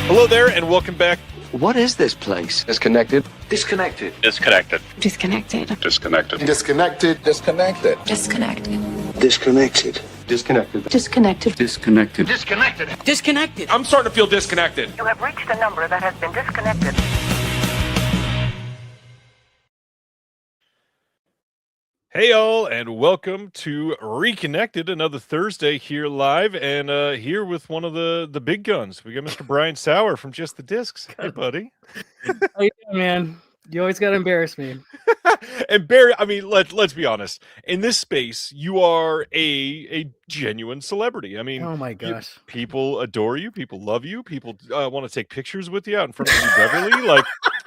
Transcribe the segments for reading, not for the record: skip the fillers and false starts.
Hello there, and welcome back. What is this place? Disconnected. Disconnected. Disconnected. Disconnected. Disconnected. Disconnected. Disconnected. Disconnected. Disconnected. Disconnected. Disconnected. Disconnected. Disconnected. Disconnected. I'm starting to feel disconnected. You have reached a number that has been disconnected. Hey, all, and welcome to Reconnected, another Thursday here live, and here with one of the big guns. We got Mr. Brian Saur from Just the Discs. Hey, buddy. How you doing, man? You always got to embarrass me. And Barry, I mean, let's be honest. In this space, you are a genuine celebrity. I mean, Oh my gosh. people adore you. People love you. People want to take pictures with you out in front of New Beverly. Like,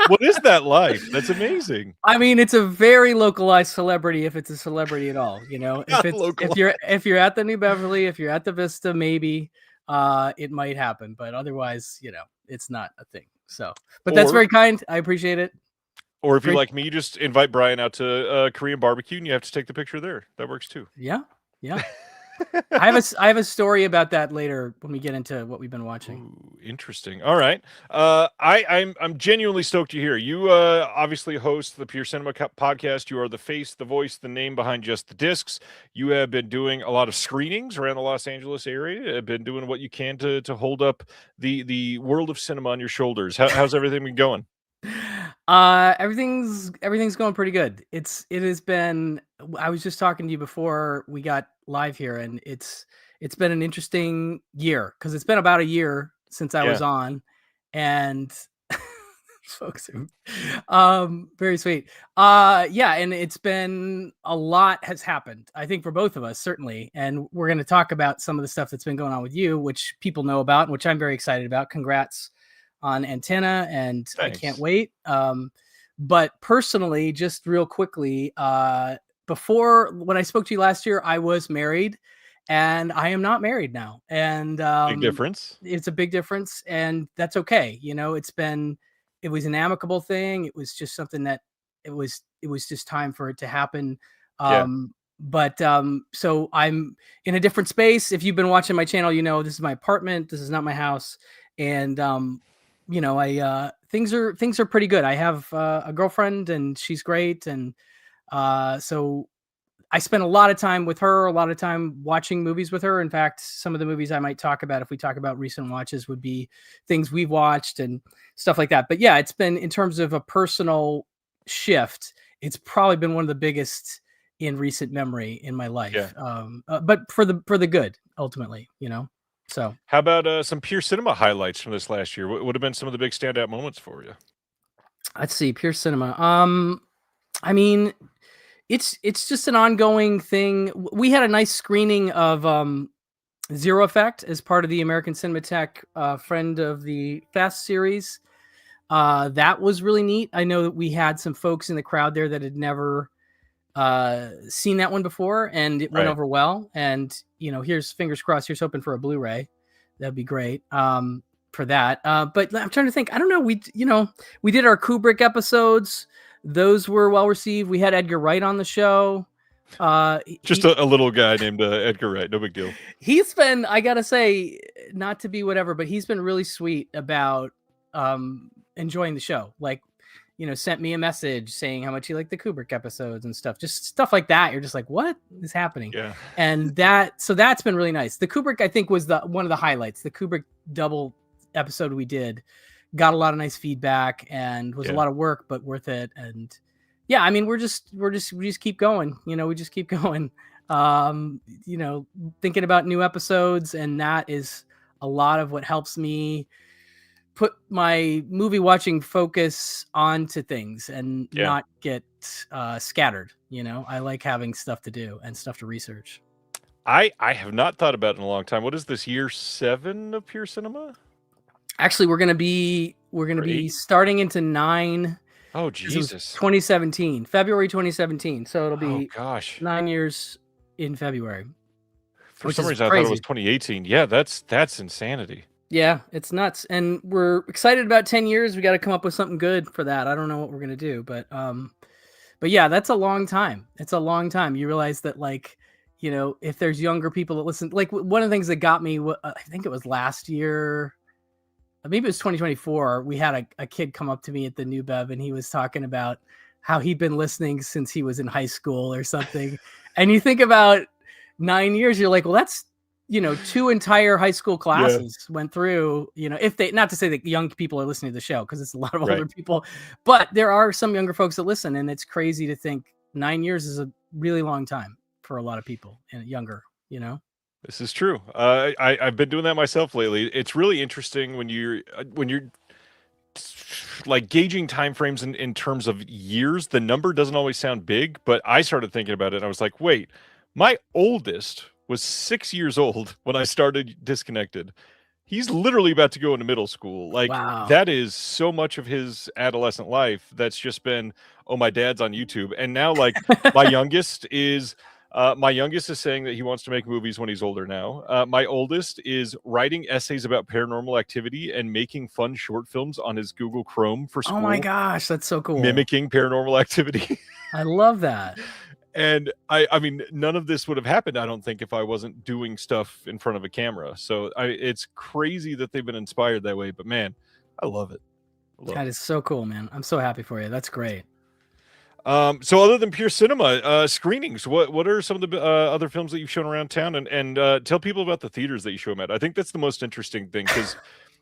what is that like? That's amazing. I mean, it's a very localized celebrity if it's a celebrity at all. You know, Not if you're at the New Beverly, if you're at the Vista, maybe it might happen, but otherwise, you know, it's not a thing. So, but that's very kind. I appreciate it. Or if you like me, just invite Brian out to Korean barbecue, and you have to take the picture there. That works too. Yeah. I have a story about that later when we get into what we've been watching. Ooh, interesting. All right. I'm genuinely stoked you're here. You obviously host the Pure Cinema podcast. You are the face, the voice, the name behind Just the Discs. You have been doing a lot of screenings around the Los Angeles area. Have been doing what you can to hold up the world of cinema on your shoulders. How's everything been going? Everything's going pretty good. It has been, I was just talking to you before we got live here, and it's been an interesting year because it's been about a year since I was on, and folks are very sweet. And it's been a lot has happened, I think, for both of us, certainly. And we're going to talk about some of the stuff that's been going on with you, which people know about, and which I'm very excited about. Congrats on Antenna, and Thanks. I can't wait. But personally, just real quickly, before when I spoke to you last year, I was married, and I am not married now. And Big difference. It's a big difference, and that's okay. You know, it was an amicable thing. It was just something that it was just time for it to happen. But so I'm in a different space. If you've been watching my channel, you know this is my apartment. This is not my house. And you know, things are pretty good. I have a girlfriend, and she's great, and so I spend a lot of time with her, a lot of time watching movies with her. In fact, some of the movies I might talk about, if we talk about recent watches, would be things we've watched and stuff like that. But yeah, it's been, in terms of a personal shift, it's probably been one of the biggest in recent memory in my life. But for the good, ultimately, you know. So how about some Pure Cinema highlights from this last year? What would have been some of the big standout moments for you? Let's see, Pure Cinema. I mean, it's just an ongoing thing. We had a nice screening of Zero Effect as part of the American Cinematheque Friend of the Fest series. That was really neat. I know that we had some folks in the crowd there that had never seen that one before, and it went over well. And you know, here's fingers crossed, here's hoping for a Blu-ray. That'd be great for that. But I'm trying to think. I don't know. We did our Kubrick episodes. Those were well received. We had Edgar Wright on the show. Just a little guy named Edgar Wright. No big deal. He's been, I gotta say, not to be whatever, but he's been really sweet about enjoying the show. Like, you know, sent me a message saying how much he liked the Kubrick episodes and stuff. Just stuff like that. You're just like, what is happening? Yeah. And that's been really nice. The Kubrick, I think, was one of the highlights. The Kubrick double episode we did got a lot of nice feedback and was a lot of work, but worth it. And yeah, I mean, we just keep going. You know, we just keep going. You know, thinking about new episodes, and that is a lot of what helps me put my movie watching focus onto things and not get scattered. You know, I like having stuff to do and stuff to research. I have not thought about it in a long time. What is this, year 7 of Pure Cinema? Actually, we're gonna be starting into 9. Oh Jesus! 2017, February 2017. So it'll be 9 years in February. For some reason, I thought it was 2018. Yeah, that's insanity. Yeah, it's nuts, and we're excited about 10 years. We got to come up with something good for that. I don't know what we're gonna do, but yeah, that's a long time. It's a long time. You realize that, like, you know, if there's younger people that listen, like one of the things that got me, I think it was last year, maybe it was 2024. We had a kid come up to me at the New Bev, and he was talking about how he'd been listening since he was in high school or something. And you think about 9 years, you're like, well, that's, 2 entire high school classes went through, if they, not to say that young people are listening to the show, because it's a lot of older people, but there are some younger folks that listen, and it's crazy to think 9 years is a really long time for a lot of people and younger, This is true. I've been doing that myself lately. It's really interesting when you're like gauging time frames in terms of years. The number doesn't always sound big, but I started thinking about it and I was like, wait, my oldest was 6 years old when I started Disconnected. He's literally about to go into middle school. Like, Wow. that is so much of his adolescent life that's just been, oh, my dad's on YouTube. And now, like, my youngest is saying that he wants to make movies when he's older now. My oldest is writing essays about paranormal activity and making fun short films on his Google Chrome for school. Oh my gosh, that's so cool. Mimicking paranormal activity. I love that. And I mean, none of this would have happened, I don't think, if I wasn't doing stuff in front of a camera. So it's crazy that they've been inspired that way. But man, I love it. That is so cool, man. I'm so happy for you. That's great. So other than Pure Cinema screenings, what are some of the other films that you've shown around town? And tell people about the theaters that you show them at. I think that's the most interesting thing, because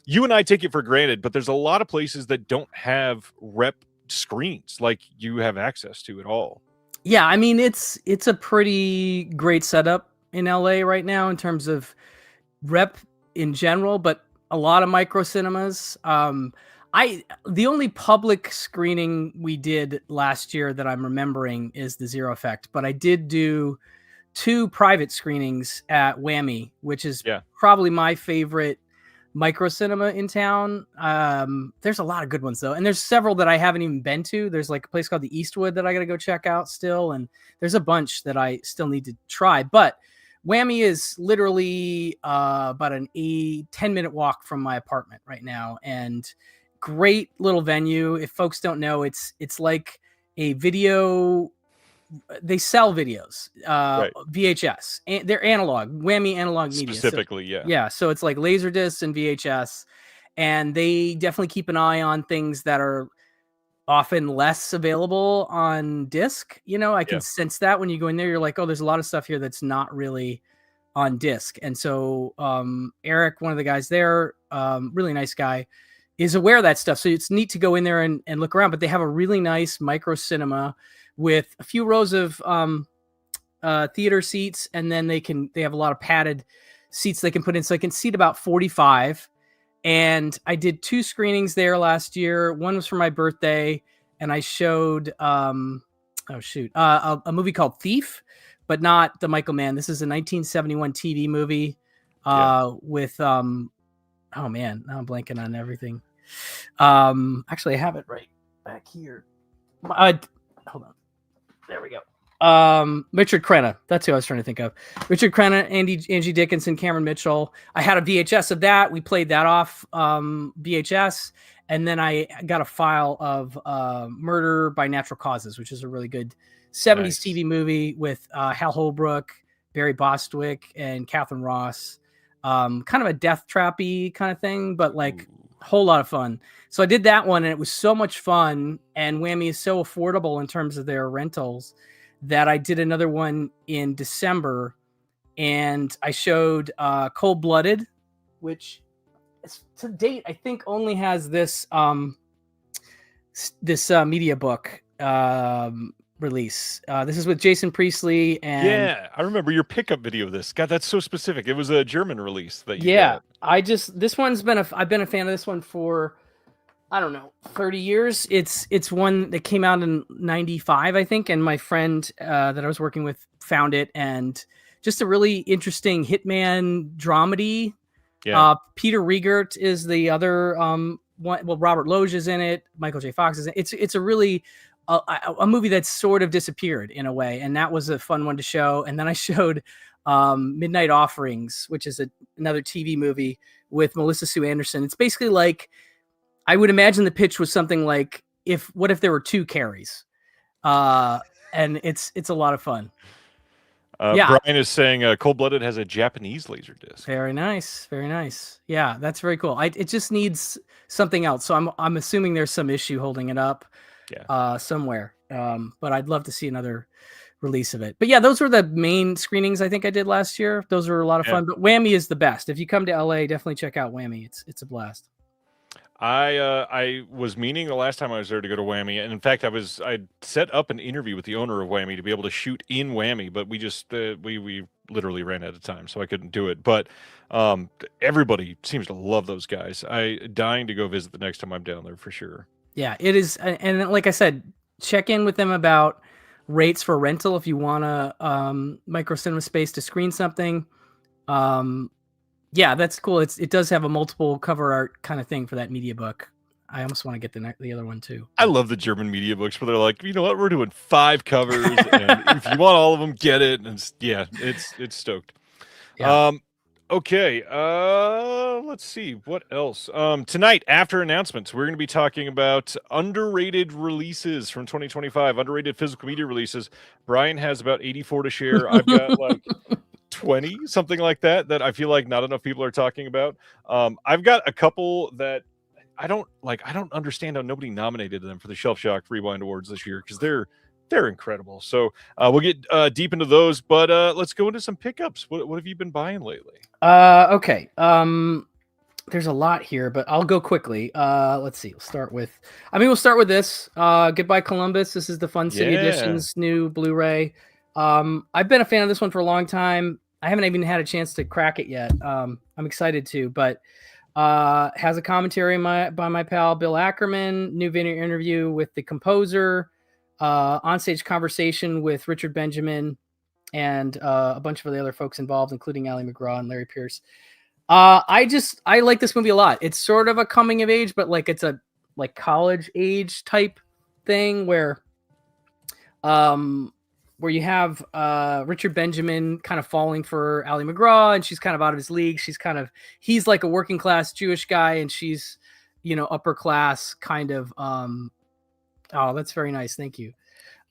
you and I take it for granted, but there's a lot of places that don't have rep screens like you have access to at all. Yeah, I mean, it's a pretty great setup in LA right now in terms of rep in general, but a lot of micro cinemas. The only public screening we did last year that I'm remembering is the Zero Effect, but I did do 2 private screenings at Whammy, which is probably my favorite micro cinema in town. There's a lot of good ones though, and there's several that I haven't even been to. There's like a place called the Eastwood that I gotta go check out still, and there's a bunch that I still need to try. But Whammy is literally about a 10-minute walk from my apartment right now, and great little venue. If folks don't know, it's like a video. They sell videos, VHS, and they're analog, Whammy analog media specifically. So it's like laser discs and VHS, and they definitely keep an eye on things that are often less available on disc. I can sense that when you go in there, you're like, oh, there's a lot of stuff here that's not really on disc. And so Eric, one of the guys there, really nice guy, is aware of that stuff. So it's neat to go in there and look around, but they have a really nice micro cinema with a few rows of theater seats, and then they have a lot of padded seats they can put in, so they can seat about 45. And I did 2 screenings there last year. One was for my birthday, and I showed a movie called Thief, but not the Michael Mann. This is a 1971 TV movie with oh man, now I'm blanking on everything. Actually, I have it right back here. Hold on. There we go. Richard Crenna. That's who I was trying to think of. Richard Crenna, Angie Dickinson, Cameron Mitchell. I had a VHS of that. We played that off VHS. And then I got a file of Murder by Natural Causes, which is a really good 70s TV movie with Hal Holbrook, Barry Bostwick, and Catherine Ross. Kind of a death trappy kind of thing, but like a whole lot of fun. So I did that one, and it was so much fun. And Whammy is so affordable in terms of their rentals that I did another one in December, and I showed Cold Blooded, which to date I think only has this media book release. This is with Jason Priestley, and I remember your pickup video of this. God, that's so specific. It was a German release that you got. This one's I've been a fan of this one for, I don't know, 30 years. It's one that came out in 95, I think. And my friend that I was working with found it, and just a really interesting hitman dramedy. Peter Riegert is the other one. Well, Robert Loge is in it. Michael J. Fox is in it. It's a really a movie that's sort of disappeared in a way. And that was a fun one to show. And then I showed Midnight Offerings, which is another TV movie with Melissa Sue Anderson. It's basically like, I would imagine the pitch was something like, what if there were 2 Carries? And it's a lot of fun. Yeah. Brian is saying Cold Blooded has a Japanese laser disc. Very nice. Very nice. Yeah, that's very cool. It just needs something else. So I'm assuming there's some issue holding it up somewhere. But I'd love to see another release of it. But yeah, those were the main screenings I think I did last year. Those were a lot of fun. But Whammy is the best. If you come to LA, definitely check out Whammy. It's a blast. I was meaning the last time I was there to go to Whammy, and in fact, I set up an interview with the owner of Whammy to be able to shoot in Whammy, but we just we literally ran out of time, so I couldn't do it. But everybody seems to love those guys. Dying to go visit the next time I'm down there for sure. Yeah, it is, and like I said, check in with them about rates for rental if you want a micro cinema space to screen something. Yeah, that's cool. It does have a multiple cover art kind of thing for that media book. I almost want to get the other one too. I love the German media books where they're like, you know what, we're doing 5 covers, and if you want all of them, get it. And it's stoked. Yeah. Okay. Let's see what else. Tonight after announcements, we're going to be talking about underrated releases from 2025, underrated physical media releases. Brian has about 84 to share. I've got like 20, something like that I feel like not enough people are talking about. I've got a couple that I don't understand how nobody nominated them for the Shelf Shock Rewind Awards this year, because they're incredible. So we'll get deep into those, but let's go into some pickups. What have you been buying lately? Okay. There's a lot here, but I'll go quickly. Let's see. We'll start with this. Goodbye Columbus. This is the Fun City Edition's new Blu-ray. I've been a fan of this one for a long time. I haven't even had a chance to crack it yet. I'm excited to, but has a commentary by my pal Bill Ackerman, new video interview with the composer, onstage conversation with Richard Benjamin, and a bunch of the other folks involved, including Ali McGraw and Larry Pierce. I like this movie a lot. It's sort of a coming of age, but like it's a like college age type thing where you have Richard Benjamin kind of falling for Ali McGraw, and she's kind of out of his league. He's like a working class Jewish guy, and she's, upper class kind of. Oh, that's very nice. Thank you.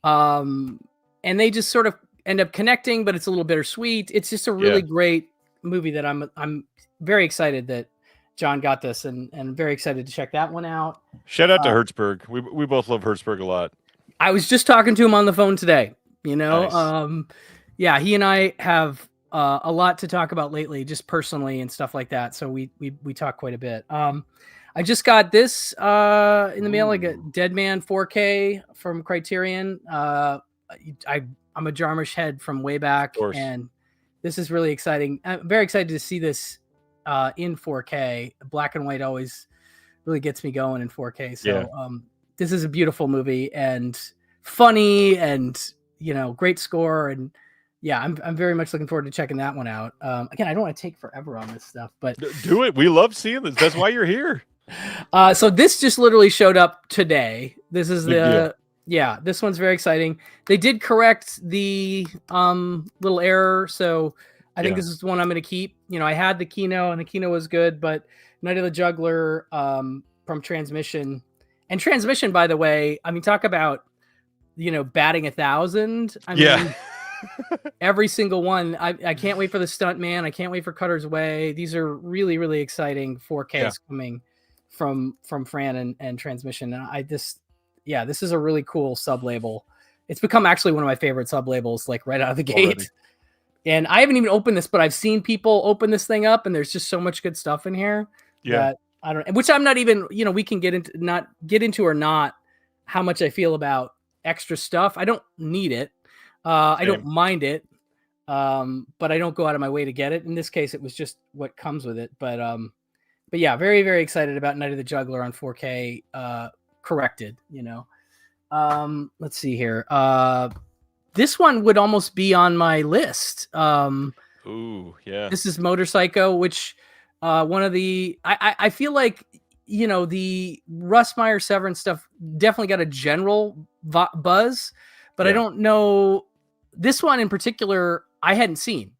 And they just sort of end up connecting, but it's a little bittersweet. It's just a really great movie that I'm very excited that John got this, and very excited to check that one out. Shout out to Hertzberg. We both love Hertzberg a lot. I was just talking to him on the phone today. Nice. He and I have a lot to talk about lately, just personally and stuff like that. So we talk quite a bit. I just got this in the mail, like a Dead Man 4K from Criterion. I'm a Jarmusch head from way back, and this is really exciting. I'm very excited to see this in 4K. Black and white always really gets me going in 4K. So this is a beautiful movie and funny and great score, and I'm very much looking forward to checking that one out. Again, I don't want to take forever on this stuff, but do it. We love seeing this. That's why you're here. So this just literally showed up today. This is this one's very exciting. They did correct the little error, so I think this is the one I'm going to keep. I had the Kino, and the Kino was good, but Night of the Juggler from Transmission, and Transmission, by the way, I mean, talk about batting 1,000. I mean, every single one. I can't wait for the Stunt Man. I can't wait for Cutter's Way. These are really, really exciting 4Ks coming from Fran and Transmission. And this is a really cool sub label. It's become actually one of my favorite sub labels, like right out of the gate. Already. And I haven't even opened this, but I've seen people open this thing up, and there's just so much good stuff in here that I don't. Which I'm not even. We can get into or not how much I feel about extra stuff. I don't need it. I don't mind it. But I don't go out of my way to get it. In this case, it was just what comes with it. But yeah, very, very excited about Night of the Juggler on 4K corrected, Let's see here. This one would almost be on my list. Ooh, yeah. This is Motorpsycho, which one of the I feel like the Russ Meyer Severance stuff definitely got a general buzz, but I don't know this one in particular. I hadn't seen,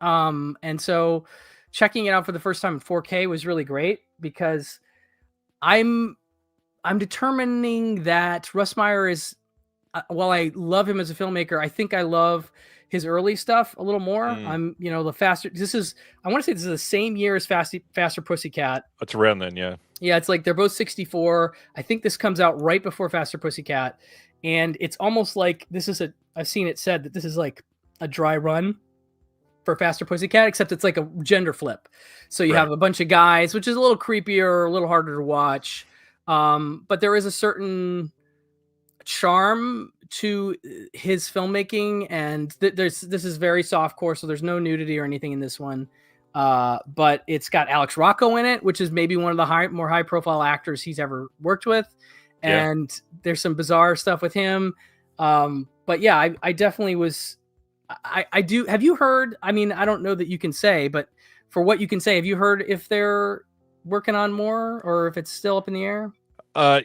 and so checking it out for the first time in 4K was really great, because I'm determining that Russ Meyer is while I love him as a filmmaker, I think I love his early stuff a little more. I'm, the faster. I want to say this is the same year as Faster Pussycat. It's around then, yeah. Yeah, it's like they're both 64. I think this comes out right before Faster Pussycat, and it's almost like I've seen it said that this is like a dry run for Faster Pussycat, except it's like a gender flip. So you have a bunch of guys, which is a little creepier, a little harder to watch. But there is a certain charm to his filmmaking, and this is very softcore, so there's no nudity or anything in this one. But it's got Alex Rocco in it, which is maybe one of the more high profile actors he's ever worked with. And there's some bizarre stuff with him. But yeah, I definitely was, I do. Have you heard, I mean, I don't know that you can say, but for what you can say, have you heard if they're working on more or if it's still up in the air?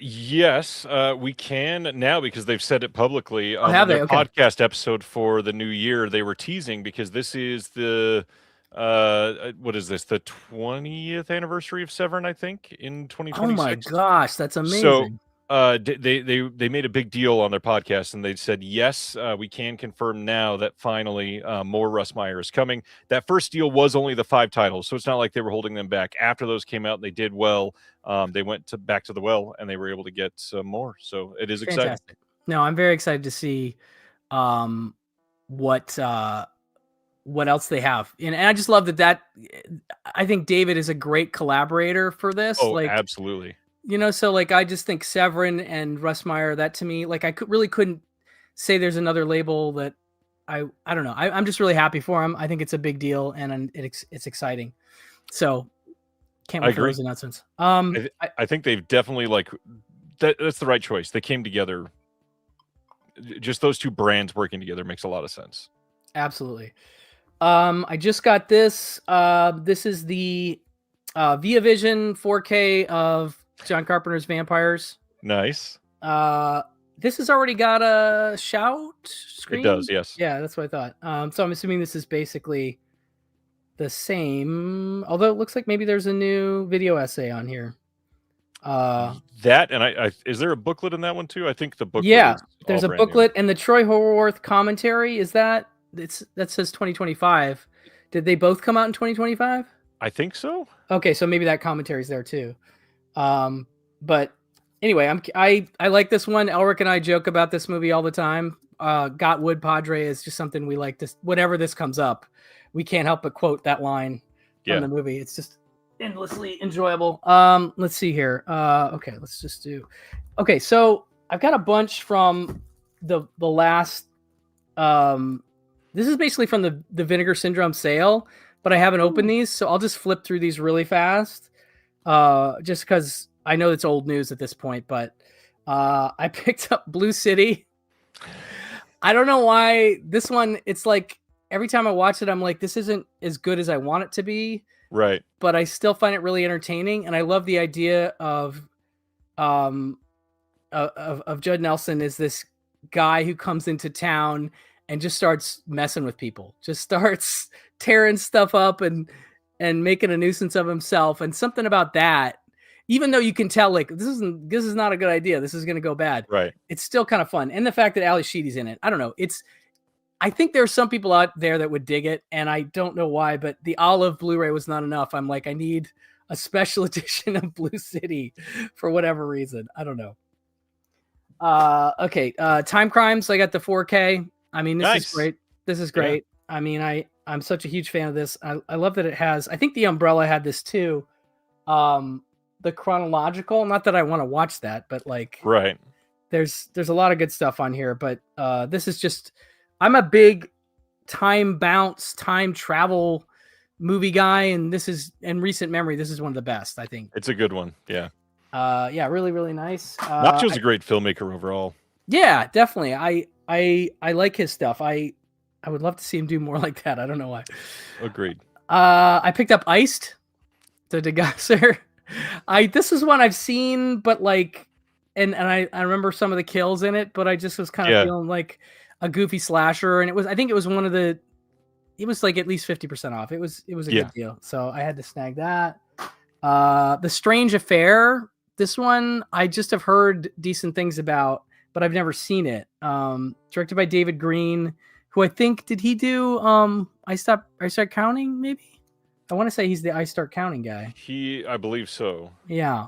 Yes, we can now because they've said it publicly. Have they? Their Okay. podcast episode for the new year, they were teasing because this is the what is this? The 20th anniversary of Severin, I think, in 2026. Oh my gosh, that's amazing. So they made a big deal on their podcast, and they said yes, we can confirm now that finally more Russ Meyer is coming. That first deal was only the 5 titles, so it's not like they were holding them back. After those came out and they did well, they went back to the well and they were able to get some more. So it is exciting. Fantastic. No, I'm very excited to see what else they have. And I just love that I think David is a great collaborator for this. Oh, absolutely. So like I just think Severin and Russ Meyer, that to me, like I couldn't say there's another label that I don't know. I'm just really happy for him. I think it's a big deal and it's exciting. So can't wait for those announcements. I think they've definitely that's the right choice. They came together. Just those two brands working together makes a lot of sense. Absolutely. I just got this. This is the Via Vision 4K of John Carpenter's Vampires. Nice. This has already got a shout screen. It does, yes. Yeah, that's what I thought. So I'm assuming this is basically the same, although it looks like maybe there's a new video essay on here. That and is there a booklet in that one too? I think the booklet. Yeah, there's a booklet and the Troy Horwath commentary. Is that says 2025? Did they both come out in 2025? I think so. Okay, so maybe that commentary's there too. But anyway, I like this one. Elric and I joke about this movie all the time. Got Wood Padre is just something we like to, whenever this comes up, we can't help but quote that line from the movie. It's just endlessly enjoyable. Let's see here. Okay, let's just do. Okay, so I've got a bunch from the last. This is basically from the Vinegar Syndrome sale, but I haven't opened these, so I'll just flip through these really fast. Just because I know it's old news at this point, but I picked up Blue City. I don't know why this one. It's like every time I watch it, I'm like, this isn't as good as I want it to be. Right. But I still find it really entertaining, and I love the idea of Judd Nelson is this guy who comes into town and just starts messing with people, just starts tearing stuff up and making a nuisance of himself. And something about that, even though you can tell like this is not a good idea, this is going to go bad. Right. It's still kind of fun. And the fact that Ali Sheedy's in it, I don't know. I think there's some people out there that would dig it, and I don't know why, but the olive Blu-ray was not enough. I'm like, I need a special edition of Blue City for whatever reason. I don't know. Okay. Time Crimes. I got the 4K. I mean, this is great. This is great. Yeah. I mean, I'm such a huge fan of this. I love that it has, I think the Umbrella had this too. The chronological, not that I want to watch that, but like, right. There's a lot of good stuff on here, but this is just, I'm a big time travel movie guy, and this is in recent memory. This is one of the best, I think. It's a good one. Yeah. Yeah, really, really nice. Nacho's a great filmmaker overall. Yeah, definitely. I like his stuff. I would love to see him do more like that. I don't know why. Agreed. I picked up Iced, the Degasser. This is one I've seen, but like, and I remember some of the kills in it, but I just was kind of feeling like a goofy slasher, and I think it was it was like at least 50% off. It was a good deal, so I had to snag that. The Strange Affair. This one I just have heard decent things about. but I've never seen it. Directed by David Green, who I think, did he do I Start Counting, maybe? I want to say he's the I Start Counting guy. I believe so. Yeah.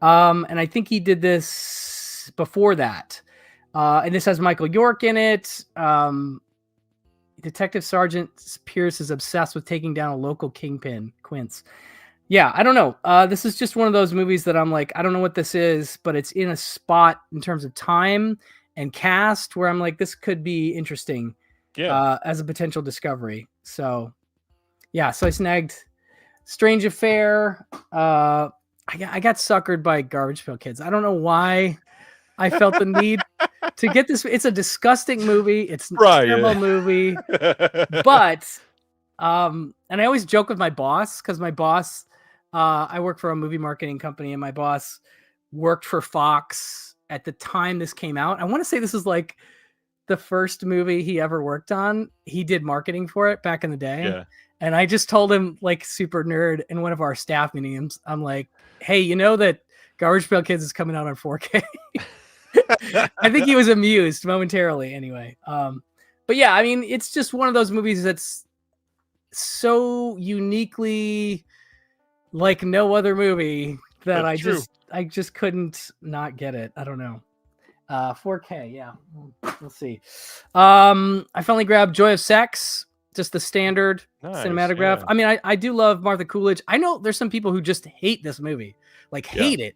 And I think he did this before that. And this has Michael York in it. Detective Sergeant Pierce is obsessed with taking down a local kingpin, Quince. Yeah, I don't know. This is just one of those movies that I'm like, I don't know what this is, but it's in a spot in terms of time and cast where I'm like, this could be interesting as a potential discovery. So, yeah, so I snagged Strange Affair. I got suckered by Garbage Pail Kids. I don't know why I felt the need to get this. It's a disgusting movie. It's a terrible movie. But, and I always joke with my boss, because my boss, I work for a movie marketing company, and my boss worked for Fox at the time this came out. I want to say this is like the first movie he ever worked on. He did marketing for it back in the day. Yeah. And I just told him, like super nerd, in one of our staff meetings, I'm like, hey, you know that Garbage Pail Kids is coming out on 4K? I think he was amused momentarily anyway. But yeah, I mean, it's just one of those movies that's so uniquely like no other movie that I just couldn't not get it. I don't know. 4K, yeah. We'll see. I finally grabbed Joy of Sex, just the standard cinematograph. Yeah. I mean, I do love Martha Coolidge. I know there's some people who just hate this movie, like hate it.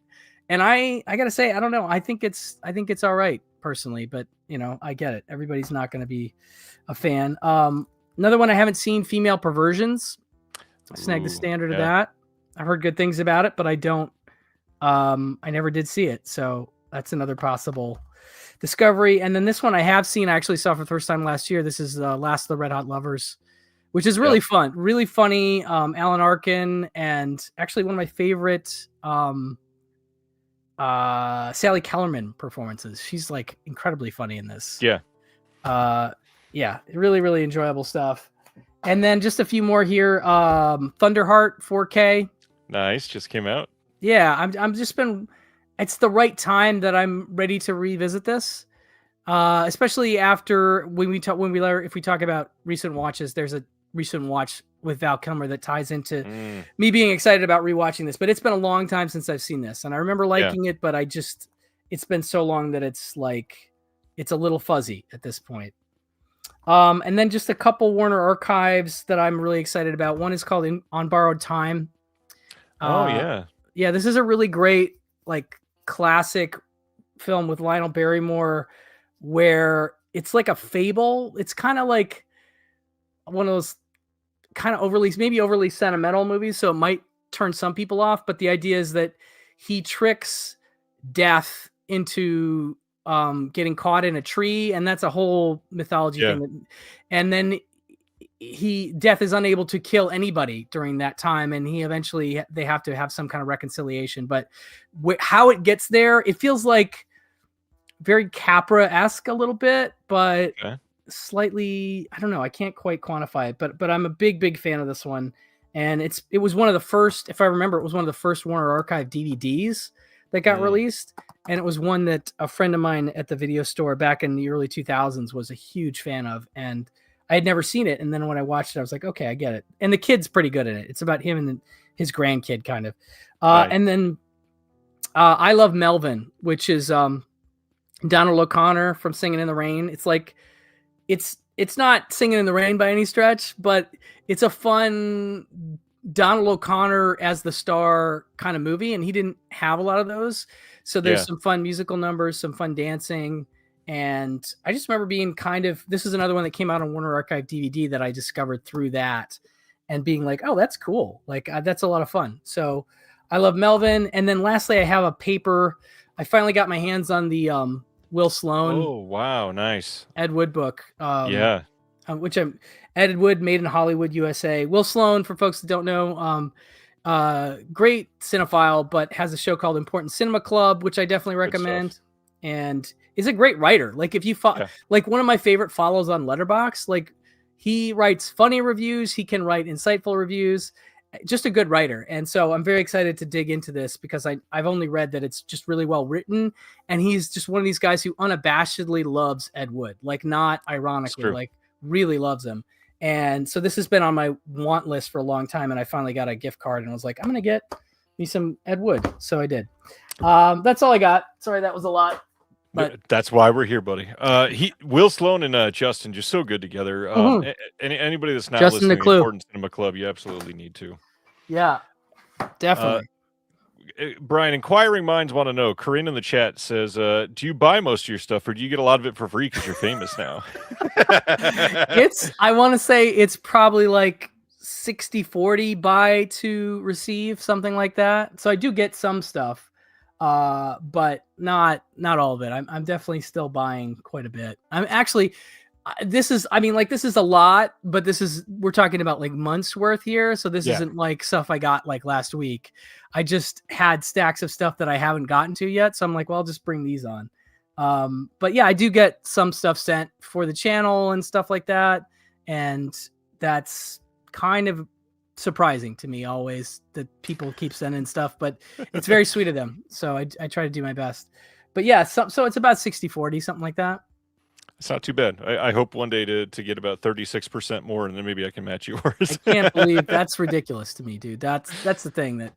And I gotta say, I don't know. I think it's all right personally, but you know, I get it. Everybody's not going to be a fan. Another one I haven't seen, Female Perversions. I snagged the standard of that. I've heard good things about it, but I don't. I never did see it, so that's another possible discovery. And then this one I have seen. I actually saw for the first time last year. This is Last of the Red Hot Lovers, which is really fun, really funny. Alan Arkin, and actually one of my favorite Sally Kellerman performances. She's like incredibly funny in this. Really, really enjoyable stuff. And then just a few more here. Thunderheart 4K. Nice, just came out. Yeah, I'm just been. It's the right time that I'm ready to revisit this, especially after if we talk about recent watches. There's a recent watch with Val Kilmer that ties into me being excited about rewatching this. But it's been a long time since I've seen this, and I remember liking it, but it's been so long that it's a little fuzzy at this point. And then just a couple Warner Archives that I'm really excited about. One is called On Borrowed Time. Yeah, this is a really great classic film with Lionel Barrymore, where it's like a fable. It's kind of like one of those kind of overly sentimental movies, so it might turn some people off, but the idea is that he tricks death into getting caught in a tree, and that's a whole mythology thing. And then death is unable to kill anybody during that time, and they have to have some kind of reconciliation. But how it gets there, it feels like very Capra-esque a little bit, but slightly, I don't know, I can't quite quantify it, but I'm a big fan of this one. And it was one of the first, if I remember, it was one of the first Warner Archive DVDs that got released. And it was one that a friend of mine at the video store back in the early 2000s was a huge fan of. And I had never seen it. And then when I watched it, I was like, okay, I get it. And the kid's pretty good in it. It's about him and his grandkid kind of. And then I Love Melvin, which is Donald O'Connor from Singing in the Rain. It's like, it's not Singing in the Rain by any stretch, but it's a fun Donald O'Connor as the star kind of movie. And he didn't have a lot of those. So there's some fun musical numbers, some fun dancing. And I just remember being this is another one that came out on Warner Archive DVD that I discovered through that and being like, oh, that's cool. That's a lot of fun. So I Love Melvin. And then lastly, I have a paper. I finally got my hands on the Will Sloan. Oh, wow. Nice. Ed Wood book. Which Ed Wood, Made in Hollywood, USA. Will Sloan, for folks that don't know, great cinephile, but has a show called Important Cinema Club, which I definitely recommend. And is a great writer. If you one of my favorite follows on Letterboxd, he writes funny reviews. He can write insightful reviews. just a good writer. And so I'm very excited to dig into this because I've only read that it's just really well written. And he's just one of these guys who unabashedly loves Ed Wood, like not ironically, like really loves him. And so this has been on my want list for a long time. And I finally got a gift card and I was like, I'm going to get me some Ed Wood. So I did. That's all I got. Sorry, that was a lot. But that's why we're here, buddy. Will Sloan and Justin just so good together. Anybody that's not Justin listening to the the Important Cinema Club, you absolutely need to. Yeah, definitely. Brian, inquiring minds want to know. Corinne in the chat says, "Do you buy most of your stuff, or do you get a lot of it for free because you're famous now?" I want to say it's probably like 60-40 buy to receive, something like that. So I do get some stuff. But not all of it. I'm definitely still buying quite a bit. I'm actually, this is a lot, but we're talking about like months worth here. So this isn't like stuff I got like last week. I just had stacks of stuff that I haven't gotten to yet. So I'm like, well, I'll just bring these on. But yeah, I do get some stuff sent for the channel and stuff like that. And that's kind of surprising to me always that people keep sending stuff, but it's very sweet of them. So I try to do my best. But yeah, so it's about 60-40, something like that. It's not too bad. I hope one day to get about 36% more, and then maybe I can match yours. I can't believe that's ridiculous to me, dude. That's the thing that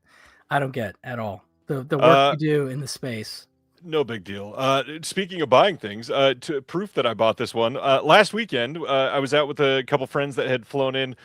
I don't get at all. The work you do in the space. No big deal. Speaking of buying things, to proof that I bought this one last weekend, I was out with a couple friends that had flown in,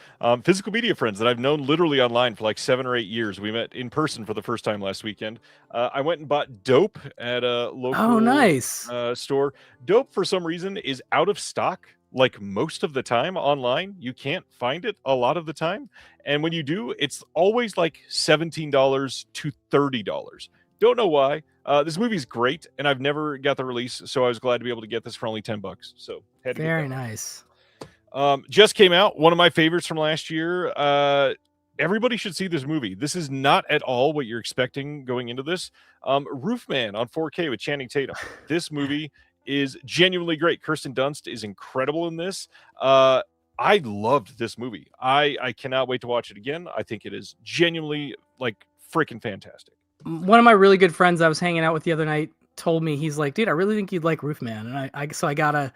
physical media friends that I've known literally online for like 7 or 8 years. We met in person for the first time last weekend. I went and bought Dope at a local store. Dope, for some reason, is out of stock. Like most of the time online, you can't find it a lot of the time. And when you do, it's always like $17 to $30. Don't know why. This movie's great, and I've never got the release, so I was glad to be able to get this for only $10. So very nice. Just came out. One of my favorites from last year. Everybody should see this movie. This is not at all what you're expecting going into this. Roofman on 4K with Channing Tatum. This movie is genuinely great. Kirsten Dunst is incredible in this. I loved this movie. I cannot wait to watch it again. I think it is genuinely like freaking fantastic. One of my really good friends I was hanging out with the other night told me, he's like, dude, I really think you'd like Roofman. And I gotta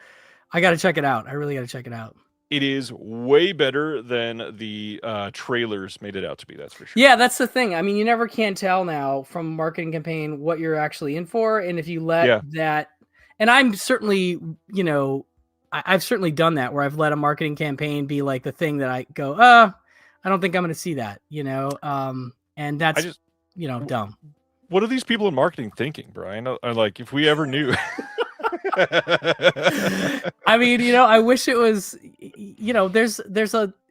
check it out. I really gotta check it out. It is way better than the trailers made it out to be. That's for sure. Yeah, that's the thing. I mean, you never can tell now from a marketing campaign what you're actually in for. And if you let that, and I'm certainly, I've certainly done that where I've let a marketing campaign be like the thing that I go, I don't think I'm going to see that, and that's, dumb. What are these people in marketing thinking, Brian? Like, if we ever knew. I mean, I wish it was,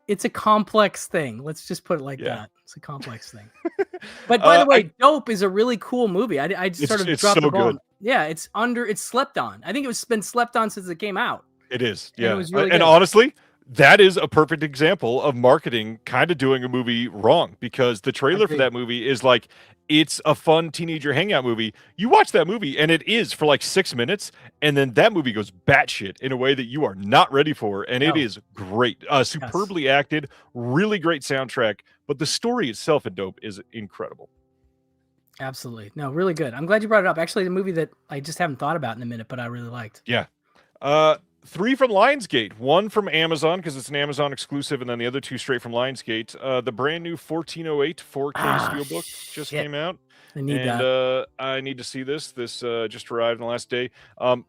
it's a complex thing. Let's just put it like that. It's a complex thing. But by the way, Dope is a really cool movie. I just sort of dropped the ball. Good. Yeah, it's slept on. I think it's been slept on since it came out. It is. Yeah. It was really and honestly, that is a perfect example of marketing kind of doing a movie wrong, because the trailer for that movie is like, it's a fun teenager hangout movie. You watch that movie and it is for like 6 minutes, and then that movie goes batshit in a way that you are not ready for, and it is great. Superbly acted, really great soundtrack, but the story itself in Dope is incredible. Absolutely. No, really good. I'm glad you brought it up. Actually, the movie that I just haven't thought about in a minute, but I really liked. Yeah. 3 from Lionsgate, 1 from Amazon because it's an Amazon exclusive, and then the other 2 straight from Lionsgate. The brand new 1408 4K Steelbook just came out. I need that. I need to see this. This just arrived in the last day. Kind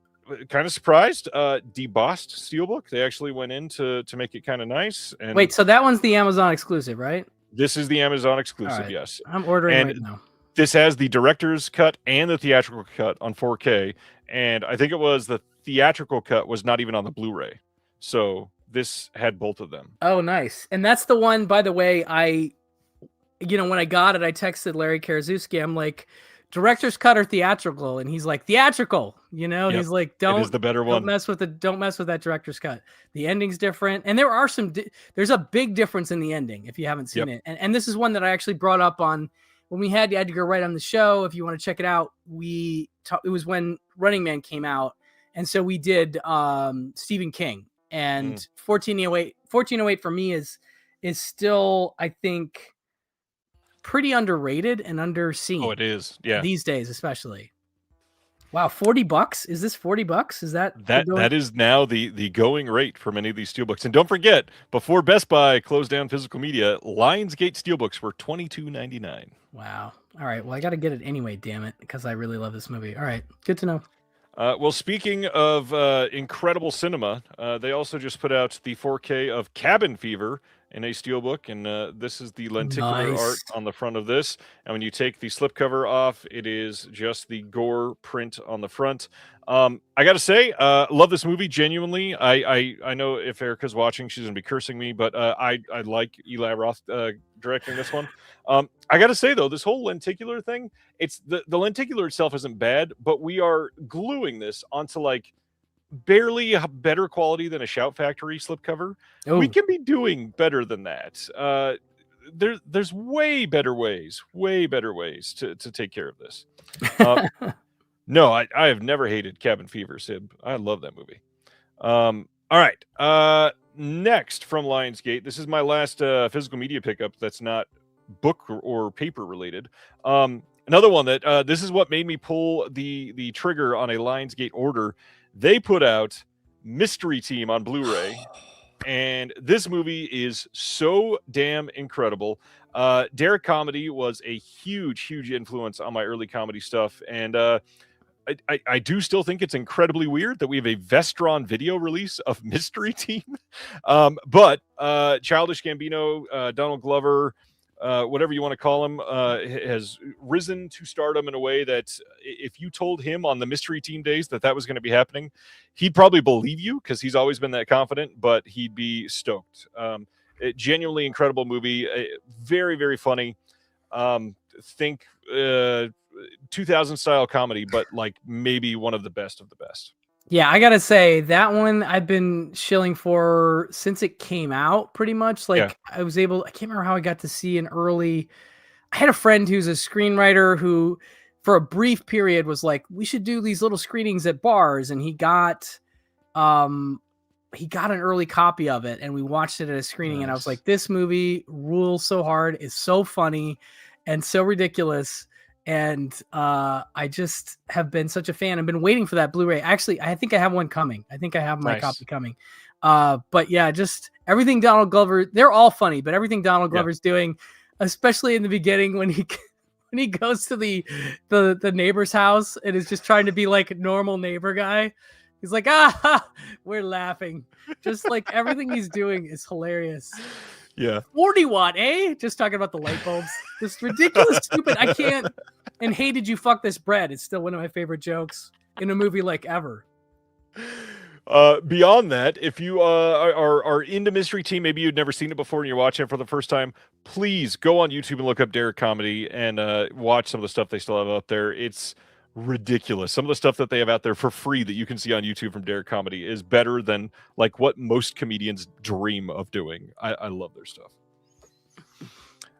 of surprised. Debossed Steelbook. They actually went in to make it kind of nice. And wait, so that one's the Amazon exclusive, right? This is the Amazon exclusive, yes. I'm ordering right now. This has the director's cut and the theatrical cut on 4K, and I think it was the theatrical cut was not even on the Blu-ray. So this had both of them. Oh, nice. And that's the one, by the way, when I got it, I texted Larry Karaszewski. I'm like, director's cut or theatrical? And he's like, theatrical. He's like, it is the better one. Don't mess with that director's cut. The ending's different. And there are there's a big difference in the ending if you haven't seen it. And this is one that I actually brought up on when we had Edgar Wright on the show. If you want to check it out, it was when Running Man came out. And so we did Stephen King, and 1408 for me is still, I think, pretty underrated and Oh, underseen it is. Yeah. these days, especially. Wow, $40? Is this $40? Is that we're That going? that is now the going rate for many of these steelbooks. And don't forget, before Best Buy closed down physical media, Lionsgate steelbooks were $22.99. Wow. All right. Well, I got to get it anyway, damn it, because I really love this movie. All right. Good to know. Well, speaking of incredible cinema, they also just put out the 4K of Cabin Fever in a steelbook, and this is the lenticular art Nice. on the front of this. And when you take the slipcover off, it is just the gore print on the front. I got to say, love this movie genuinely. I know if Erica's watching, she's gonna be cursing me, but I like Eli Roth directing this one. I got to say though, this whole lenticular thing, it's the lenticular itself isn't bad, but we are gluing this onto like barely a better quality than a Shout Factory slipcover. We Oh, can be doing better than that. There's way better ways to take care of this. No, I have never hated Cabin Fever, Sib. I love that movie. All right. Next from Lionsgate, this is my last physical media pickup that's not book or paper related. Another one that this is what made me pull the trigger on a Lionsgate order. They put out Mystery Team on Blu-ray, and this movie is so damn incredible. Derek Comedy was a huge influence on my early comedy stuff, and I do still think it's incredibly weird that we have a Vestron video release of Mystery Team. But Childish Gambino, Donald Glover, whatever you want to call him, has risen to stardom in a way that if you told him on the Mystery Team days that was going to be happening, he'd probably believe you because he's always been that confident, but he'd be stoked. Genuinely incredible movie. Very, very funny. Think 2000 style comedy, but like maybe one of the best of the best. yeah. I got to say, that one I've been shilling for since it came out, pretty much. Like, I can't remember how I got to see an early. I had a friend who's a screenwriter who, for a brief period, was like, we should do these little screenings at bars. And he got an early copy of it, and we watched it at a screening. And I was Nice. like, this movie rules so hard. It's so funny and so ridiculous. And I just have been such a fan. I've been waiting for that Blu-ray. Actually, I think I have one coming. I think I have my Nice. copy coming. But yeah, just everything Donald Glover, they're all funny, but everything Donald Glover's doing, especially in the beginning when he goes to the neighbor's house and is just trying to be like a normal neighbor guy. He's like, we're laughing. Just like everything he's doing is hilarious. Yeah. 40 watt, eh? Just talking about the light bulbs. This ridiculous, stupid. I can't. And hey, did you fuck this bread? It's still one of my favorite jokes in a movie like ever. Beyond that, if you are into Mystery Team, maybe you'd never seen it before and you're watching it for the first time, please go on YouTube and look up Derek Comedy and watch some of the stuff they still have out there. It's ridiculous. Some of the stuff that they have out there for free that you can see on YouTube from Derek Comedy is better than like what most comedians dream of doing. I love their stuff.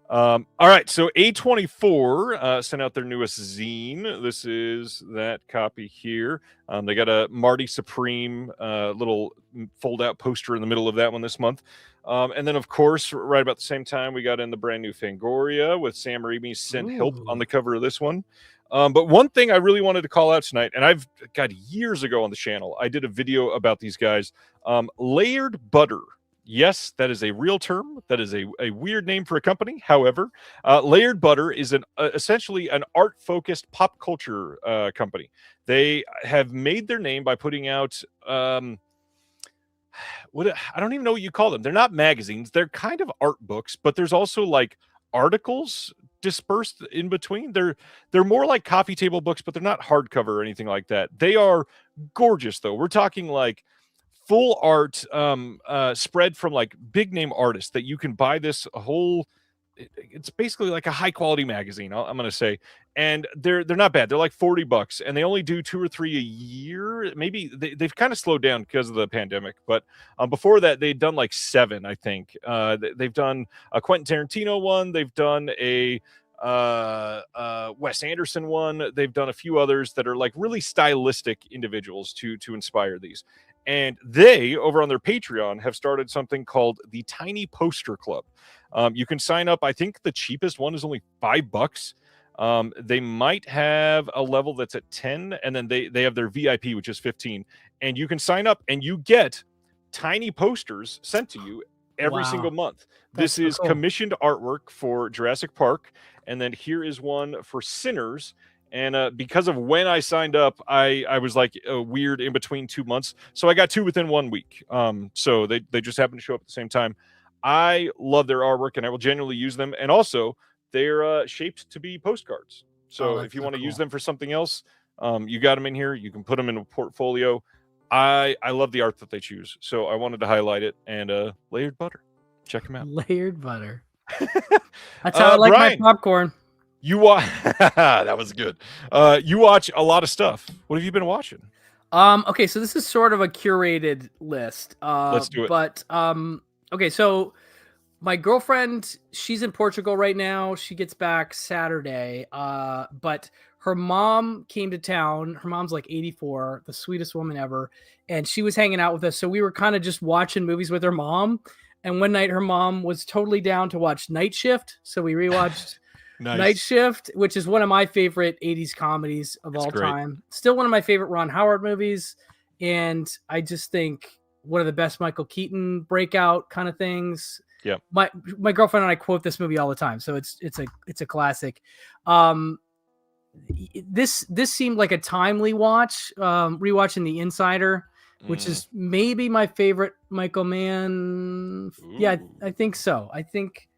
All right, so A24 sent out their newest zine. This is that copy here. They got a Marty Supreme little fold-out poster in the middle of that one this month. And then, of course, right about the same time, we got in the brand new Fangoria with Sam Raimi's Send Help on the cover of this one. But one thing I really wanted to call out tonight, and I've got years ago on the channel, I did a video about these guys. Layered Butter. Yes, that is a real term. That is a weird name for a company. However, Layered Butter is essentially an art-focused pop culture company. They have made their name by putting out I don't even know what you call them. They're not magazines. They're kind of art books, but there's also like articles dispersed in between. They're more like coffee table books, but they're not hardcover or anything like that. They are gorgeous, though. We're talking like full art spread from like big name artists that you can buy this whole. It's basically like a high quality magazine, I'm going to say. And they're not bad. They're like $40 and they only do 2 or 3 a year. Maybe they've kind of slowed down because of the pandemic, but before that they'd done like 7, I think. They've done a Quentin Tarantino one. They've done a Wes Anderson one. They've done a few others that are like really stylistic individuals to inspire these. And they, over on their Patreon, have started something called the Tiny Poster Club. You can sign up. I think the cheapest one is only $5. They might have a level that's at 10, and then they have their VIP, which is 15. And you can sign up and you get tiny posters sent to you every single month. This is commissioned artwork for Jurassic Park. And then here is one for Sinners. And because of when I signed up, I was like weird in between 2 months. So I got 2 within 1 week. So they just happened to show up at the same time. I love their artwork and I will genuinely use them. And also they're shaped to be postcards. So if you want to use them for something else, you got them in here. You can put them in a portfolio. I love the art that they choose. So I wanted to highlight it. And Layered Butter. Check them out. Layered Butter. That's how I like Brian, my popcorn. You watch that was good. You watch a lot of stuff. What have you been watching? Okay, so this is sort of a curated list. Let's do it. But okay, so my girlfriend, she's in Portugal right now. She gets back Saturday. But her mom came to town. Her mom's like 84, the sweetest woman ever, and she was hanging out with us. So we were kind of just watching movies with her mom. And one night her mom was totally down to watch Night Shift, so we rewatched Night Shift, which is one of my favorite 80s comedies of all time. Still one of my favorite Ron Howard movies. And I just think one of the best Michael Keaton breakout kind of things. Yeah. My girlfriend and I quote this movie all the time. So it's a classic. This seemed like a timely watch, rewatching The Insider, which is maybe my favorite Michael Mann. Ooh. Yeah, I think so. I think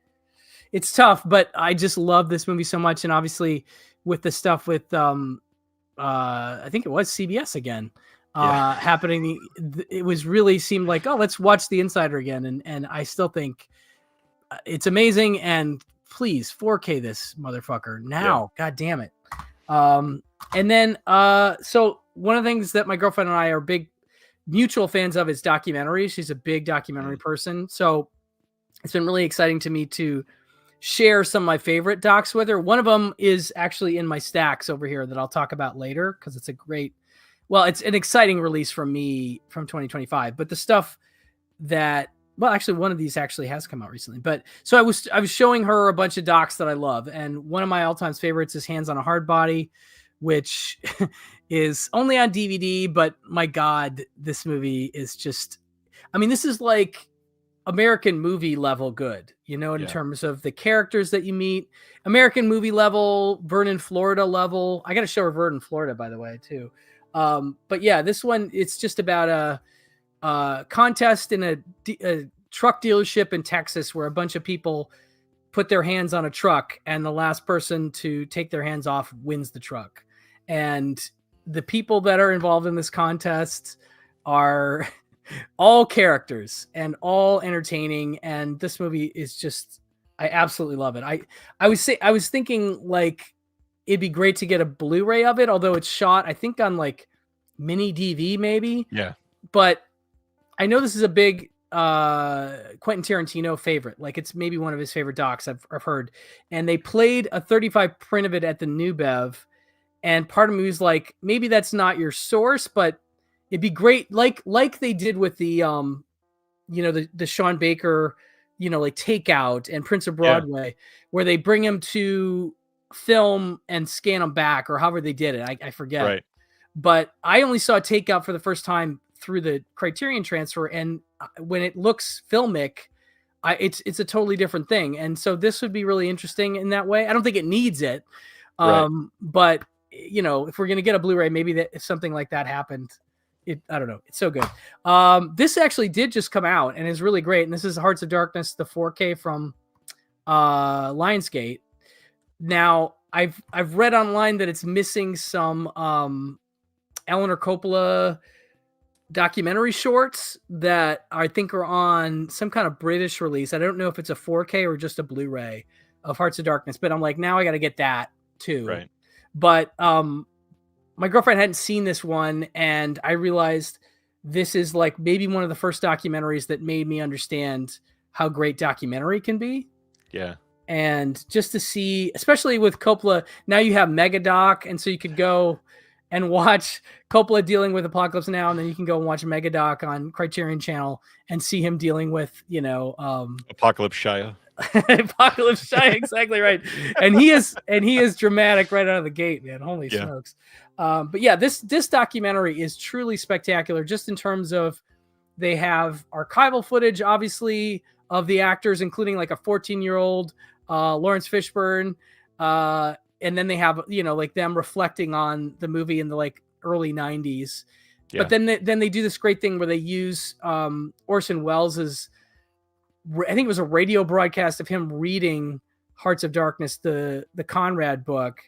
it's tough, but I just love this movie so much. And obviously with the stuff with, I think it was CBS again, happening. It was really seemed like, oh, let's watch The Insider again. And I still think it's amazing. And please 4K this motherfucker now. Yeah. God damn it. And then, so one of the things that my girlfriend and I are big mutual fans of is documentaries. She's a big documentary person. So it's been really exciting to me to share some of my favorite docs with her. One of them is actually in my stacks over here that I'll talk about later, because it's it's an exciting release from me from 2025. But the stuff that, well, actually one of these actually has come out recently. But so I was showing her a bunch of docs that I love. And one of my all-time favorites is Hands on a Hard Body, which is only on DVD, but my God, this movie is just, I mean, this is like American movie level good, in terms of the characters that you meet. American movie level, Vernon, Florida level. I got to show her Vernon, Florida, by the way, too. But yeah, this one, it's just about a contest in a truck dealership in Texas where a bunch of people put their hands on a truck, and the last person to take their hands off wins the truck. And the people that are involved in this contest are all characters and all entertaining. And this movie is just, I absolutely love it. I was thinking like it'd be great to get a Blu-ray of it, although it's shot, I think, on like mini DV maybe. Yeah. But I know this is a big Quentin Tarantino favorite. Like it's maybe one of his favorite docs I've heard. And they played a 35 print of it at the New Bev. And part of me was like, maybe that's not your source, but it'd be great. Like they did with the, the Sean Baker, like Takeout and Prince of Broadway, where they bring him to film and scan them back, or however they did it. I forget. Right. But I only saw Takeout for the first time through the Criterion transfer. And when it looks filmic, it's a totally different thing. And so this would be really interesting in that way. I don't think it needs it. But if we're going to get a Blu-ray, maybe that if something like that happened, I don't know. It's so good. This actually did just come out and is really great. And this is Hearts of Darkness, the 4K from Lionsgate. Now I've read online that it's missing some Eleanor Coppola documentary shorts that I think are on some kind of British release. I don't know if it's a 4K or just a Blu-ray of Hearts of Darkness, but I'm like, now I got to get that too. Right. But my girlfriend hadn't seen this one, and I realized this is like maybe one of the first documentaries that made me understand how great documentary can be. Yeah. And just to see, especially with Coppola, now you have Megadoc, and so you could go and watch Coppola dealing with Apocalypse Now, and then you can go and watch Megadoc on Criterion Channel and see him dealing with, Apocalypse Shia. Apocalypse Shia, exactly right. And he is dramatic right out of the gate, man. Holy smokes. But yeah, this documentary is truly spectacular, just in terms of they have archival footage, obviously, of the actors, including like a 14-year-old Lawrence Fishburne. And then they have, like them reflecting on the movie in the like early 90s. Yeah. But then they do this great thing where they use Orson Welles's, I think it was a radio broadcast of him reading Hearts of Darkness, the Conrad book.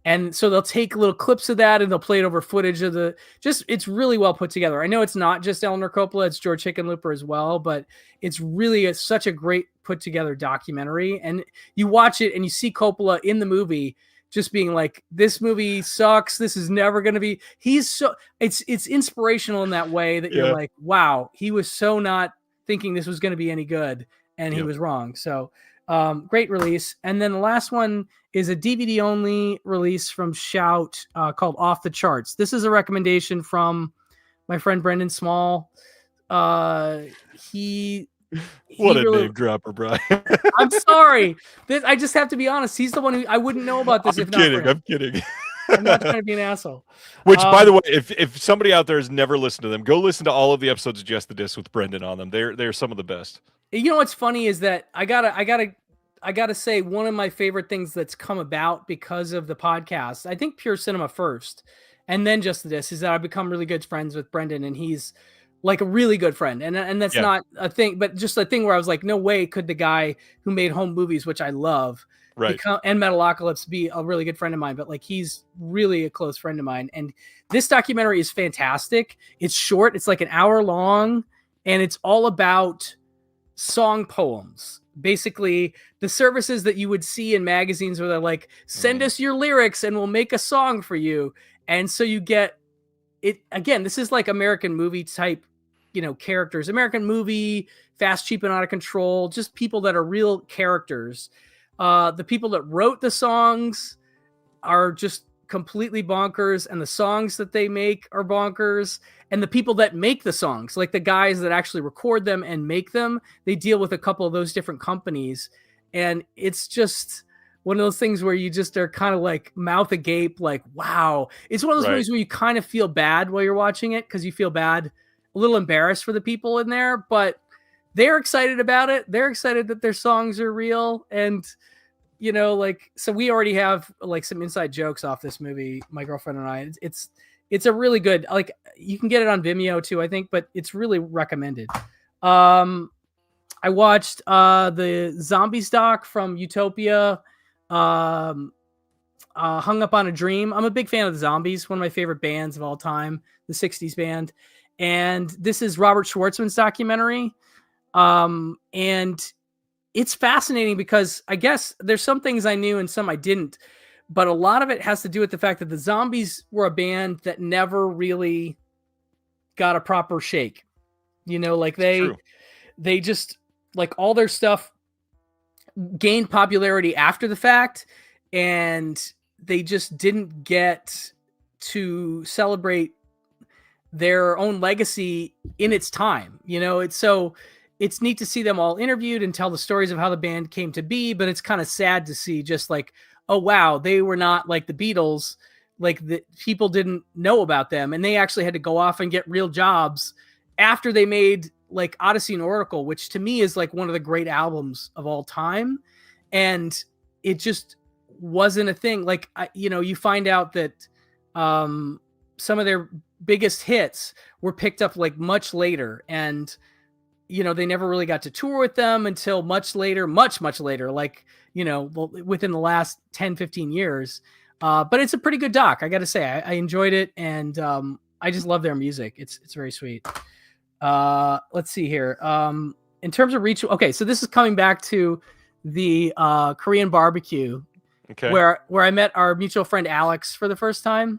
And so they'll take little clips of that and they'll play it over footage of it's really well put together. I know it's not just Eleanor Coppola, it's George Hickenlooper as well, but it's really such a great put together documentary. And you watch it and you see Coppola in the movie just being like, this movie sucks. This is never going to be, it's inspirational in that way that you're like, wow, he was so not thinking this was going to be any good. And he was wrong. So great release. And then the last one is a DVD only release from Shout called Off the Charts. This is a recommendation from my friend Brendan Small. What a name dropper, Brian. I'm sorry. I just have to be honest. He's the one who I wouldn't know about this. I'm kidding. I'm not trying to be an asshole. Which, by the way, if somebody out there has never listened to them, go listen to all of the episodes of Just the Disc with Brendan on them. They're some of the best. You know what's funny is that I gotta say one of my favorite things that's come about because of the podcast, I think Pure Cinema first, and then Just the Disc, is that I've become really good friends with Brendan, and he's like a really good friend. And that's not a thing, but just a thing where I was like, no way could the guy who made home movies, which I love, and Metalocalypse, be a really good friend of mine. But like, he's really a close friend of mine. And this documentary is fantastic. It's short. It's like an hour long, and it's all about song poems. Basically the services that you would see in magazines where they're like, send us your lyrics and we'll make a song for you. And so you get it again. This is like American movie type, characters, American movie, Fast, Cheap, and Out of Control, just people that are real characters. The people that wrote the songs are just completely bonkers, and the songs that they make are bonkers. And the people that make the songs, like the guys that actually record them and make them, they deal with a couple of those different companies. And it's just one of those things where you just are kind of like mouth agape, like, wow. It's one of those movies where you kind of feel bad while you're watching it, because you feel bad, a little embarrassed for the people in there, but they're excited about it. They're excited that their songs are real. And, so we already have like some inside jokes off this movie, my girlfriend and I. It's a really good, like, you can get it on Vimeo too, I think, but it's really recommended. I watched the Zombies doc from Utopia, Hung Up on a Dream. I'm a big fan of the Zombies, one of my favorite bands of all time, the 60s band. And this is Robert Schwartzman's documentary. And it's fascinating because I guess there's some things I knew and some I didn't, but a lot of it has to do with the fact that the Zombies were a band that never really got a proper shake. Like they just, like, all their stuff gained popularity after the fact, and they just didn't get to celebrate their own legacy in its time. It's neat to see them all interviewed and tell the stories of how the band came to be, but it's kind of sad to see just like, oh wow, they were not like the Beatles, like the people didn't know about them, and they actually had to go off and get real jobs after they made like Odyssey and Oracle, which to me is like one of the great albums of all time. And it just wasn't a thing. Like, you find out that some of their biggest hits were picked up like much later, and they never really got to tour with them until much later, much later, like, within the last 10, 15 years. But it's a pretty good doc. I got to say, I enjoyed it. And I just love their music. It's very sweet. Let's see here. In terms of reach. Okay. So this is coming back to the Korean barbecue, where I met our mutual friend, Alex, for the first time.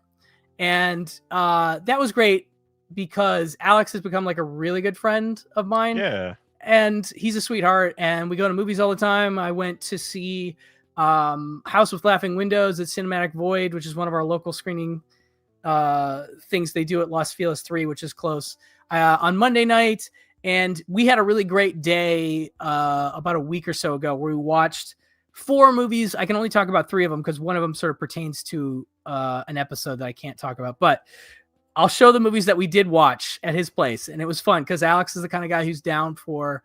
And that was great, because Alex has become like a really good friend of mine. Yeah. And he's a sweetheart, and we go to movies all the time. I went to see House with Laughing Windows at Cinematic Void, which is one of our local screening things they do at Los Feliz 3, which is close, on Monday night. And we had a really great day about a week or so ago where we watched 4 movies. I can only talk about 3 of them because one of them sort of pertains to an episode that I can't talk about. But I'll show the movies that we did watch at his place. And it was fun because Alex is the kind of guy who's down for,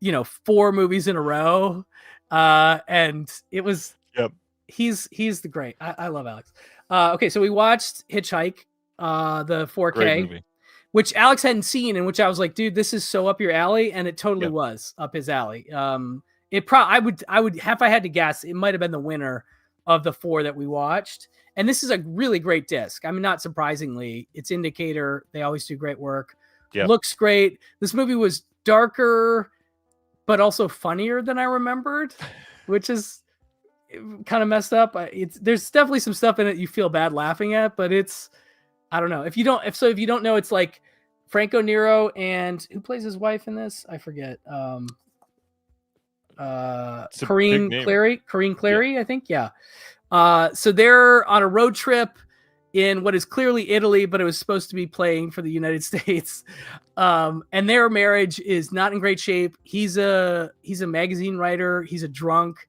4 movies in a row. And it was, he's the great. I love Alex. Okay, so we watched Hitchhike, the 4K. Great movie. Which Alex hadn't seen, and which I was like, dude, this is so up your alley, and it totally was up his alley. I would if I had to guess, it might have been the winner of the 4 that we watched. And this is a really great disc. I mean, not surprisingly, it's Indicator. They always do great work. Looks great. This movie was darker, but also funnier than I remembered, which is kind of messed up. There's definitely some stuff in it you feel bad laughing at, but it's, I don't know. If you don't know, it's like Franco Nero and who plays his wife in this? I forget. Corinne Clary, I think. Yeah. So they're on a road trip in what is clearly Italy, but it was supposed to be playing for the United States. And their marriage is not in great shape. He's a magazine writer. He's a drunk.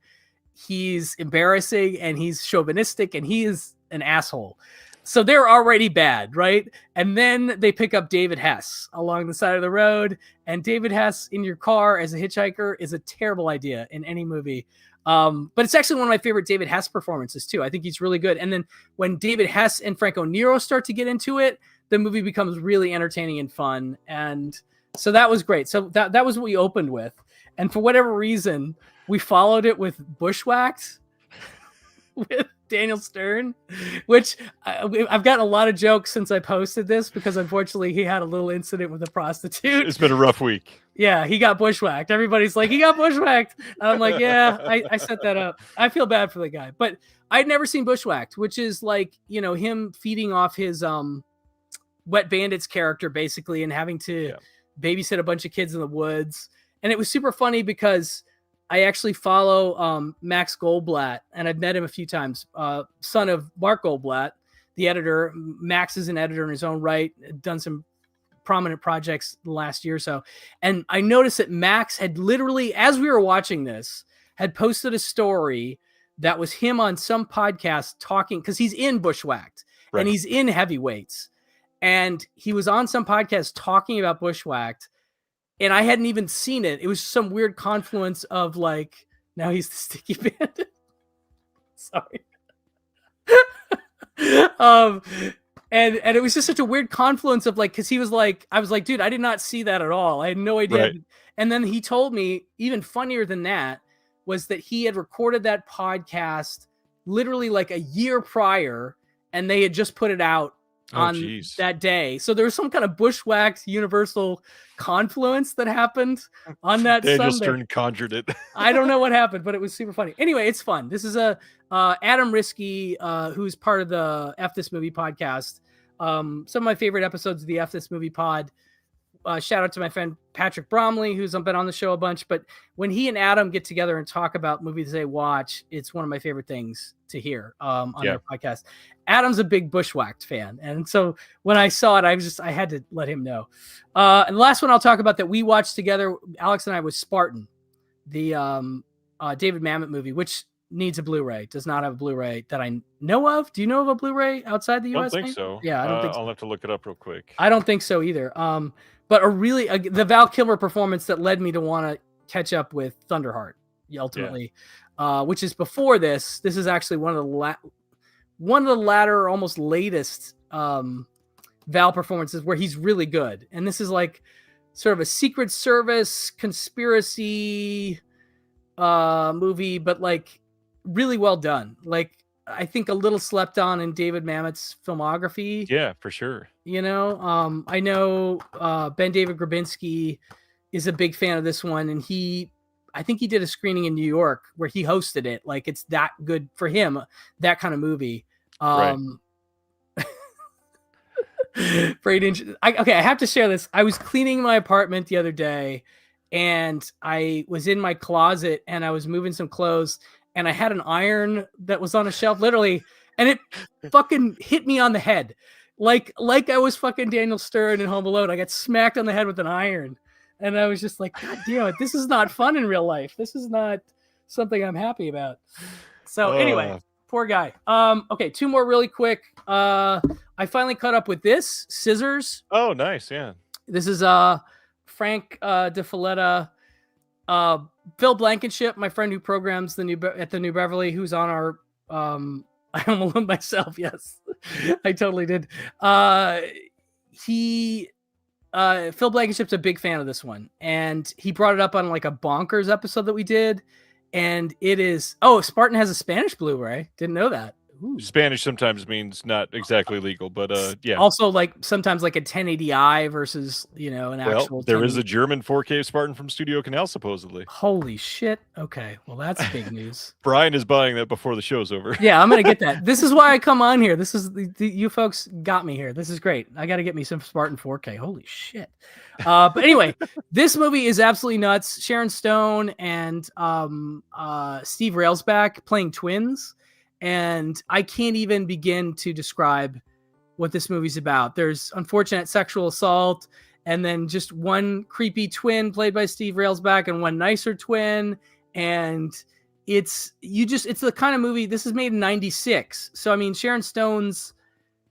He's embarrassing and he's chauvinistic and he is an asshole. So they're already bad, right? And then they pick up David Hess along the side of the road. And David Hess in your car as a hitchhiker is a terrible idea in any movie. But it's actually one of my favorite David Hess performances too. I think he's really good. And then when David Hess and Franco Nero start to get into it, the movie becomes really entertaining and fun. And so that was great. So that was what we opened with. And for whatever reason, we followed it with Bushwhacked with Daniel Stern, which I've gotten a lot of jokes since I posted this because unfortunately he had a little incident with a prostitute. It's been a rough week. Yeah, he got bushwhacked. Everybody's like, he got bushwhacked. And I'm like, yeah, I set that up. I feel bad for the guy. But I'd never seen Bushwhacked, which is like, him feeding off his Wet Bandits character basically and having to babysit a bunch of kids in the woods. And it was super funny because I actually follow Max Goldblatt, and I've met him a few times, son of Mark Goldblatt, the editor. Max is an editor in his own right, done some prominent projects the last year or so. And I noticed that Max had literally, as we were watching this, had posted a story that was him on some podcast talking, because he's in Bushwhacked and he's in Heavyweights. And he was on some podcast talking about Bushwhacked. And I hadn't even seen it. It was some weird confluence of like, now he's the Sticky Bandit. Sorry. And it was just such a weird confluence of like, because he was like, I was like, dude, I did not see that at all. I had no idea. Right. And then he told me, even funnier than that, was that he had recorded that podcast literally like a year prior, and they had just put it out on that day. So there was some kind of Bushwhacked universal confluence that happened on that Daniel Sunday. Stern conjured it. I don't know what happened, but it was super funny. Anyway, it's fun. This is a Adam Risky, who's part of the F This Movie podcast. Some of my favorite episodes of the F This Movie pod. Shout out to my friend Patrick Bromley, who's been on the show a bunch. But when he and Adam get together and talk about movies they watch, it's one of my favorite things to hear on their podcast. Adam's a big Bushwhacked fan. And so when I saw it, I had to let him know. And the last one I'll talk about that we watched together, Alex and I, was Spartan, the David Mamet movie, which needs a Blu-ray, does not have a Blu-ray that I know of. Do you know of a Blu-ray outside the US? I don't think so. Yeah, I don't think so. I'll have to look it up real quick. I don't think so either. But the Val Kilmer performance that led me to want to catch up with Thunderheart ultimately, which is before this. This is actually one of the latter, almost latest Val performances where he's really good. And this is like sort of a Secret Service conspiracy movie, but like really well done. Like, I think a little slept on in David Mamet's filmography. Yeah, for sure. I know Ben David Grabinski is a big fan of this one, and I think he did a screening in New York where he hosted it. Like, it's that good for him, that kind of movie. Right. I have to share this. I was cleaning my apartment the other day, and I was in my closet, and I was moving some clothes, and I had an iron that was on a shelf, literally, and it fucking hit me on the head. like I was fucking Daniel Stern in Home Alone. I got smacked on the head with an iron, and I was just like, God damn it, this is not fun in real life. This is not something I'm happy about. So anyway, poor guy. Okay, 2 more really quick. I finally caught up with this Scissors. Oh, nice. Yeah. This is Frank DeFaletta, Phil Blankenship, my friend who programs at the New Beverly, who's on our I Home Alone myself. Yes, I totally did. Phil Blankenship's a big fan of this one, and he brought it up on like a Bonkers episode that we did, and it is Spartan has a Spanish Blu-ray. Didn't know that. Ooh. Spanish sometimes means not exactly legal, but yeah. Also, like sometimes like a 1080i versus an actual. Well, there is a German 4K Spartan from Studio Canal supposedly. Holy shit! Okay, well that's big news. Brian is buying that before the show's over. Yeah, I'm gonna get that. This is why I come on here. This is you folks got me here. This is great. I got to get me some Spartan 4K. Holy shit! But anyway, this movie is absolutely nuts. Sharon Stone and Steve Railsback playing twins. And I can't even begin to describe what this movie's about. There's unfortunate sexual assault, and then just one creepy twin played by Steve Railsback and one nicer twin. And it's the kind of movie, this is made in 96. So, I mean, Sharon Stone's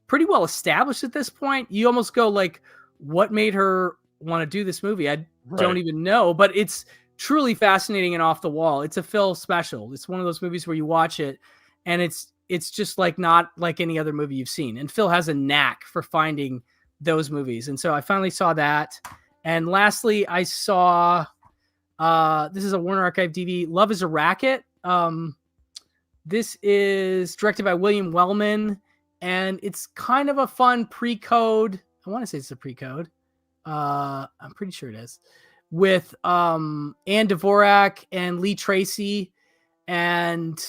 pretty well established at this point. You almost go like, what made her want to do this movie? I don't even know, but it's truly fascinating and off the wall. It's a Phil special. It's one of those movies where you watch it and it's just like not like any other movie you've seen. And Phil has a knack for finding those movies. And so I finally saw that. And lastly, I saw this is a Warner Archive DVD, Love is a Racket. This is directed by William Wellman, and it's kind of a fun pre-code. I want to say it's a pre-code. I'm pretty sure it is, with Ann Dvorak and Lee Tracy. And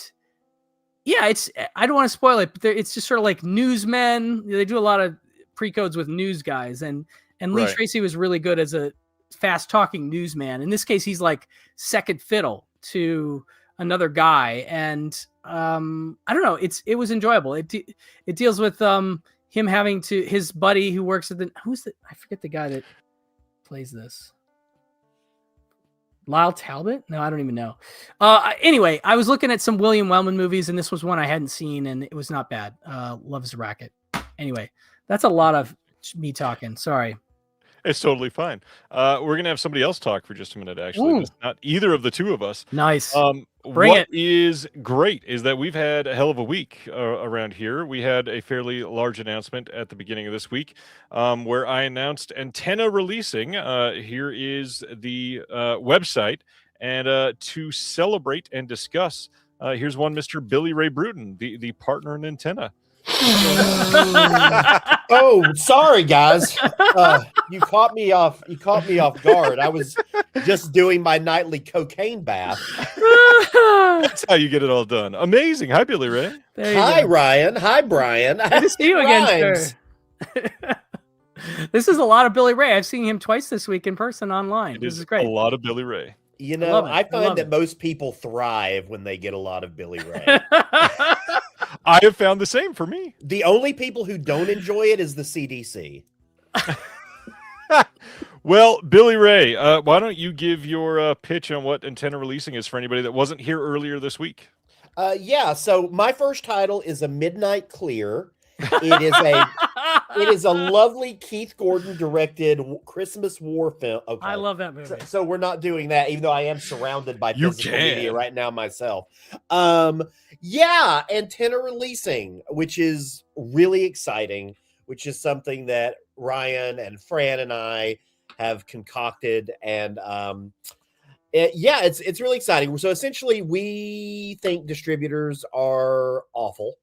yeah, I don't want to spoil it, but it's just sort of like newsmen. They do a lot of pre-codes with news guys, and Lee Tracy was really good as a fast talking newsman. In this case, he's like second fiddle to another guy. And I don't know, it was enjoyable. It deals with him having to, his buddy who works at I forget the guy that plays this. Lyle Talbot? No, I don't even know. Anyway, I was looking at some William Wellman movies, and this was one I hadn't seen, and it was not bad. Love is a Racket. Anyway, that's a lot of me talking. Sorry. It's totally fine. We're going to have somebody else talk for just a minute, actually. It's not either of the two of us. Nice. What is great is that we've had a hell of a week around here. We had a fairly large announcement at the beginning of this week where I announced Antenna releasing. Here is the website. And to celebrate and discuss, here's one Mr. Billy Ray Bruton, the partner in Antenna. Oh, sorry, guys. You caught me off guard. I was just doing my nightly cocaine bath. That's how you get it all done. Amazing. Hi, Billy Ray. Hi, Ryan. Hi, Brian. Good to see you again, sir. This is a lot of Billy Ray. I've seen him twice this week in person online. This is great. A lot of Billy Ray. You know, I find that most people thrive when they get a lot of Billy Ray. I have found the same for me. The only people who don't enjoy it is the CDC. Well, Billy Ray, why don't you give your pitch on what Antenna releasing is for anybody that wasn't here earlier this week? Yeah, so my first title is A Midnight Clear. It is a lovely Keith Gordon directed Christmas war film. Okay. I love that movie. So we're not doing that, even though I am surrounded by physical media right now myself. Yeah, Antenna releasing, which is really exciting, which is something that Ryan and Fran and I have concocted, and it's really exciting. So essentially, we think distributors are awful.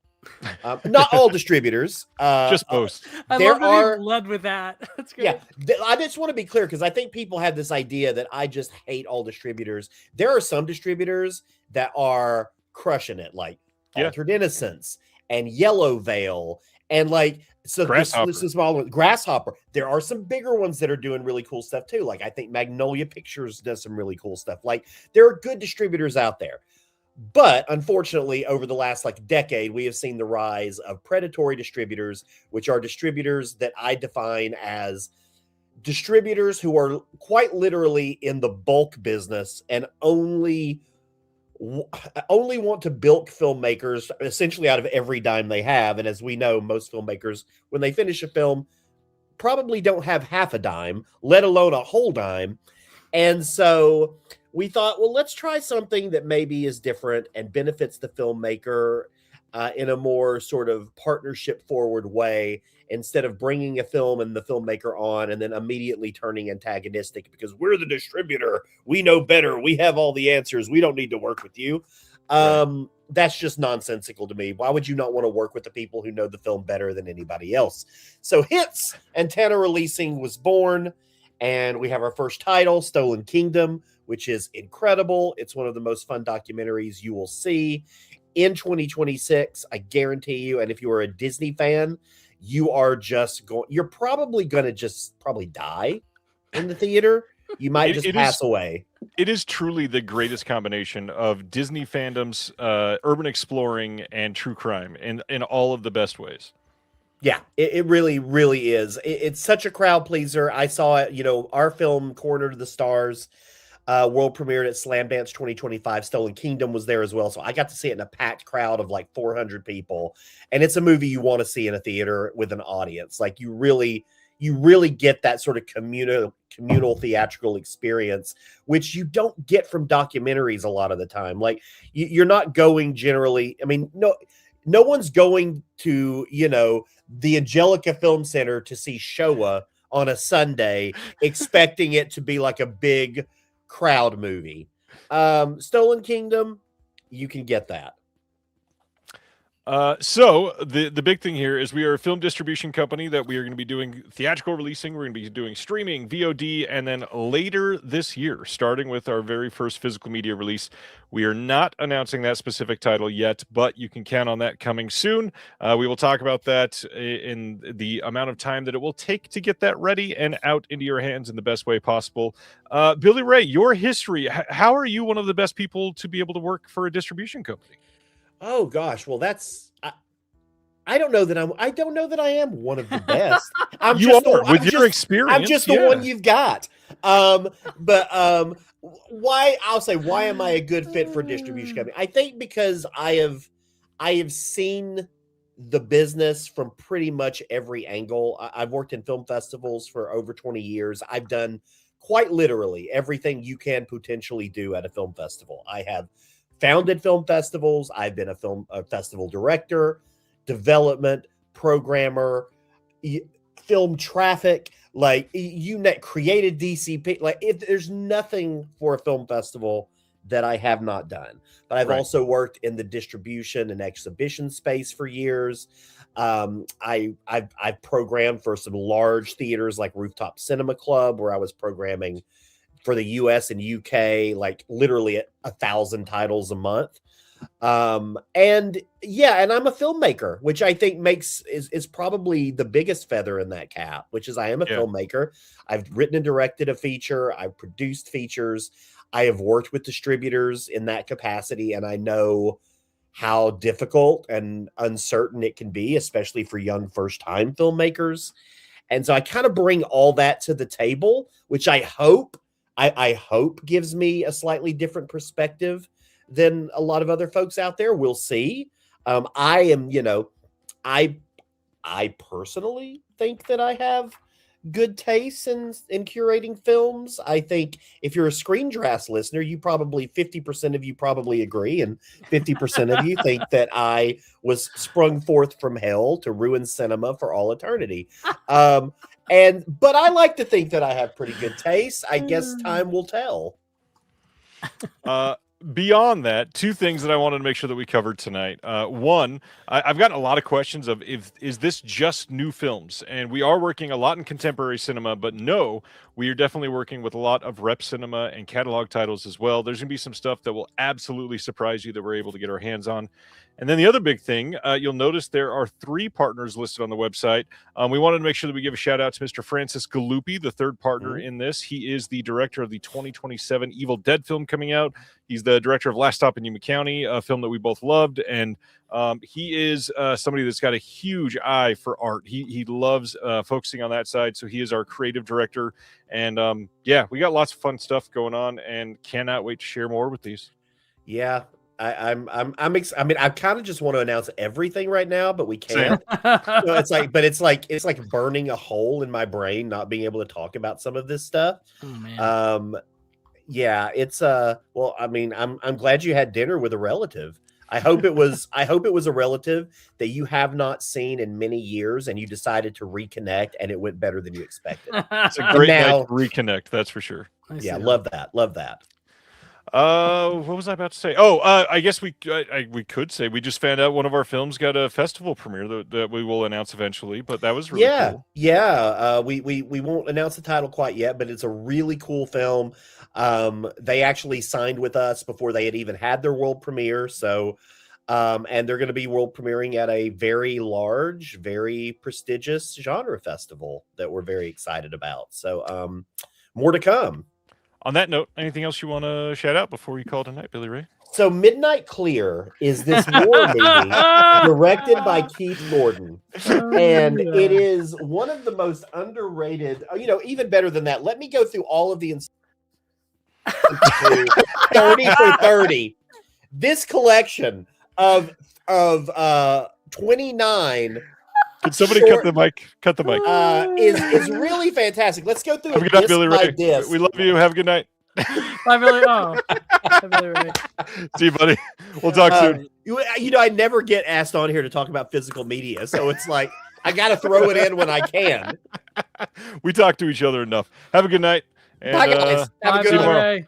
Not all distributors, just most. I love that you led with that. That's great. Yeah, I just want to be clear because I think people have this idea that I just hate all distributors. There are some distributors that are crushing it, like Altered Innocence and Yellow Veil, and like this is small one, Grasshopper. There are some bigger ones that are doing really cool stuff too. Like I think Magnolia Pictures does some really cool stuff. Like there are good distributors out there. But unfortunately, over the last decade, we have seen the rise of predatory distributors, which are distributors that I define as distributors who are quite literally in the bulk business and only want to bilk filmmakers essentially out of every dime they have. And as we know, most filmmakers, when they finish a film, probably don't have half a dime, let alone a whole dime. And so we thought, well, let's try something that maybe is different and benefits the filmmaker in a more sort of partnership forward way, instead of bringing a film and the filmmaker on and then immediately turning antagonistic because we're the distributor. We know better. We have all the answers. We don't need to work with you. That's just nonsensical to me. Why would you not want to work with the people who know the film better than anybody else? So Hits Antenna Releasing was born, and we have our first title, Stolen Kingdom, which is incredible. It's one of the most fun documentaries you will see in 2026. I guarantee you. And if you are a Disney fan, you are you're probably going to just die in the theater. You might just pass away. It is truly the greatest combination of Disney fandoms, urban exploring, and true crime in all of the best ways. Yeah, it really, really is. It's such a crowd pleaser. I saw it, our film Corner to the Stars, world premiered at Slam Dance 2025. Stolen Kingdom was there as well. So I got to see it in a packed crowd of 400 people. And it's a movie you want to see in a theater with an audience. You really get that sort of communal theatrical experience, which you don't get from documentaries a lot of the time. You're not going generally. I mean, no one's going to, the Angelica Film Center to see Showa on a Sunday, expecting it to be a big crowd movie. Stolen Kingdom, you can get that. So the big thing here is we are a film distribution company that we are going to be doing theatrical releasing. We're going to be doing streaming, VOD, and then later this year, starting with our very first physical media release. We are not announcing that specific title yet, but you can count on that coming soon. We will talk about that in the amount of time that it will take to get that ready and out into your hands in the best way possible. Billy Ray, your history, how are you one of the best people to be able to work for a distribution company? Oh gosh, well I don't know that I am one of the best. I'm your experience. I'm just the one you've got. Why am I a good fit for a distribution company? I think because I have seen the business from pretty much every angle. I've worked in film festivals for over 20 years. I've done quite literally everything you can potentially do at a film festival. I have founded film festivals. I've been a festival director, development, programmer, film traffic, created DCP. There's nothing for a film festival that I have not done. But I've also worked in the distribution and exhibition space for years. I've programmed for some large theaters like Rooftop Cinema Club, where I was programming for the US and UK, literally 1,000 titles a month. And I'm a filmmaker, which I think is probably the biggest feather in that cap, which is I am a filmmaker. I've written and directed a feature. I've produced features. I have worked with distributors in that capacity, and I know how difficult and uncertain it can be, especially for young first-time filmmakers. And so I kind of bring all that to the table, which I hope gives me a slightly different perspective than a lot of other folks out there. We'll see. I personally think that I have good taste in curating films. I think if you're a Screen Draft listener, 50% of you probably agree, and 50% of you think that I was sprung forth from hell to ruin cinema for all eternity. But I like to think that I have pretty good taste. I guess time will tell. Beyond that, two things that I wanted to make sure that we covered tonight. One, I've gotten a lot of questions of is this just new films? And we are working a lot in contemporary cinema, but no, we are definitely working with a lot of rep cinema and catalog titles as well. There's going to be some stuff that will absolutely surprise you that we're able to get our hands on. And then the other big thing, you'll notice there are 3 partners listed on the website. We wanted to make sure that we give a shout out to Mr. Francis Galuppi, the third partner in this. He is the director of the 2027 Evil Dead film coming out. He's the director of Last Stop in Yuma County, a film that we both loved. And he is somebody that's got a huge eye for art. He loves focusing on that side. So he is our creative director. And yeah, we got lots of fun stuff going on and cannot wait to share more with these. Yeah. I mean, I kind of just want to announce everything right now, but we can't. It's like burning a hole in my brain, not being able to talk about some of this stuff. Oh, man. Yeah, it's well, I mean, I'm glad you had dinner with a relative. I hope it was a relative that you have not seen in many years, and you decided to reconnect, and it went better than you expected. It's a great night to reconnect, that's for sure. Yeah, love that. What was I about to say? Oh, I guess we could say we just found out one of our films got a festival premiere that we will announce eventually, but that was really cool. Yeah. We won't announce the title quite yet, but it's a really cool film. They actually signed with us before they had even had their world premiere. So, and they're going to be world premiering at a very large, very prestigious genre festival that we're very excited about. So, more to come. On that note, anything else you want to shout out before we call tonight, Billy Ray? So Midnight Clear is this war movie directed by Keith Gordon. And it is one of the most underrated, even better than that. Let me go through all of the 30 for 30. This collection of 29 Can somebody cut the mic? Cut the mic. Is really fantastic. Let's go through Have a good night, Billy Ray. We love you. Have a good night. Bye, Billy. Oh, bye, Billy Ray. See you, buddy. We'll talk soon. I never get asked on here to talk about physical media, so it's like I got to throw it in when I can. We talk to each other enough. Have a good night. And, bye, guys. Have a good night.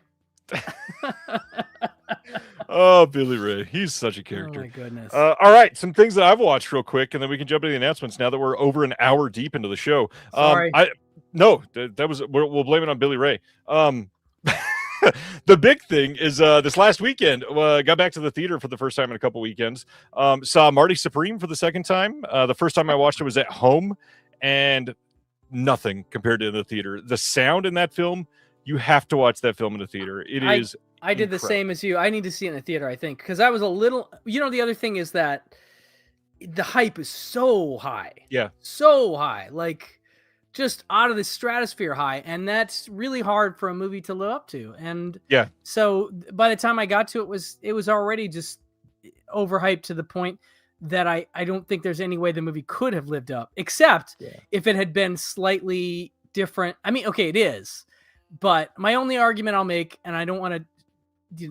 Oh, Billy Ray. He's such a character. Oh, my goodness. All right. Some things that I've watched real quick, and then we can jump into the announcements now that we're over an hour deep into the show. Sorry. We'll blame it on Billy Ray. The big thing is this last weekend, got back to the theater for the first time in a couple weekends. Saw Marty Supreme for the second time. The first time I watched it was at home, and nothing compared to the theater. The sound in that film, you have to watch that film in the theater. I did the same as you. I need to see it in the theater, I think, because I was a little, the other thing is that the hype is so high. Yeah. So high. Like just out of the stratosphere high. And that's really hard for a movie to live up to. And yeah. So by the time I got to it was already just overhyped to the point that I don't think there's any way the movie could have lived up, except if it had been slightly different. I mean, okay, it is. But my only argument I'll make, and I don't want to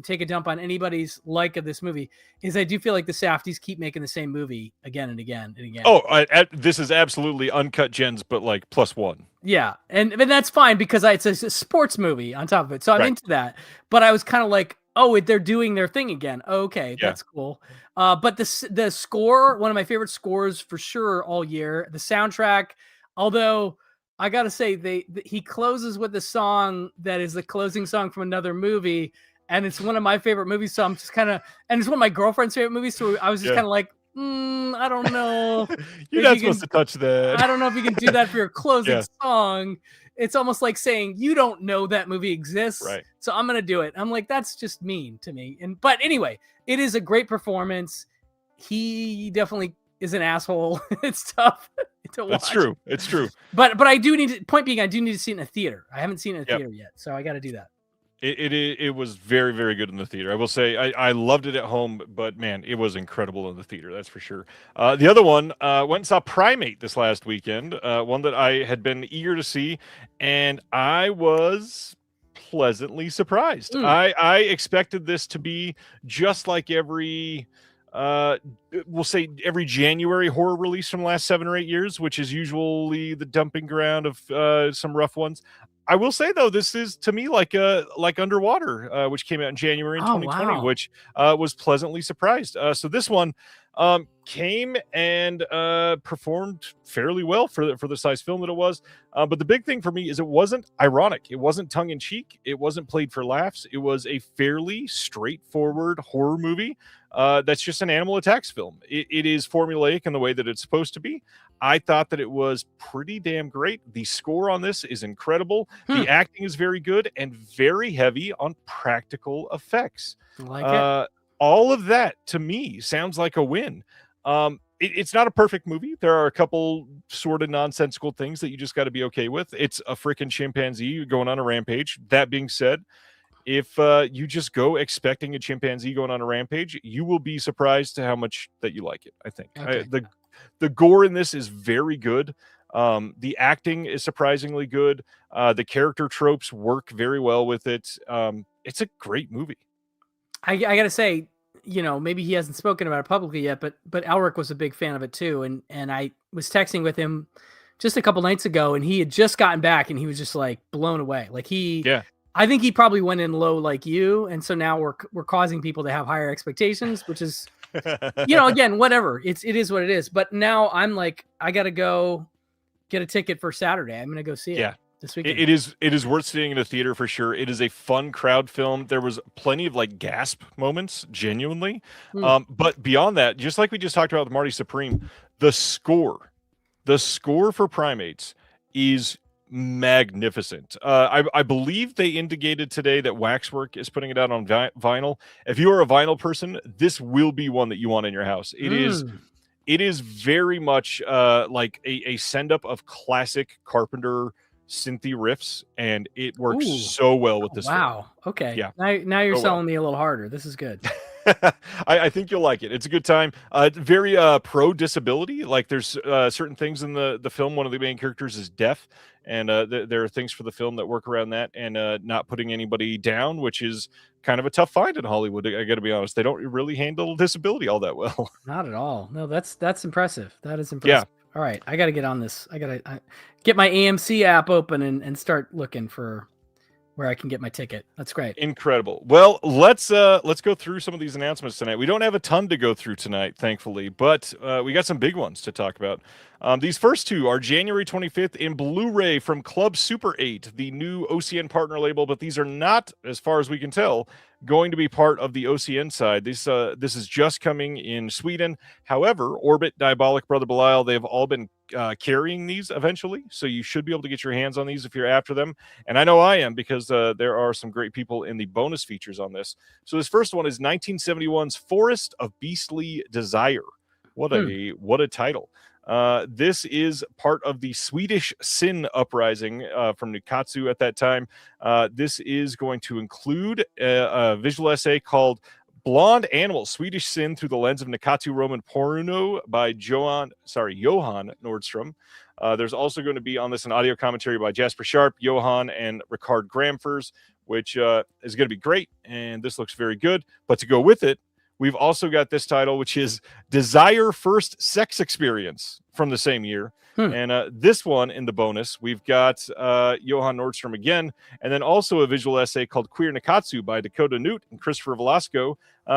take a dump on anybody's like of this movie, is I do feel like the Safdies keep making the same movie again and again and again. Oh, this is absolutely uncut gems, but like +1. Yeah, and that's fine because it's a sports movie on top of it, so I'm into that. But I was kind of like, oh, they're doing their thing again. Okay, that's cool. But the score, one of my favorite scores for sure all year. The soundtrack, although I gotta say, he closes with a song that is the closing song from another movie. And it's one of my favorite movies, so I'm just kind of, and it's one of my girlfriend's favorite movies, so I was just kind of like, I don't know. You're not supposed to touch that. I don't know if you can do that for your closing song. It's almost like saying, you don't know that movie exists, so I'm going to do it. I'm like, that's just mean to me. But anyway, it is a great performance. He definitely is an asshole. It's tough to watch. That's true. It's true. But I do need to, point being, I do need to see it in a theater. I haven't seen it in a theater yet, so I got to do that. It was very, very good in the theater. I will say I loved it at home, but man, it was incredible in the theater. That's for sure. The other one, went and saw Primate this last weekend, one that I had been eager to see, and I was pleasantly surprised. I expected this to be just like every January horror release from the last 7 or 8 years, which is usually the dumping ground of some rough ones. I will say though, this is to me like Underwater, which came out in January in 2020, which was pleasantly surprised. So this one, came and performed fairly well for the size film that it was. But the big thing for me is it wasn't ironic. It wasn't tongue in cheek. It wasn't played for laughs. It was a fairly straightforward horror movie. That's just an animal attacks film. It is formulaic in the way that it's supposed to be. I thought that it was pretty damn great. The score on this is incredible. The acting is very good and very heavy on practical effects. I like it. All of that to me sounds like a win. It's not a perfect movie. There are a couple sort of nonsensical things that you just got to be okay with. It's a freaking chimpanzee going on a rampage. That being said, if you just go expecting a chimpanzee going on a rampage, you will be surprised to how much that you like it. I think the gore in this is very good. The acting is surprisingly good. The character tropes work very well with it. It's a great movie. I gotta say, maybe he hasn't spoken about it publicly yet, but Elric was a big fan of it too. And I was texting with him just a couple nights ago, and he had just gotten back, and he was just like blown away. Like I think he probably went in low like you, and so now we're causing people to have higher expectations, which is, again, whatever. It is what it is. But now I'm like, I gotta go get a ticket for Saturday. I'm gonna go see it. Yeah. This weekend. It is worth seeing in a theater for sure. It is a fun crowd film. There was plenty of like gasp moments, genuinely. But beyond that, just like we just talked about with Marty Supreme, the score for Primates is magnificent. I believe they indicated today that Waxwork is putting it out on vinyl. If you are a vinyl person, this will be one that you want in your house. It is very much like a send up of classic Carpenter synthy riffs, and it works so well with this film. Okay. Yeah. Now you're selling me a little harder. This is good. I think you'll like it. It's a good time. Very pro disability. Like there's certain things in the film. One of the main characters is deaf, and there are things for the film that work around that, and not putting anybody down, which is kind of a tough find in Hollywood. I got to be honest. They don't really handle disability all that well. Not at all. No, that's impressive. That is impressive. Yeah. All right, I got to get on this. I got to get my AMC app open and start looking for where I can get my ticket. That's great. Incredible. Well, let's go through some of these announcements tonight. We don't have a ton to go through tonight, thankfully, but we got some big ones to talk about. These first two are January 25th in Blu-ray from Club Super 8, the new OCN partner label, but these are not, as far as we can tell, going to be part of the OCN side. This is just coming in Sweden. However, Orbit, Diabolic, Brother Belial, they've all been carrying these eventually, so you should be able to get your hands on these if you're after them. And I know I am, because there are some great people in the bonus features on this. So this first one is 1971's Forest of Beastly Desire. What a title. This is part of the Swedish Sin uprising from Nikatsu at that time. This is going to include a visual essay called Blonde Animals, Swedish Sin Through the Lens of Nikatsu Roman Porno by Johan Nordstrom. There's also going to be on this an audio commentary by Jasper Sharp, Johan, and Ricard Gramfers, which is going to be great, and this looks very good. But to go with it, we've also got this title, which is Desire First Sex Experience from the same year. And this one in the bonus, we've got Johan Nordstrom again, and then also a visual essay called Queer Nikatsu by Dakota Newt and Christopher Velasco,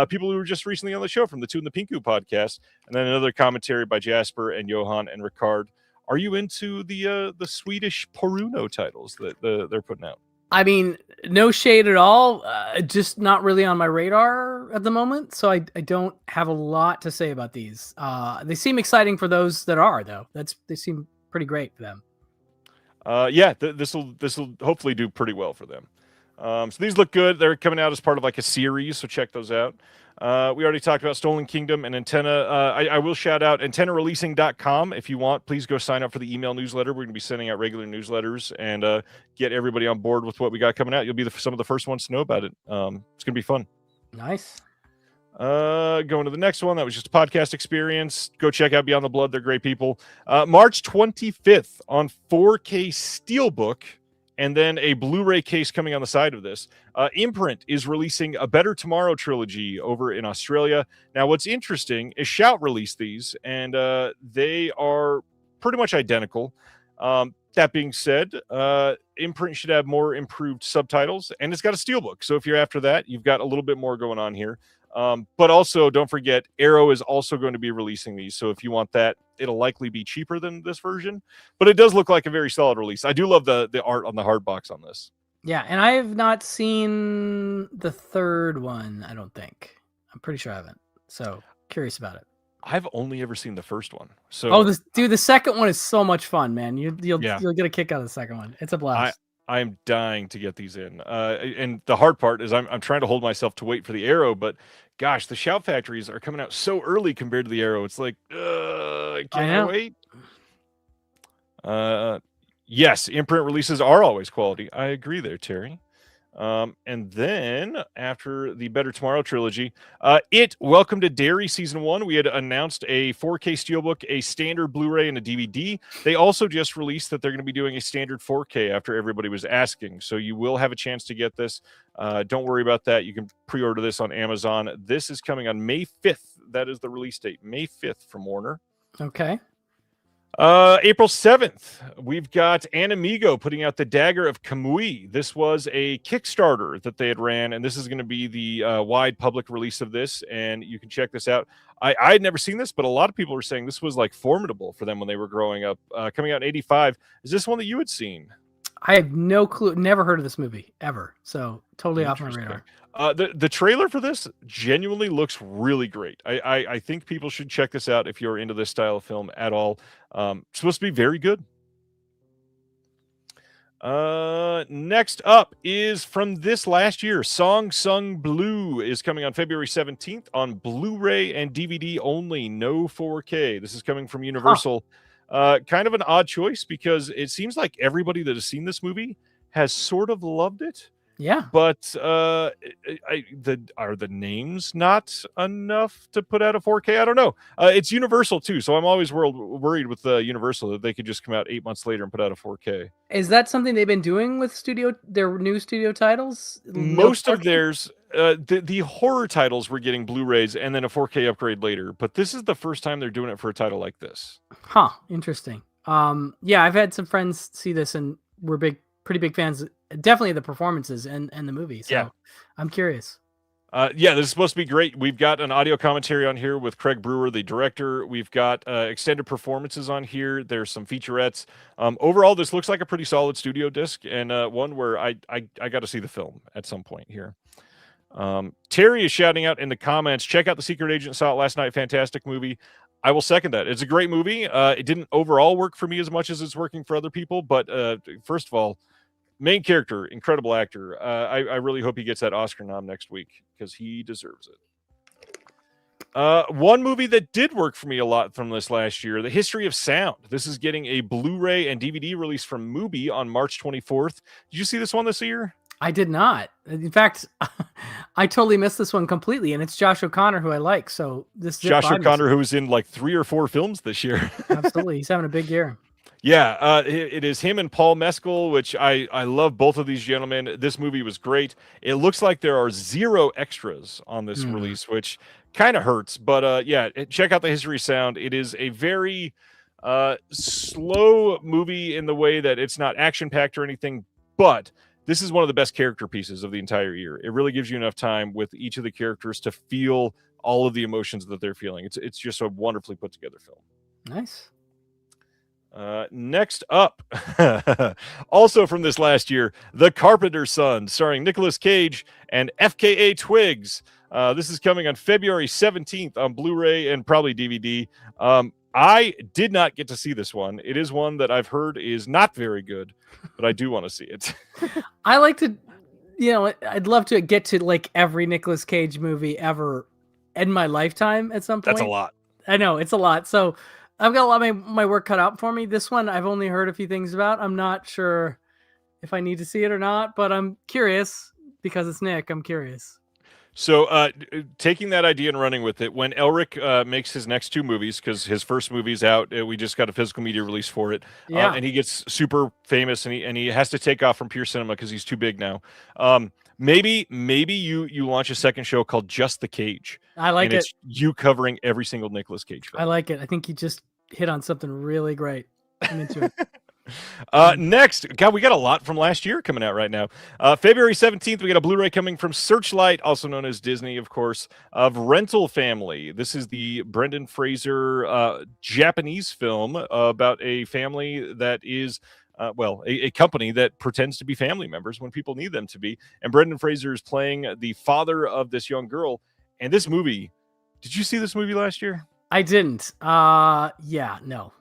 people who were just recently on the show from the Two and the Pinku podcast, and then another commentary by Jasper and Johan and Ricard. Are you into the Swedish Poruno titles that they're putting out? I mean, no shade at all. Just not really on my radar at the moment, so I don't have a lot to say about these. They seem exciting for those that are, though. They seem pretty great for them. This will hopefully do pretty well for them. So these look good. They're coming out as part of like a series, so check those out. We already talked about Stolen Kingdom and Antenna. I will shout out antennareleasing.com. If you want, please go sign up for the email newsletter. We're going to be sending out regular newsletters and get everybody on board with what we got coming out. You'll be some of the first ones to know about it. It's going to be fun. Nice. Going to the next one. That was just a podcast experience. Go check out Beyond the Blood. They're great people. March 25th on 4K Steelbook, and then a Blu-ray case coming on the side of this. Imprint is releasing a Better Tomorrow trilogy over in Australia. Now, what's interesting is Shout released these, and they are pretty much identical. That being said, Imprint should have more improved subtitles, and it's got a steelbook. So if you're after that, you've got a little bit more going on here. But also, don't forget, Arrow is also going to be releasing these. So if you want that, it'll likely be cheaper than this version. But it does look like a very solid release. I do love the art on the hard box on this. Yeah, and I have not seen the third one, I don't think. I'm pretty sure I haven't. So curious about it. I've only ever seen the first one. So the second one is so much fun, man. You'll Yeah. get a kick out of the second one. It's a blast. I'm dying to get these in. And the hard part is I'm trying to hold myself to wait for the Arrow, but gosh, the Shout Factories are coming out so early compared to the Arrow. It's like, can I wait? Yes, imprint releases are always quality. I agree there, Terry. And then after the Better Tomorrow trilogy, Welcome to Derry Season 1, we had announced a 4K Steelbook, a standard Blu-ray, and a DVD. They also just released that they're going to be doing a standard 4K after everybody was asking. So you will have a chance to get this. Don't worry about that. You can pre-order this on Amazon. This is coming on May 5th. That is the release date, May 5th from Warner. Okay. April 7th, we've got Anamigo putting out The Dagger of Kamui. This was a Kickstarter that they had ran, and this is going to be the wide public release of this, and you can check this out. I had never seen this, but a lot of people were saying this was like formidable for them when they were growing up. Coming out in 85. Is this one that you had seen? I have no clue. Never heard of this movie, ever. So totally off my radar. The trailer for this genuinely looks really great. I think people should check this out if you're into this style of film at all. It's supposed to be very good. Next up is from this last year. Song Sung Blue is coming on February 17th on Blu-ray and DVD only, no 4K. This is coming from Universal. Kind of an odd choice because it seems like everybody that has seen this movie has sort of loved it. Yeah, but are the names not enough to put out a 4K? I don't know. It's Universal too, so I'm always worried with Universal that they could just come out 8 months later and put out a 4K. Is that something they've been doing with their new studio titles? Most of theirs, the horror titles were getting Blu-rays and then a 4K upgrade later, but this is the first time they're doing it for a title like this. Huh? Interesting. Yeah, I've had some friends see this and we're pretty big fans. Definitely the performances and the movie. So yeah. I'm curious. This is supposed to be great. We've got an audio commentary on here with Craig Brewer, the director. We've got extended performances on here. There's some featurettes. Overall, this looks like a pretty solid studio disc and one where I got to see the film at some point here. Terry is shouting out in the comments, check out The Secret Agent, saw it last night. Fantastic movie. I will second that. It's a great movie. It didn't overall work for me as much as it's working for other people. But first of all, main character, incredible actor. I really hope he gets that Oscar nom next week because he deserves it. One movie that did work for me a lot from this last year, The History of Sound. This is getting a Blu-ray and DVD release from Mubi on March 24th. Did you see this one this year? I did not. In fact, I totally missed this one completely, and it's Josh O'Connor, who I like. So this Josh O'Connor, who was in like 3 or 4 films this year. Absolutely, he's having a big year. Yeah, it is him and Paul Mescal, which I love both of these gentlemen. This movie was great. It looks like there are 0 extras on this release, which kind of hurts. But yeah, check out The History of Sound. It is a very slow movie in the way that it's not action-packed or anything, but this is one of the best character pieces of the entire year. It really gives you enough time with each of the characters to feel all of the emotions that they're feeling. It's just a wonderfully put together film. Nice. Next up, also from this last year, The Carpenter's Son, starring Nicolas Cage and FKA Twigs. This is coming on February 17th on Blu-ray and probably DVD. I did not get to see this one. It is one that I've heard is not very good, but I do want to see it. I like to, I'd love to get to like every Nicolas Cage movie ever in my lifetime at some point. That's a lot. I know, it's a lot. So I've got a lot of my work cut out for me. This one I've only heard a few things about. I'm not sure if I need to see it or not, but I'm curious because it's Nick. I'm curious. So taking that idea and running with it, when Elric makes his next 2 movies, because his first movie's out, we just got a physical media release for it, and he gets super famous, and he has to take off from Pure Cinema because he's too big now. Maybe you launch a second show called Just the Cage. I like it. It's you covering every single Nicolas Cage film. I like it. I think you just hit on something really great. I'm into it. Next, God, we got a lot from last year coming out right now. February 17th, we got a Blu-ray coming from Searchlight, also known as Disney, of course, of Rental Family. This is the Brendan Fraser Japanese film about a family that is, a company that pretends to be family members when people need them to be. And Brendan Fraser is playing the father of this young girl. And this movie, did you see this movie last year? I didn't. Yeah, no.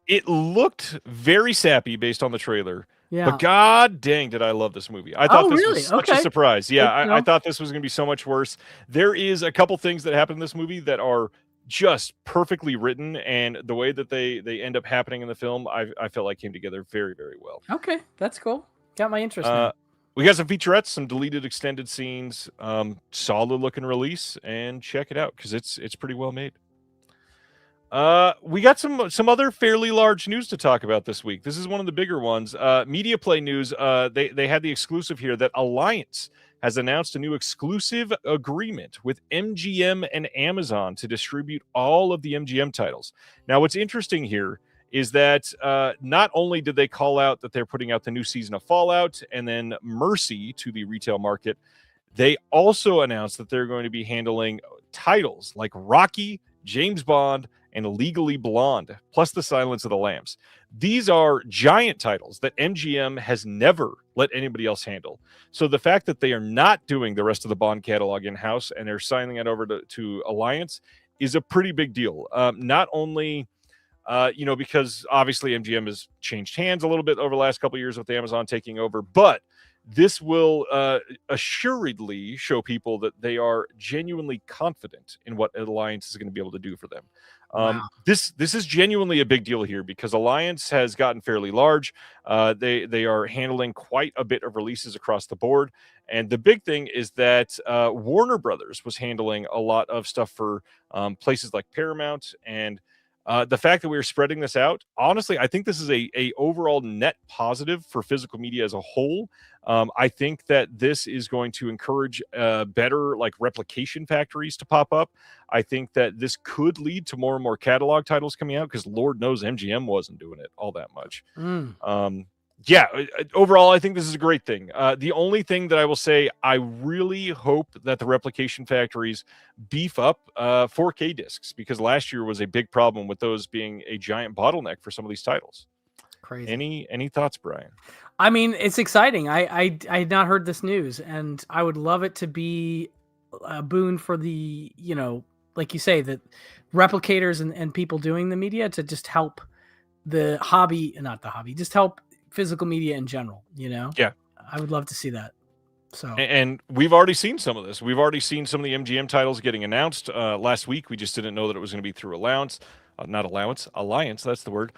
It looked very sappy based on the trailer. Yeah. But god dang, did I love this movie. I thought this really? was such a Okay. surprise. Yeah, Good to I know. thought this was going to be so much worse. There is a couple things that happen in this movie that are just perfectly written, and the way that they end up happening in the film, I felt like came together very, very well. Okay, that's cool. Got my interest now. We got some featurettes, some deleted extended scenes, solid looking release, and check it out because it's pretty well made. We got some other fairly large news to talk about this week. This is one of the bigger ones. Media Play news. They had the exclusive here that Alliance has announced a new exclusive agreement with MGM and Amazon to distribute all of the MGM titles. Now, what's interesting here is that not only did they call out that they're putting out the new season of Fallout and then Mercy to the retail market, they also announced that they're going to be handling titles like Rocky, James Bond, and Legally Blonde, plus The Silence of the Lambs. These are giant titles that MGM has never let anybody else handle. So the fact that they are not doing the rest of the Bond catalog in-house and they're signing it over to Alliance is a pretty big deal. Not only... because obviously MGM has changed hands a little bit over the last couple of years with Amazon taking over, but this will assuredly show people that they are genuinely confident in what Alliance is going to be able to do for them. Wow. This is genuinely a big deal here because Alliance has gotten fairly large. They are handling quite a bit of releases across the board. And the big thing is that Warner Brothers was handling a lot of stuff for places like Paramount, and the fact that we're spreading this out, honestly, I think this is a overall net positive for physical media as a whole. I think that this is going to encourage better like replication factories to pop up. I think that this could lead to more and more catalog titles coming out because Lord knows MGM wasn't doing it all that much. Overall, I think this is a great thing. The only thing that I will say, I really hope that the replication factories beef up 4K discs because last year was a big problem with those being a giant bottleneck for some of these titles. Crazy. Any thoughts, Brian? I mean, it's exciting. I had not heard this news, and I would love it to be a boon for the, like you say, the replicators and people doing the media to just help the hobby, just help physical media in general. Yeah, I would love to see that. So, and we've already seen some of this. We've already seen some of the MGM titles getting announced last week. We just didn't know that it was going to be through Alliance. Alliance, that's the word,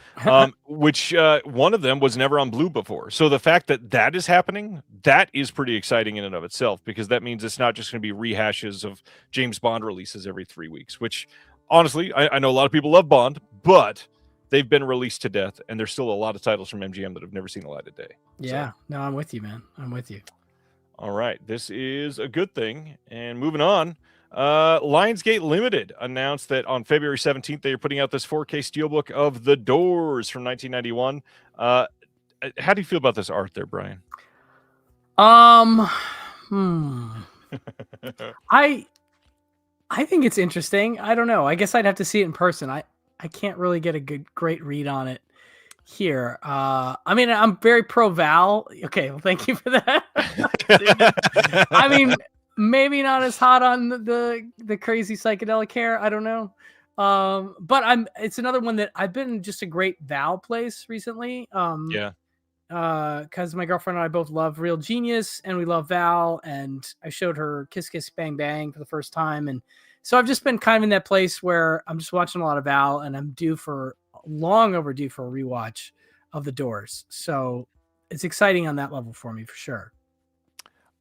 which one of them was never on Blue before. So the fact that is happening, that is pretty exciting in and of itself, because that means it's not just going to be rehashes of James Bond releases every 3 weeks, which honestly, I know a lot of people love Bond, but they've been released to death, and there's still a lot of titles from MGM that have never seen the light of day. Yeah, no, I'm with you, man. I'm with you. All right, this is a good thing. And moving on, Lionsgate Limited announced that on February 17th, they are putting out this 4K steelbook of The Doors from 1991. How do you feel about this art there, Brian? I think it's interesting. I don't know. I guess I'd have to see it in person. I can't really get a great read on it here. I mean, I'm very pro Val. Okay, well, thank you for that. I mean, maybe not as hot on the crazy psychedelic hair. I don't know. But it's another one that I've been just a great Val place recently. Because my girlfriend and I both love Real Genius and we love Val, and I showed her Kiss Kiss Bang Bang for the first time, and so I've just been kind of in that place where I'm just watching a lot of Val, and I'm long overdue for a rewatch of The Doors. So it's exciting on that level for me, for sure.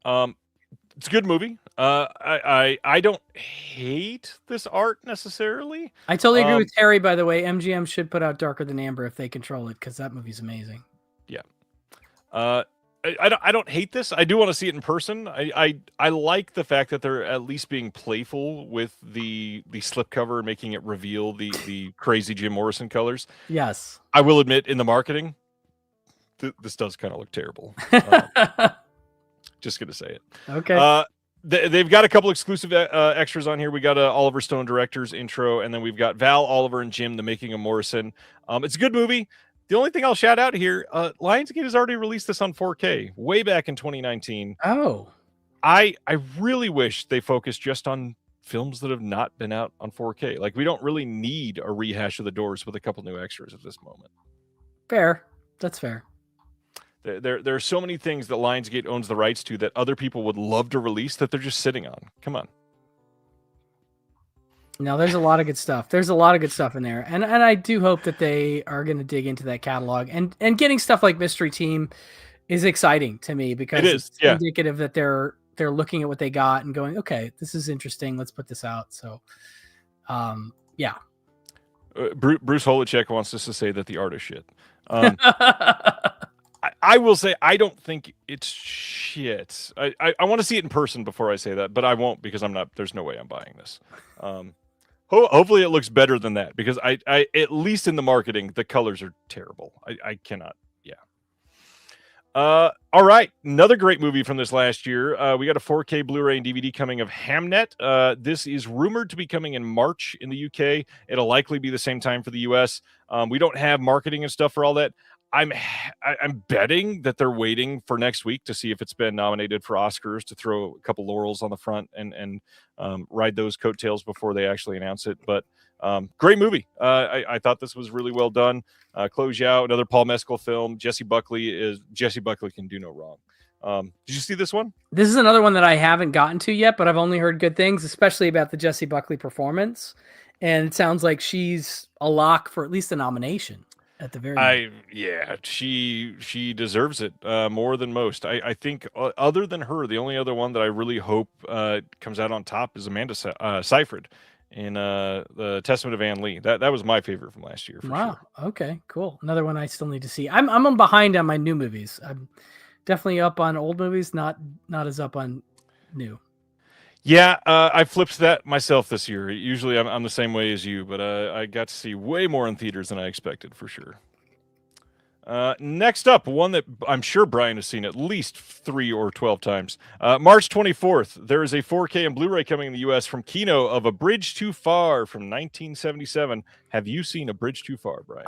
It's a good movie. I don't hate this art necessarily. I totally agree with Terry, by the way. MGM should put out Darker Than Amber if they control it, because that movie's amazing. Yeah. I don't hate this. I do want to see it in person. I like the fact that they're at least being playful with the slipcover, making it reveal the crazy Jim Morrison colors. Yes. I will admit, in the marketing, this does kind of look terrible. Just gonna say it. Okay. They've got a couple exclusive extras on here. We got a Oliver Stone director's intro, and then we've got Val, Oliver, and Jim, the making of Morrison. It's a good movie. The only thing I'll shout out here, Lionsgate has already released this on 4K way back in 2019. Oh. I really wish they focused just on films that have not been out on 4K. Like, we don't really need a rehash of The Doors with a couple new extras at this moment. Fair. That's fair. There are so many things that Lionsgate owns the rights to that other people would love to release that they're just sitting on. Come on. No, there's a lot of good stuff. There's a lot of good stuff in there. And I do hope that they are going to dig into that catalog. And getting stuff like Mystery Team is exciting to me because it's indicative that they're looking at what they got and going, okay, this is interesting. Let's put this out. So, yeah. Bruce Holicek wants us to say that the art is shit. I will say I don't think it's shit. I want to see it in person before I say that, but I won't because I'm not. There's no way I'm buying this. Hopefully it looks better than that because I at least in the marketing the colors are terrible. I cannot. Yeah. All right, another great movie from this last year. We got a 4K Blu-ray and DVD coming of Hamnet. This is rumored to be coming in March in the UK. It'll likely be the same time for the US. We don't have marketing and stuff for all that. I'm betting that they're waiting for next week to see if it's been nominated for Oscars to throw a couple laurels on the front and ride those coattails before they actually announce it. But great movie. I thought this was really well done. Chloe Zhao, another Paul Mescal film. Jesse Buckley can do no wrong. Did you see this one? This is another one that I haven't gotten to yet, but I've only heard good things, especially about the Jesse Buckley performance. And it sounds like she's a lock for at least a nomination. At the very end. She deserves it more than most. I think other than her, the only other one that I really hope comes out on top is Amanda Seyfried in the Testament of Anne Lee. That was my favorite from last year. Wow. Sure. Okay. Cool. Another one I still need to see. I'm behind on my new movies. I'm definitely up on old movies, not as up on new. Yeah, I flipped that myself this year. Usually I'm the same way as you, but I got to see way more in theaters than I expected, for sure. Next up, one that I'm sure Brian has seen at least 3 or 12 times. March 24th, there is a 4K and Blu-ray coming in the U.S. from Kino of A Bridge Too Far from 1977. Have you seen A Bridge Too Far, Brian?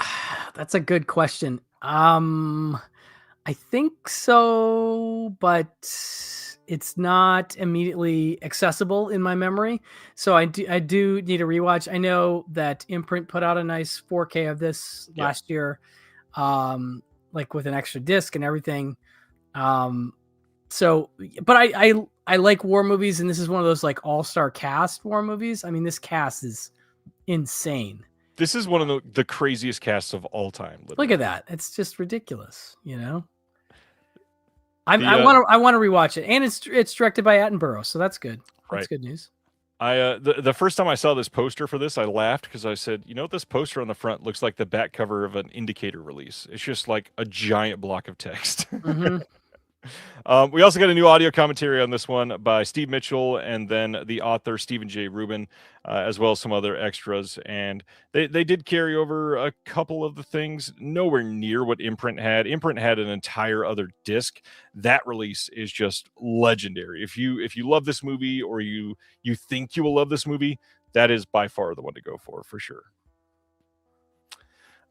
That's a good question. I think so, but it's not immediately accessible in my memory. So I do need a rewatch. I know that Imprint put out a nice 4K of this last year, like with an extra disc and everything. So, but I like war movies, and this is one of those like all-star cast war movies. I mean, this cast is insane. This is one of the craziest casts of all time. Literally. Look at that. It's just ridiculous, you know? I want to rewatch it, and it's directed by Attenborough, so that's good. That's good news. The first time I saw this poster for this, I laughed because I said, you know, this poster on the front looks like the back cover of an Indicator release. It's just like a giant block of text. Mm-hmm. We also got a new audio commentary on this one by Steve Mitchell and then the author Stephen J. Rubin, as well as some other extras. And they did carry over a couple of the things, nowhere near what Imprint had. Imprint had an entire other disc. That release is just legendary. If you love this movie or you think you will love this movie, that is by far the one to go for sure.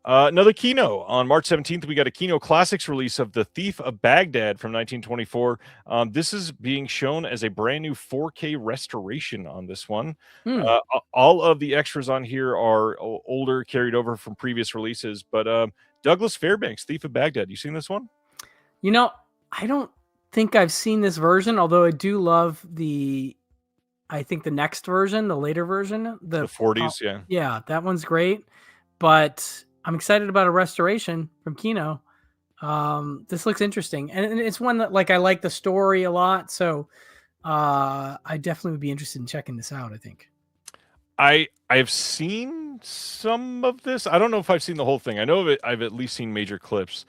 Another Kino. On March 17th, we got a Kino Classics release of The Thief of Baghdad from 1924. This is being shown as a brand new 4K restoration on this one. All of the extras on here are older, carried over from previous releases. But Douglas Fairbanks, Thief of Baghdad. You seen this one? You know, I don't think I've seen this version, although I do love I think the next version, the later version. The 40s, yeah. Yeah, that one's great. But I'm excited about a restoration from Kino. This looks interesting, and it's one that I like the story a lot. So I definitely would be interested in checking this out. I think I've seen some of this. I don't know if I've seen the whole thing. I know of it. I've at least seen major clips.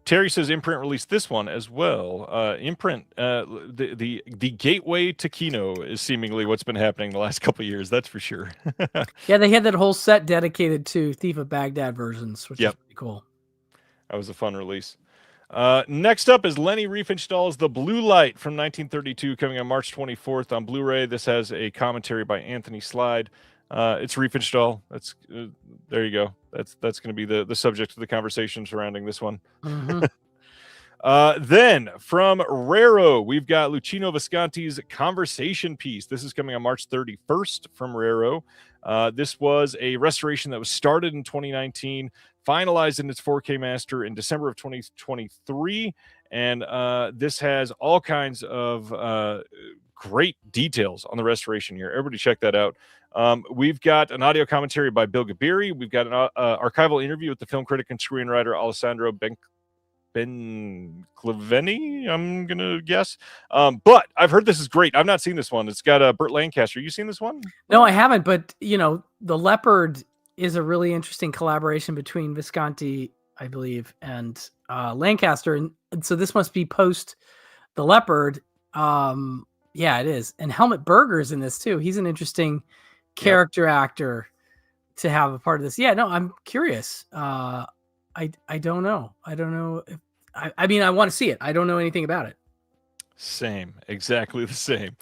Terry says Imprint released this one as well. Imprint, the gateway to Kino is seemingly what's been happening the last couple of years. That's for sure. Yeah, they had that whole set dedicated to Thief of Baghdad versions, which is pretty cool. That was a fun release. Next up is Lenny Riefenstahl's The Blue Light from 1932, coming on March 24th on Blu-ray. This has a commentary by Anthony Slide. It's Riefenstahl. That's there you go. That's going to be the subject of the conversation surrounding this one. Mm-hmm. Then from Raro, we've got Luchino Visconti's Conversation Piece. This is coming on March 31st from Raro. This was a restoration that was started in 2019, finalized in its 4K master in December of 2023, and this has all kinds of great details on the restoration here. Everybody check that out. We've got an audio commentary by Bill Gabiri. We've got an archival interview with the film critic and screenwriter Alessandro Bencleveni, I'm going to guess. But I've heard this is great. I've not seen this one. It's got Burt Lancaster. You seen this one? No, I haven't. But, The Leopard is a really interesting collaboration between Visconti, I believe, and Lancaster. And so this must be post The Leopard. Yeah, it is. And Helmut Berger's in this too. He's an interesting character actor to have a part of this. Yeah, no, I'm curious. I don't know. I don't know if I mean I want to see it. I don't know anything about it. Same, exactly the same.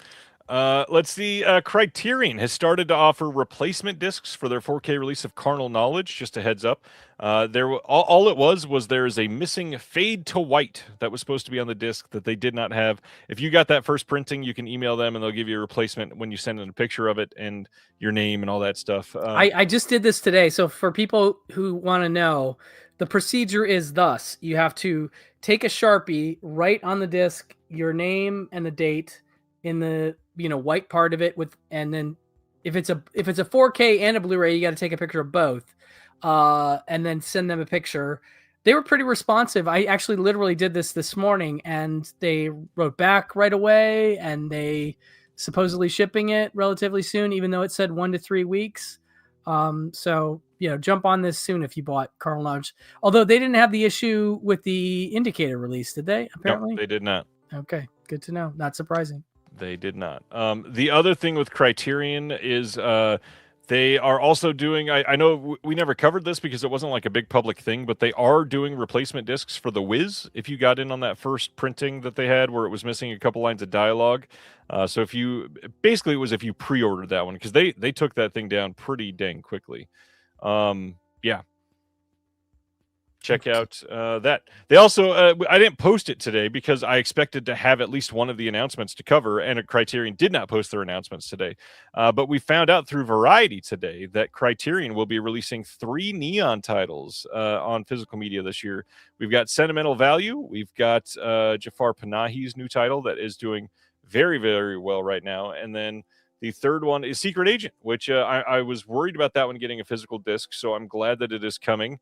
Let's see. Criterion has started to offer replacement discs for their 4K release of Carnal Knowledge. Just a heads up. All it was there is a missing fade to white that was supposed to be on the disc that they did not have. If you got that first printing, you can email them and they'll give you a replacement when you send in a picture of it and your name and all that stuff. I just did this today. So for people who want to know, the procedure is thus: you have to take a Sharpie, write on the disc your name and the date in the white part of it and then if it's a 4K and a Blu-ray, you got to take a picture of both, and then send them a picture. They were pretty responsive. I actually literally did this morning, and they wrote back right away, and they supposedly shipping it relatively soon, even though it said 1 to 3 weeks. So jump on this soon if you bought Carnal Knowledge. Although they didn't have the issue with the Indicator release, did they? Apparently, no, they did not. Okay, good to know. Not surprising. They did not. The other thing with Criterion is they are also doing, I know we never covered this because it wasn't like a big public thing, but they are doing replacement discs for The Wiz. If you got in on that first printing that they had where it was missing a couple lines of dialogue. So if you pre-ordered that one, because they took that thing down pretty dang quickly. Yeah. Check out that. They also, I didn't post it today because I expected to have at least one of the announcements to cover, and Criterion did not post their announcements today. But we found out through Variety today that Criterion will be releasing 3 Neon titles on physical media this year. We've got Sentimental Value. We've got Jafar Panahi's new title that is doing very, very well right now. And then the third one is Secret Agent, which I was worried about that one getting a physical disc, so I'm glad that it is coming.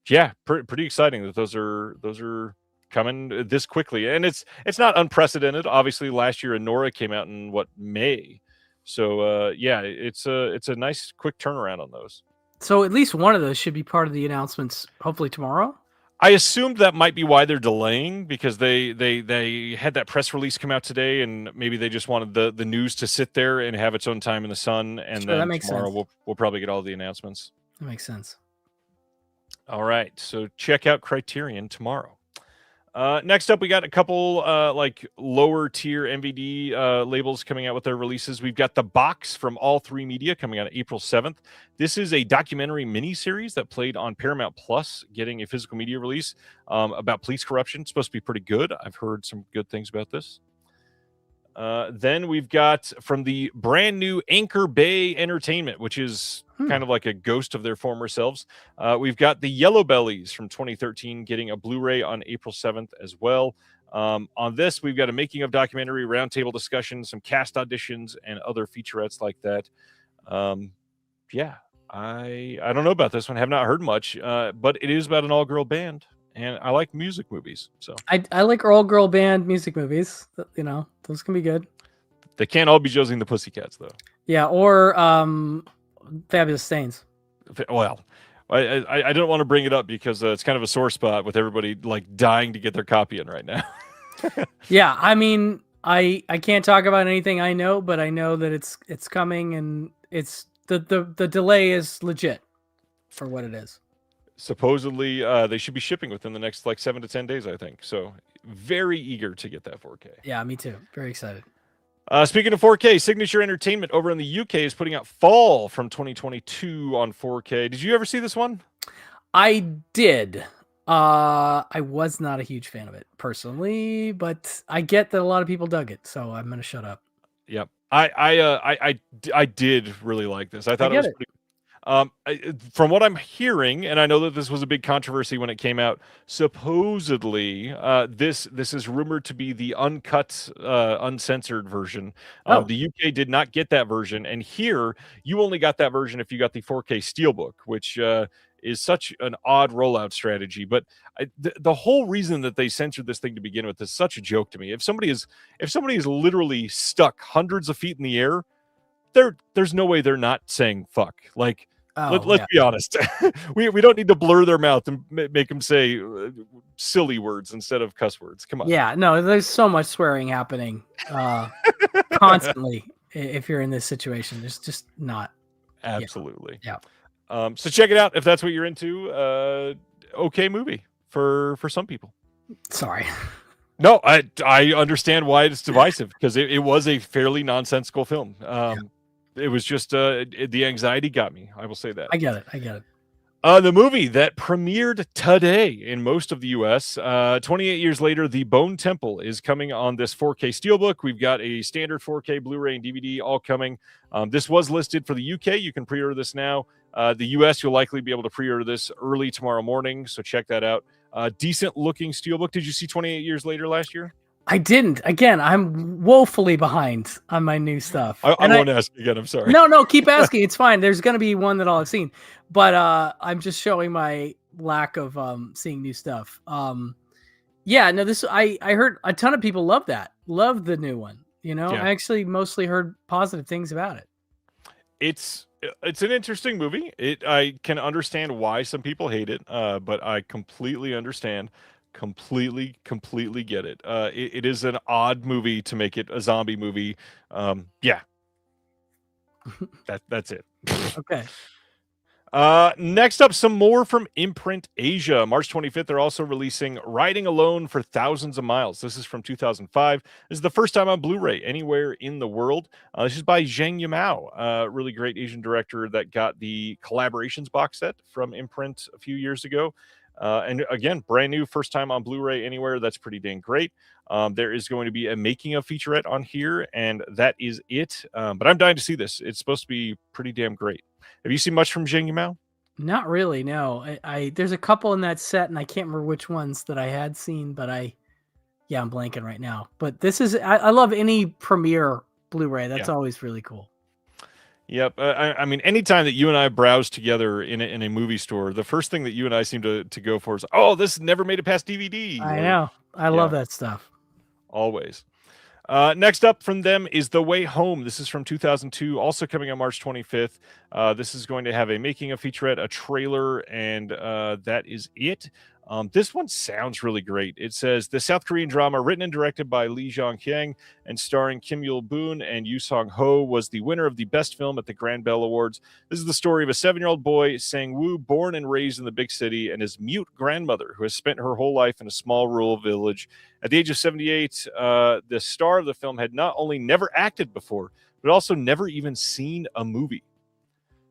Yeah, pretty exciting that those are coming this quickly, and it's not unprecedented. Obviously, last year Anora came out in May, so yeah, it's a nice quick turnaround on those. So at least one of those should be part of the announcements, hopefully tomorrow. I assumed that might be why they're delaying, because they had that press release come out today, and maybe they just wanted the news to sit there and have its own time in the sun, and then tomorrow we'll probably get all the announcements. That makes sense. All right, so check out Criterion tomorrow. Next up, we got a couple like lower tier MVD labels coming out with their releases. We've got The Box from All 3 Media coming out April 7th. This is a documentary miniseries that played on Paramount Plus, getting a physical media release about police corruption. It's supposed to be pretty good. I've heard some good things about this. Then we've got from the brand new Anchor Bay Entertainment, which is kind of like a ghost of their former selves. We've got the Yellow Bellies from 2013 getting a Blu-ray on April 7th as well. On this, we've got a making of documentary, roundtable discussion, some cast auditions, and other featurettes like that. Yeah, I don't know about this one. Have not heard much, but it is about an all-girl band. And I like music movies, so I like all-girl band music movies. Those can be good. They can't all be Josie and the Pussycats, though. Yeah, or Fabulous Stains. Well, I don't want to bring it up because it's kind of a sore spot with everybody like dying to get their copy in right now. Yeah, I mean, I can't talk about anything I know, but I know that it's coming, and it's the delay is legit for what it is. Supposedly, they should be shipping within the next like 7 to 10 days, I think. So very eager to get that 4K. Yeah, me too. Very excited. Speaking of 4K, Signature Entertainment over in the UK is putting out Fall from 2022 on 4K. Did you ever see this one? I did. I was not a huge fan of it personally, but I get that a lot of people dug it, so I'm gonna shut up. Yep. I did really like this. I thought it was it. pretty. From what I'm hearing, and I know that this was a big controversy when it came out, supposedly this is rumored to be the uncut, uncensored version. Oh. The UK did not get that version, and here you only got that version if you got the 4K Steelbook, which is such an odd rollout strategy. But the whole reason that they censored this thing to begin with is such a joke to me. If somebody is literally stuck hundreds of feet in the air, there's no way they're not saying fuck. Like, let's be honest. we don't need to blur their mouth and make them say silly words instead of cuss words. Come on. Yeah, no, there's so much swearing happening constantly if you're in this situation. There's just not. Absolutely. Yeah. So check it out if that's what you're into. Okay movie for some people. Sorry. No, I understand why it's divisive because it was a fairly nonsensical film. It was just the anxiety got me. I will say that. I get it. The movie that premiered today in most of the U.S. 28 years later, The Bone Temple is coming on this 4K Steelbook. We've got a standard 4K Blu-ray and DVD all coming. This was listed for the U.K. You can pre-order this now. The U.S. you'll likely be able to pre-order this early tomorrow morning, so check that out. Decent looking Steelbook. Did you see 28 years later last year? I didn't. Again, I'm woefully behind on my new stuff. I won't ask again. I'm sorry. No, keep asking. It's fine. There's going to be one that I'll have seen, but I'm just showing my lack of seeing new stuff. Yeah, no, this I heard a ton of people love the new one. You know, Yeah. I actually mostly heard positive things about it. It's an interesting movie. I can understand why some people hate it, but I completely understand. Completely get it. It is an odd movie to make it a zombie movie. Yeah. That's it. Okay. Next up, some more from Imprint Asia. March 25th, they're also releasing Riding Alone for Thousands of Miles. This is from 2005. This is the first time on Blu-ray anywhere in the world. This is by Zhang Yimou, really great Asian director that got the Collaborations box set from Imprint a few years ago. And again, brand new, first time on Blu-ray anywhere. That's pretty dang great. There is going to be a making of featurette on here, and that is it. But I'm dying to see this. It's supposed to be pretty damn great. Have you seen much from Zhang Yimou? Not really. No, I there's a couple in that set, and I can't remember which ones that I had seen, but I'm blanking right now. But this is I love any premiere Blu-ray. That's always really cool. Yep. I mean, anytime that you and I browse together in a movie store, the first thing that you and I seem to go for is, oh, this never made it past DVD. I know. I love that stuff. Always. Next up from them is The Way Home. This is from 2002, also coming on March 25th. This is going to have a making of featurette, a trailer, and that is it. This one sounds really great. It says, the South Korean drama, written and directed by Lee Jong-hyang and starring Kim Yul-boon and Yoo Song-ho, was the winner of the Best Film at the Grand Bell Awards. This is the story of a 7-year-old boy, Sang-woo, born and raised in the big city, and his mute grandmother, who has spent her whole life in a small rural village. At the age of 78, the star of the film had not only never acted before, but also never even seen a movie.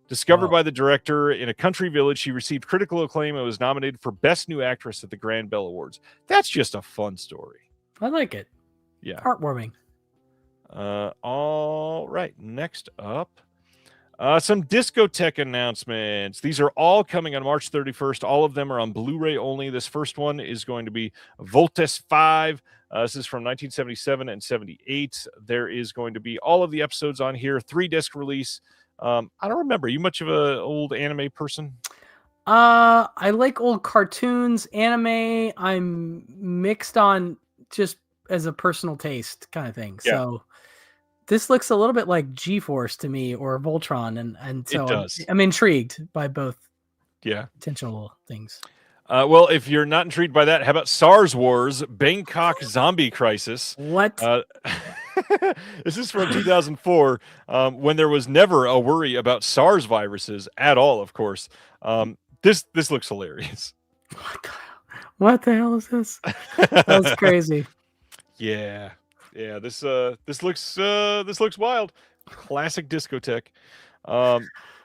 Discovered by the director in a country village, she received critical acclaim and was nominated for Best New Actress at the Grand Bell Awards. That's just a fun story. I like it. Yeah. Heartwarming. All right. Next up, some discotheque announcements. These are all coming on March 31st. All of them are on Blu-ray only. This first one is going to be Voltes 5. This is from 1977 and 78. There is going to be all of the episodes on here. 3-disc release. I don't remember. Are you much of an old anime person? I like old cartoons, anime. I'm mixed on just as a personal taste kind of thing. Yeah. So this looks a little bit like G-Force to me or Voltron, and so it does. I'm intrigued by both Yeah. potential things. Well, if you're not intrigued by that, how about SARS Wars, Bangkok Zombie Crisis? What? This is from 2004, when there was never a worry about SARS viruses at all, of course. This looks hilarious. What the hell is this? That's crazy. Yeah. This looks wild. Classic discotheque.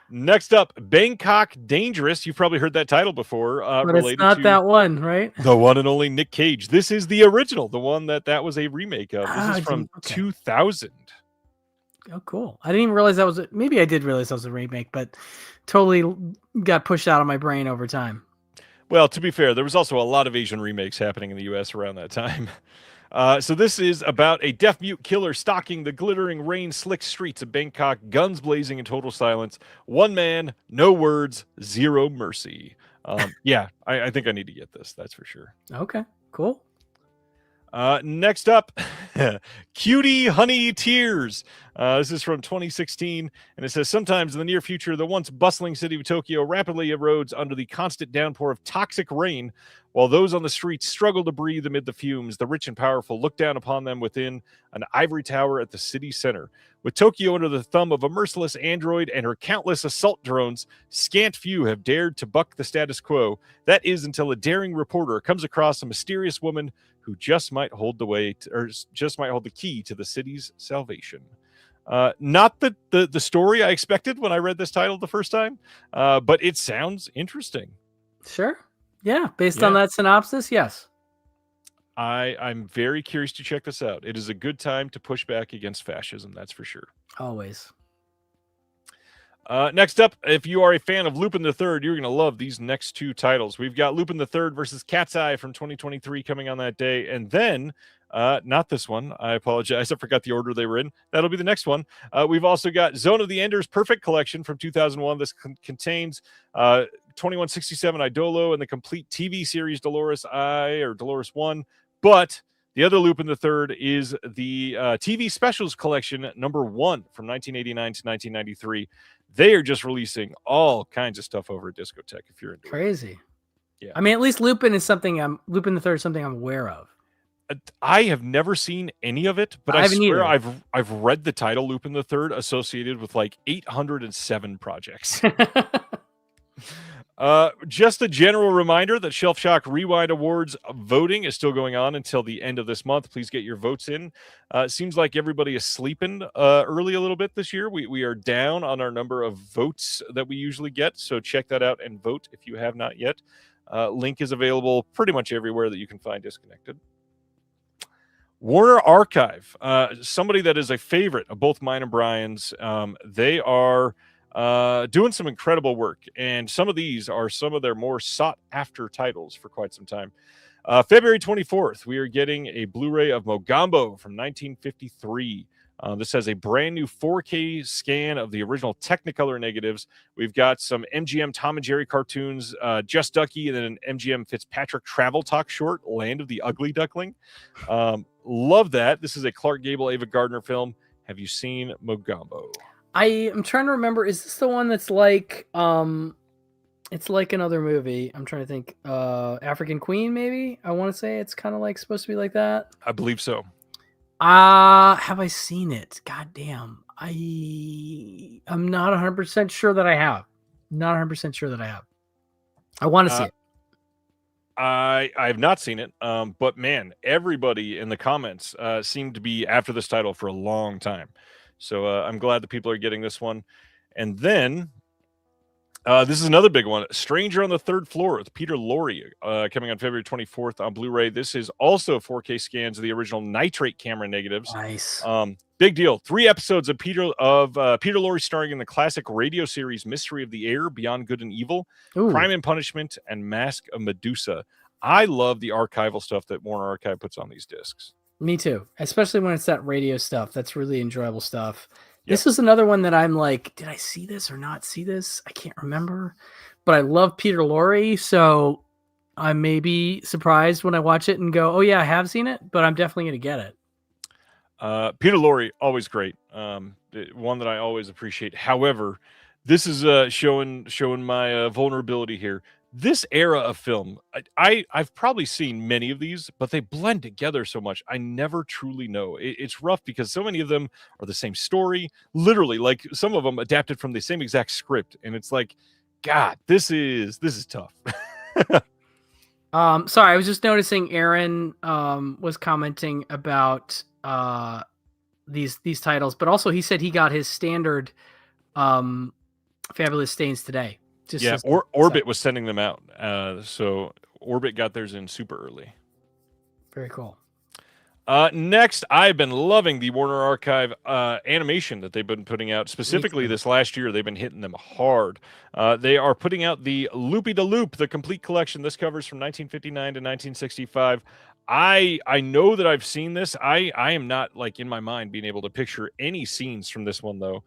Next up, Bangkok Dangerous. You've probably heard that title before. But Related it's not to that one, right? the one and only Nick Cage. This is the original, the one that was a remake of. This is from 2000. Oh, cool. I didn't even realize that was maybe I did realize that was a remake, but totally got pushed out of my brain over time. Well, to be fair, there was also a lot of Asian remakes happening in the U.S. around that time. So this is about a deaf-mute killer stalking the glittering rain-slick streets of Bangkok, guns blazing in total silence. One man, no words, zero mercy. Yeah, I think I need to get this. That's for sure. Okay, cool. Next up, Cutie Honey Tears. This is from 2016, and it says, sometimes in the near future, the once bustling city of Tokyo rapidly erodes under the constant downpour of toxic rain, while those on the streets struggle to breathe amid the fumes. The rich and powerful look down upon them within an ivory tower at the city center. With Tokyo under the thumb of a merciless android and her countless assault drones, scant few have dared to buck the status quo. That is until a daring reporter comes across a mysterious woman who just might hold the key to the city's salvation. Not the story I expected when I read this title the first time, but it sounds interesting. Sure. Yeah, based on that synopsis, yes. I'm very curious to check this out. It is a good time to push back against fascism, that's for sure. Always. Next up, if you are a fan of Lupin the Third, you're going to love these next two titles. We've got Lupin the Third versus Cat's Eye from 2023 coming on that day, and then not this one. I apologize. I forgot the order they were in. That'll be the next one. We've also got Zone of the Enders Perfect Collection from 2001. This contains 2167 Idolo and the complete TV series Dolores 1. But the other Lupin the Third is the TV Specials Collection #1 from 1989 to 1993. They are just releasing all kinds of stuff over at Discotheque if you're into Crazy. Yeah. I mean, at least Lupin the Third is something I'm aware of. I have never seen any of it, but I swear I've read the title Lupin the Third associated with like 807 projects. Just a general reminder that Shelf Shock Rewind Awards voting is still going on until the end of this month. Please get your votes in. It seems like everybody is sleeping early a little bit this year. We are down on our number of votes that we usually get, so check that out and vote if you have not yet. Link is available pretty much everywhere that you can find Disconnected. Warner Archive, somebody that is a favorite of both mine and Brian's. They are doing some incredible work, and some of these are some of their more sought after titles for quite some time. February 24th, we are getting a Blu-ray of Mogambo from 1953. This has a brand new 4K scan of the original Technicolor negatives. We've got some MGM Tom and Jerry cartoons, Just Ducky, and then an MGM Fitzpatrick travel talk short, Land of the Ugly Duckling. Love that. This is a Clark Gable, Ava Gardner film. Have you seen Mogambo? I am trying to remember. Is this the one that's like it's like another movie? I'm trying to think. African Queen, maybe? I want to say it's kind of like supposed to be like that. I believe so. Have I seen it? God damn. I'm not 100% sure that I have. Not 100% sure that I have. I want to see it. I have not seen it, but man, everybody in the comments seemed to be after this title for a long time. So I'm glad that people are getting this one. And then this is another big one, Stranger on the Third Floor with Peter Lorre, coming on February 24th on Blu-ray. This is also 4K scans of the original nitrate camera negatives. Nice. Big deal. 3 episodes of Peter Lorre starring in the classic radio series Mystery of the Air, Beyond Good and Evil, Ooh. Crime and Punishment, and Mask of Medusa. I love the archival stuff that Warner Archive puts on these discs. Me too, especially when it's that radio stuff. That's really enjoyable stuff. Yep. This was another one that I'm like, did I see this or not see this? I can't remember, but I love Peter Lorre, so I may be surprised when I watch it and go, oh yeah, I have seen it, but I'm definitely going to get it. Peter Lorre, always great. One that I always appreciate. However, This is showing my vulnerability here. This era of film, I've probably seen many of these, but they blend together so much. I never truly know. It's rough because so many of them are the same story, literally. Like some of them adapted from the same exact script, and it's like, God, this is tough. Sorry, I was just noticing Aaron was commenting about these titles, but also he said he got his standard Fabulous Stains today. Yeah, Orbit was sending them out. So Orbit got theirs in super early. Very cool. Next, I've been loving the Warner Archive animation that they've been putting out. Specifically this last year, they've been hitting them hard. They are putting out the Loopy de Loop, the complete collection. This covers from 1959 to 1965. I know that I've seen this. I am not, like, in my mind being able to picture any scenes from this one, though.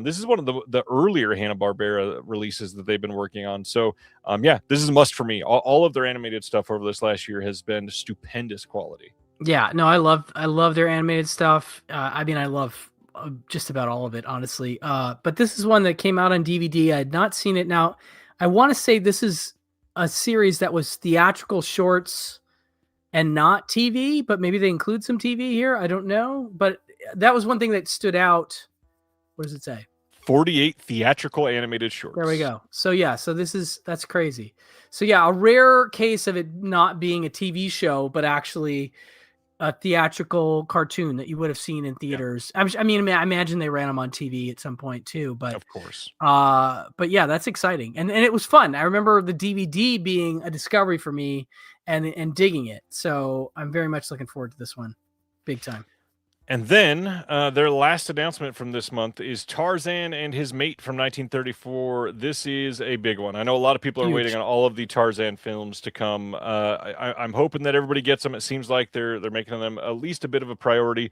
This is one of the earlier Hanna-Barbera releases that they've been working on. So, yeah, this is a must for me. All of their animated stuff over this last year has been stupendous quality. Yeah, no, I love their animated stuff. I mean, I love just about all of it, honestly. But this is one that came out on DVD. I had not seen it. Now, I want to say this is a series that was theatrical shorts and not TV, but maybe they include some TV here. I don't know. But that was one thing that stood out. What does it say? 48 theatrical animated shorts. There we go. So yeah, so that's crazy. So yeah, a rare case of it not being a TV show, but actually a theatrical cartoon that you would have seen in theaters. Yeah. I mean, I imagine they ran them on TV at some point too, but of course. But yeah, that's exciting, and it was fun. I remember the DVD being a discovery for me, and digging it. So I'm very much looking forward to this one, big time. And then their last announcement from this month is Tarzan and His Mate from 1934. This is a big one. I know a lot of people are waiting on all of the Tarzan films to come. I'm hoping that everybody gets them. It seems like they're making them at least a bit of a priority.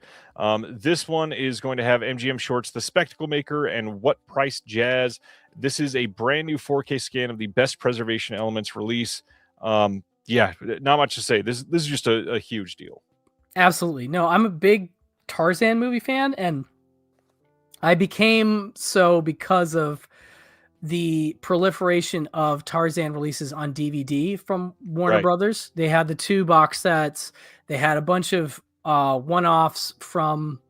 This one is going to have MGM Shorts, The Spectacle Maker, and What Price Jazz. This is a brand new 4K scan of the Best Preservation Elements release. Yeah, not much to say. This is just a huge deal. Absolutely. No, I'm a big Tarzan movie fan, and I became so because of the proliferation of Tarzan releases on DVD from Warner Brothers. They had the 2 box sets. They had a bunch of one-offs from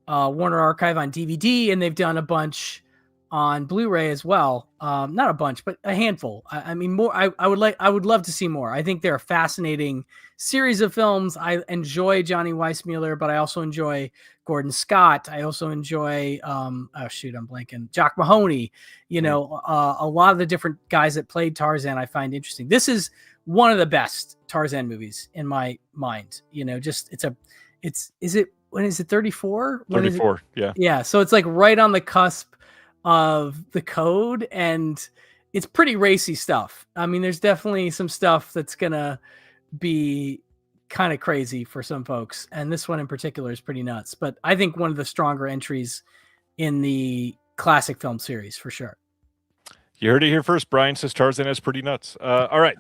Warner Archive on DVD, and they've done a bunch on Blu-ray as well. Not a bunch, but a handful. I mean, more. I would love to see more. I think they're a fascinating series of films. I enjoy Johnny Weissmuller, but I also enjoy Gordon Scott. I also enjoy I'm blanking. Jock Mahoney. You know, a lot of the different guys that played Tarzan I find interesting. This is one of the best Tarzan movies in my mind. You know, just when is it 34? 34, yeah. Yeah, so it's like right on the cusp of the code, and it's pretty racy stuff. I mean, there's definitely some stuff that's gonna be kind of crazy for some folks, and this one in particular is pretty nuts, but I think one of the stronger entries in the classic film series for sure. You heard it here first. Brian says Tarzan is pretty nuts. All right.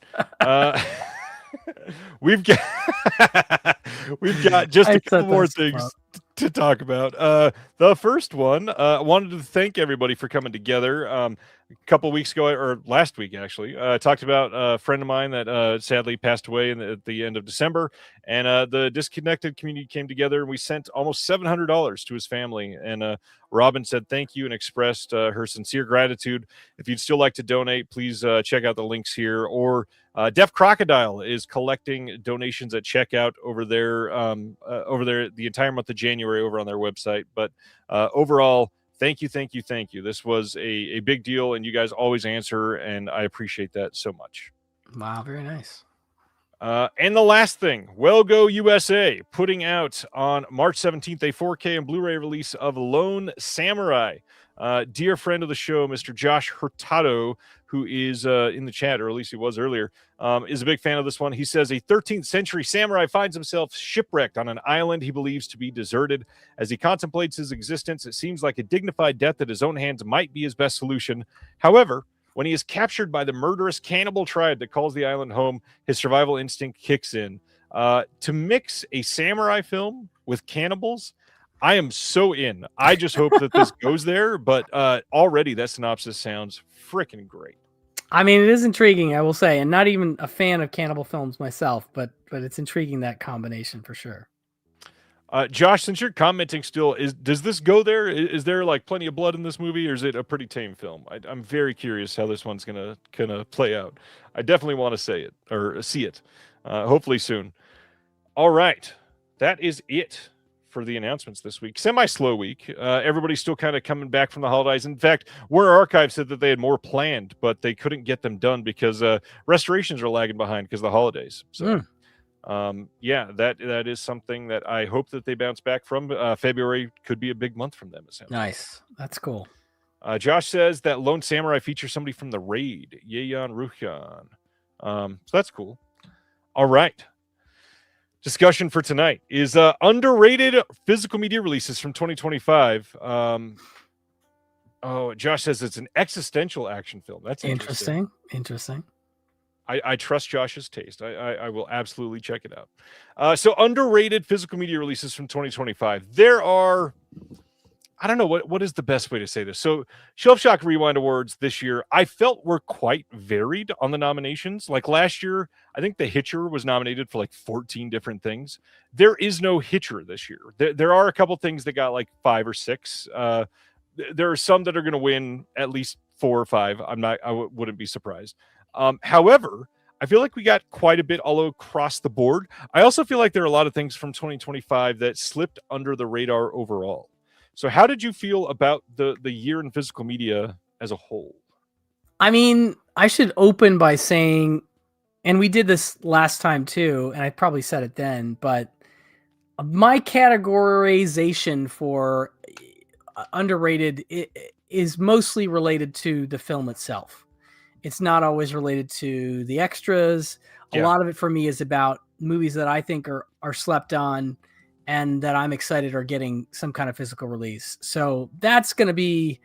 We've got just a couple more things to talk about. The first one, I wanted to thank everybody for coming together. A couple weeks ago, or last week actually, talked about a friend of mine that sadly passed away at the end of December, and the Disconnected community came together, and we sent almost $700 to his family. And Robin said thank you and expressed her sincere gratitude. If you'd still like to donate, please check out the links here. Or Deaf Crocodile is collecting donations at checkout over there the entire month of January over on their website. But overall, thank you. This was a big deal, and you guys always answer, and I appreciate that so much. Wow, very nice. And the last thing, Well Go USA putting out on March 17th a 4K and Blu-ray release of Lone Samurai. Dear friend of the show, Mr. Josh Hurtado, who is in the chat, or at least he was earlier, is a big fan of this one. He says a 13th century samurai finds himself shipwrecked on an island he believes to be deserted. As he contemplates his existence, it seems like a dignified death at his own hands might be his best solution. However, when he is captured by the murderous cannibal tribe that calls the island home, his survival instinct kicks in. To mix a samurai film with cannibals, I am so in. I just hope that this goes there, but already that synopsis sounds freaking great. I mean, it is intriguing, I will say, and not even a fan of cannibal films myself, but it's intriguing, that combination for sure. Josh, since you're commenting still, does this go there? Is there like plenty of blood in this movie, or is it a pretty tame film? I'm very curious how this one's gonna play out. I definitely want to say it or see it, hopefully soon. All right, that is it for the announcements this week. Semi-slow week. Everybody's still kind of coming back from the holidays. In fact, Warner Archive said that they had more planned, but they couldn't get them done because restorations are lagging behind because of the holidays. So. Yeah, that is something that I hope that they bounce back from. February could be a big month from them. It sounds nice. That's cool. Josh says that Lone Samurai features somebody from the Raid, Yeon Ruhyan. So that's cool. All right. Discussion for tonight is underrated physical media releases from 2025. Josh says it's an existential action film. That's interesting. Interesting. I trust Josh's taste. I will absolutely check it out. So underrated physical media releases from 2025. There are, I don't know what is the best way to say this. So Shelf Shock Rewind Awards this year, I felt were quite varied on the nominations. Like last year, I think The Hitcher was nominated for like 14 different things. There is no Hitcher this year. There are a couple things that got like 5 or 6. There are some that are going to win at least 4 or 5. I wouldn't be surprised. However, I feel like we got quite a bit all across the board. I also feel like there are a lot of things from 2025 that slipped under the radar overall. So how did you feel about the year in physical media as a whole? I mean, I should open by saying, and we did this last time too, and I probably said it then, but my categorization for underrated is mostly related to the film itself. It's not always related to the extras. A lot of it for me is about movies that I think are slept on and that I'm excited are getting some kind of physical release. So that's going to be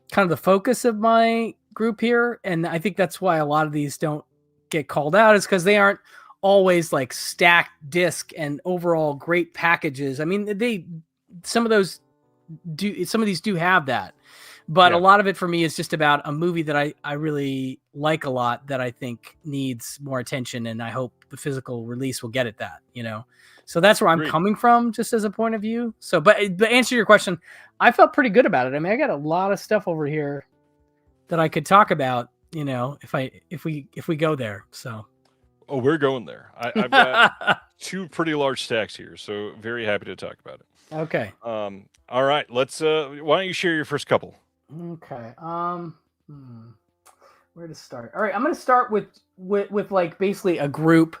kind of the focus of my group here. And I think that's why a lot of these don't get called out, is because they aren't always like stacked disc and overall great packages. I mean, some of these do have that. But a lot of it for me is just about a movie that I really like a lot that I think needs more attention, and I hope the physical release will get it that, So that's where I'm coming from, just as a point of view. So, but answer your question, I felt pretty good about it. I mean, I got a lot of stuff over here that I could talk about, if we go there. So. Oh, we're going there. I've got 2 pretty large stacks here, so very happy to talk about it. Okay. All right. Let's. Why don't you share your first couple? Okay. Where to start? All right, I'm going to start with like basically a group,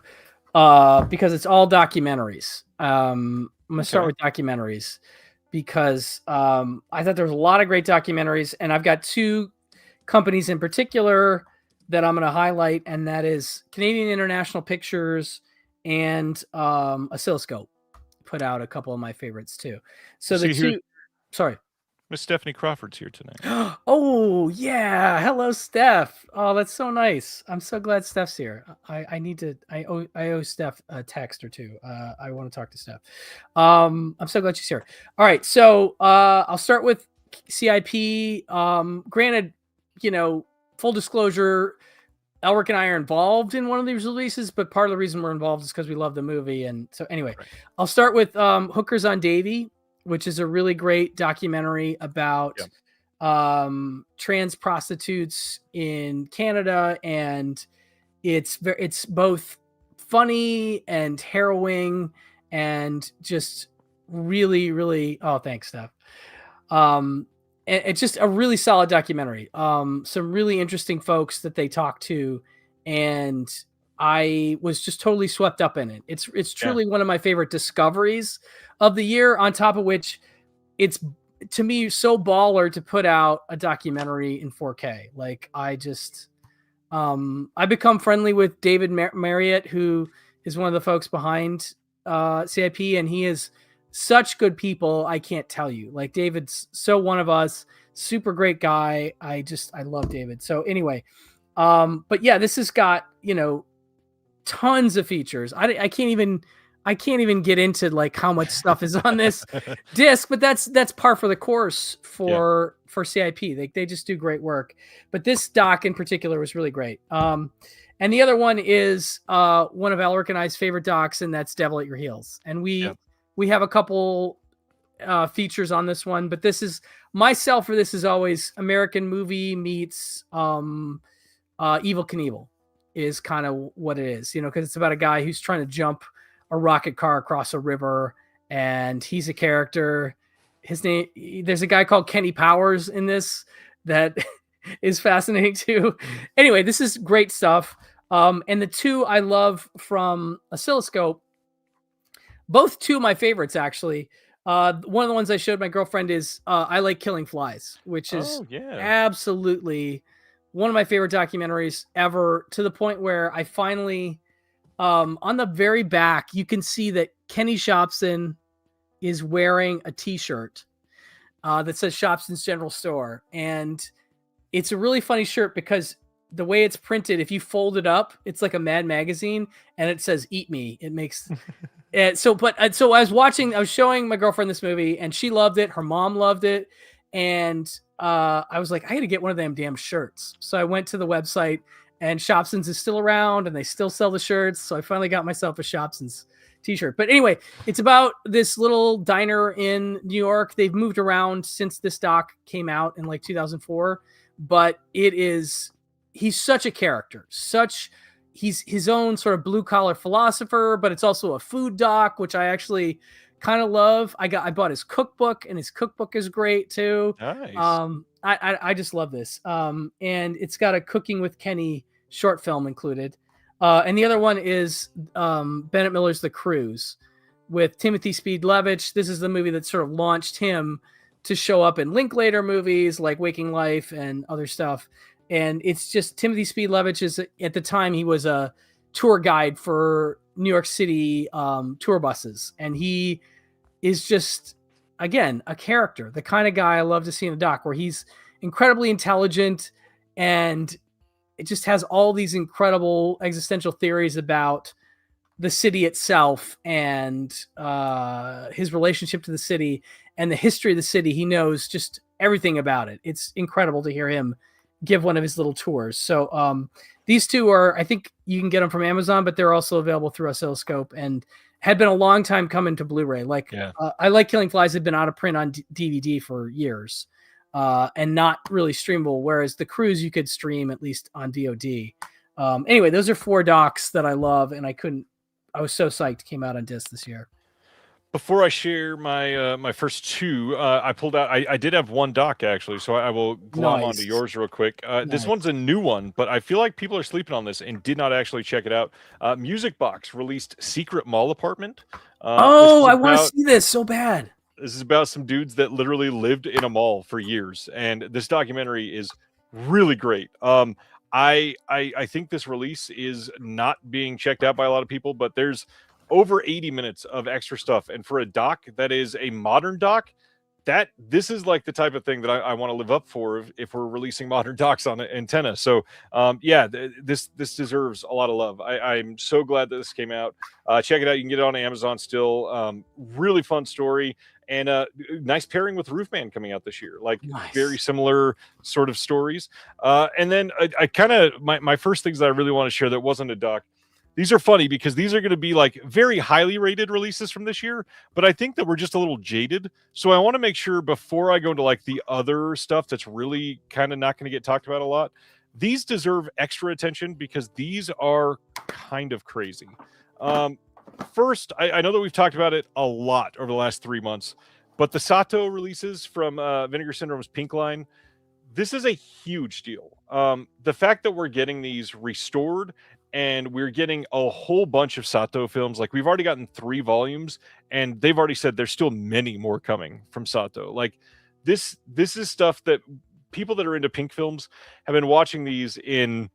because it's all documentaries. I'm going to start with documentaries because I thought there was a lot of great documentaries, and I've got 2 companies in particular that I'm going to highlight, and that is Canadian International Pictures and Oscilloscope. Put out a couple of my favorites too. So the 2. Sorry. Miss Stephanie Crawford's here tonight. Oh yeah, hello Steph. Oh, that's so nice. I'm so glad Steph's here. I owe Steph a text or 2. I want to talk to Steph. I'm so glad she's here. All right, so I'll start with CIP. Granted, full disclosure, Elric and I are involved in one of these releases, but part of the reason we're involved is because we love the movie. And so anyway, I'll start with Hookers on Davy, which is a really great documentary about trans prostitutes in Canada, and it's both funny and harrowing and just really, really. Oh, thanks, Steph. It's just a really solid documentary. Some really interesting folks that they talk to, and I was just totally swept up in it. It's truly one of my favorite discoveries of the year, on top of which it's, to me, so baller to put out a documentary in 4K. Like, I just I become friendly with David Marriott, who is one of the folks behind CIP, and he is such good people. I can't tell you. Like, David's so one of us, super great guy. I love David. So anyway, but yeah, this has got, tons of features. I can't even I can't even get into like how much stuff is on this disc, but that's par for the course for CIP. They just do great work. But this doc in particular was really great. And the other one is one of Alaric and I's favorite docs, and that's Devil at Your Heels. And we have a couple features on this one, but this is myself for this is always American movie meets Evil Knievel is kind of what it is, you know, because it's about a guy who's trying to jump a rocket car across a river, and he's a character. His name, there's a guy called Kenny Powers in this that is fascinating too. Anyway, this is great stuff. And the two I love from Oscilloscope, both two of my favorites actually. One of the ones I showed my girlfriend is I Like Killing Flies, which is absolutely one of my favorite documentaries ever, to the point where I finally, on the very back, you can see that Kenny Shopson is wearing a t-shirt that says Shopson's General Store. And it's a really funny shirt because the way it's printed, if you fold it up, it's like a Mad Magazine, and it says "Eat Me." It makes so I was showing my girlfriend this movie, and she loved it. Her mom loved it, and I was like, I got to get one of them damn shirts. So I went to the website, and Shopson's is still around, and they still sell the shirts. So I finally got myself a Shopson's t-shirt. But anyway, it's about this little diner in New York. They've moved around since this doc came out in like 2004, but he's such a character, he's his own sort of blue collar philosopher, but it's also a food doc, which I actually kind of love. I bought his cookbook, and his cookbook is great too. Nice. I just love this. And it's got a Cooking with Kenny short film included. And the other one is Bennett Miller's The Cruise with Timothy Speed Levitch. This is the movie that sort of launched him to show up in Linklater movies like Waking Life and other stuff. And it's just Timothy Speed Levitch is, at the time, he was a tour guide for New York City tour buses. And he is just, again, a character, the kind of guy I love to see in a doc, where he's incredibly intelligent, and it just has all these incredible existential theories about the city itself and his relationship to the city and the history of the city. He knows just everything about it. It's incredible to hear him give one of his little tours. So these two are, I think you can get them from Amazon, but they're also available through Oscilloscope, and had been a long time coming to Blu-ray. I Like Killing Flies had been out of print on DVD for years and not really streamable, whereas The Cruise you could stream at least on VOD. Anyway, those are 4 docs that I love, and I was so psyched came out on disc this year. Before I share my my first 2, I pulled out. I did have 1 doc actually, so I will glom onto yours real quick. This one's a new one, but I feel like people are sleeping on this and did not actually check it out. Music Box released Secret Mall Apartment. I want to see this so bad. This is about some dudes that literally lived in a mall for years, and this documentary is really great. I think this release is not being checked out by a lot of people, but there's over 80 minutes of extra stuff. And for a doc that is a modern doc, this is like the type of thing that I want to live up for if we're releasing modern docs on Antenna. So this deserves a lot of love. I'm so glad that this came out. Check it out. You can get it on Amazon still. Really fun story, and nice pairing with Roofman coming out this year. Very similar sort of stories. And then I kind of my first things that I really want to share that wasn't a doc. These are funny because these are going to be like very highly rated releases from this year, but I think that we're just a little jaded. So I want to make sure before I go into like the other stuff that's really kind of not going to get talked about a lot, these deserve extra attention because these are kind of crazy. First, I know that we've talked about it a lot over the last 3 months, but the Sato releases from Vinegar Syndrome's Pink Line, this is a huge deal. The fact that we're getting these restored and we're getting a whole bunch of Sato films, like we've already gotten 3 volumes, and they've already said there's still many more coming from Sato. Like this is stuff that people that are into Pink films have been watching these in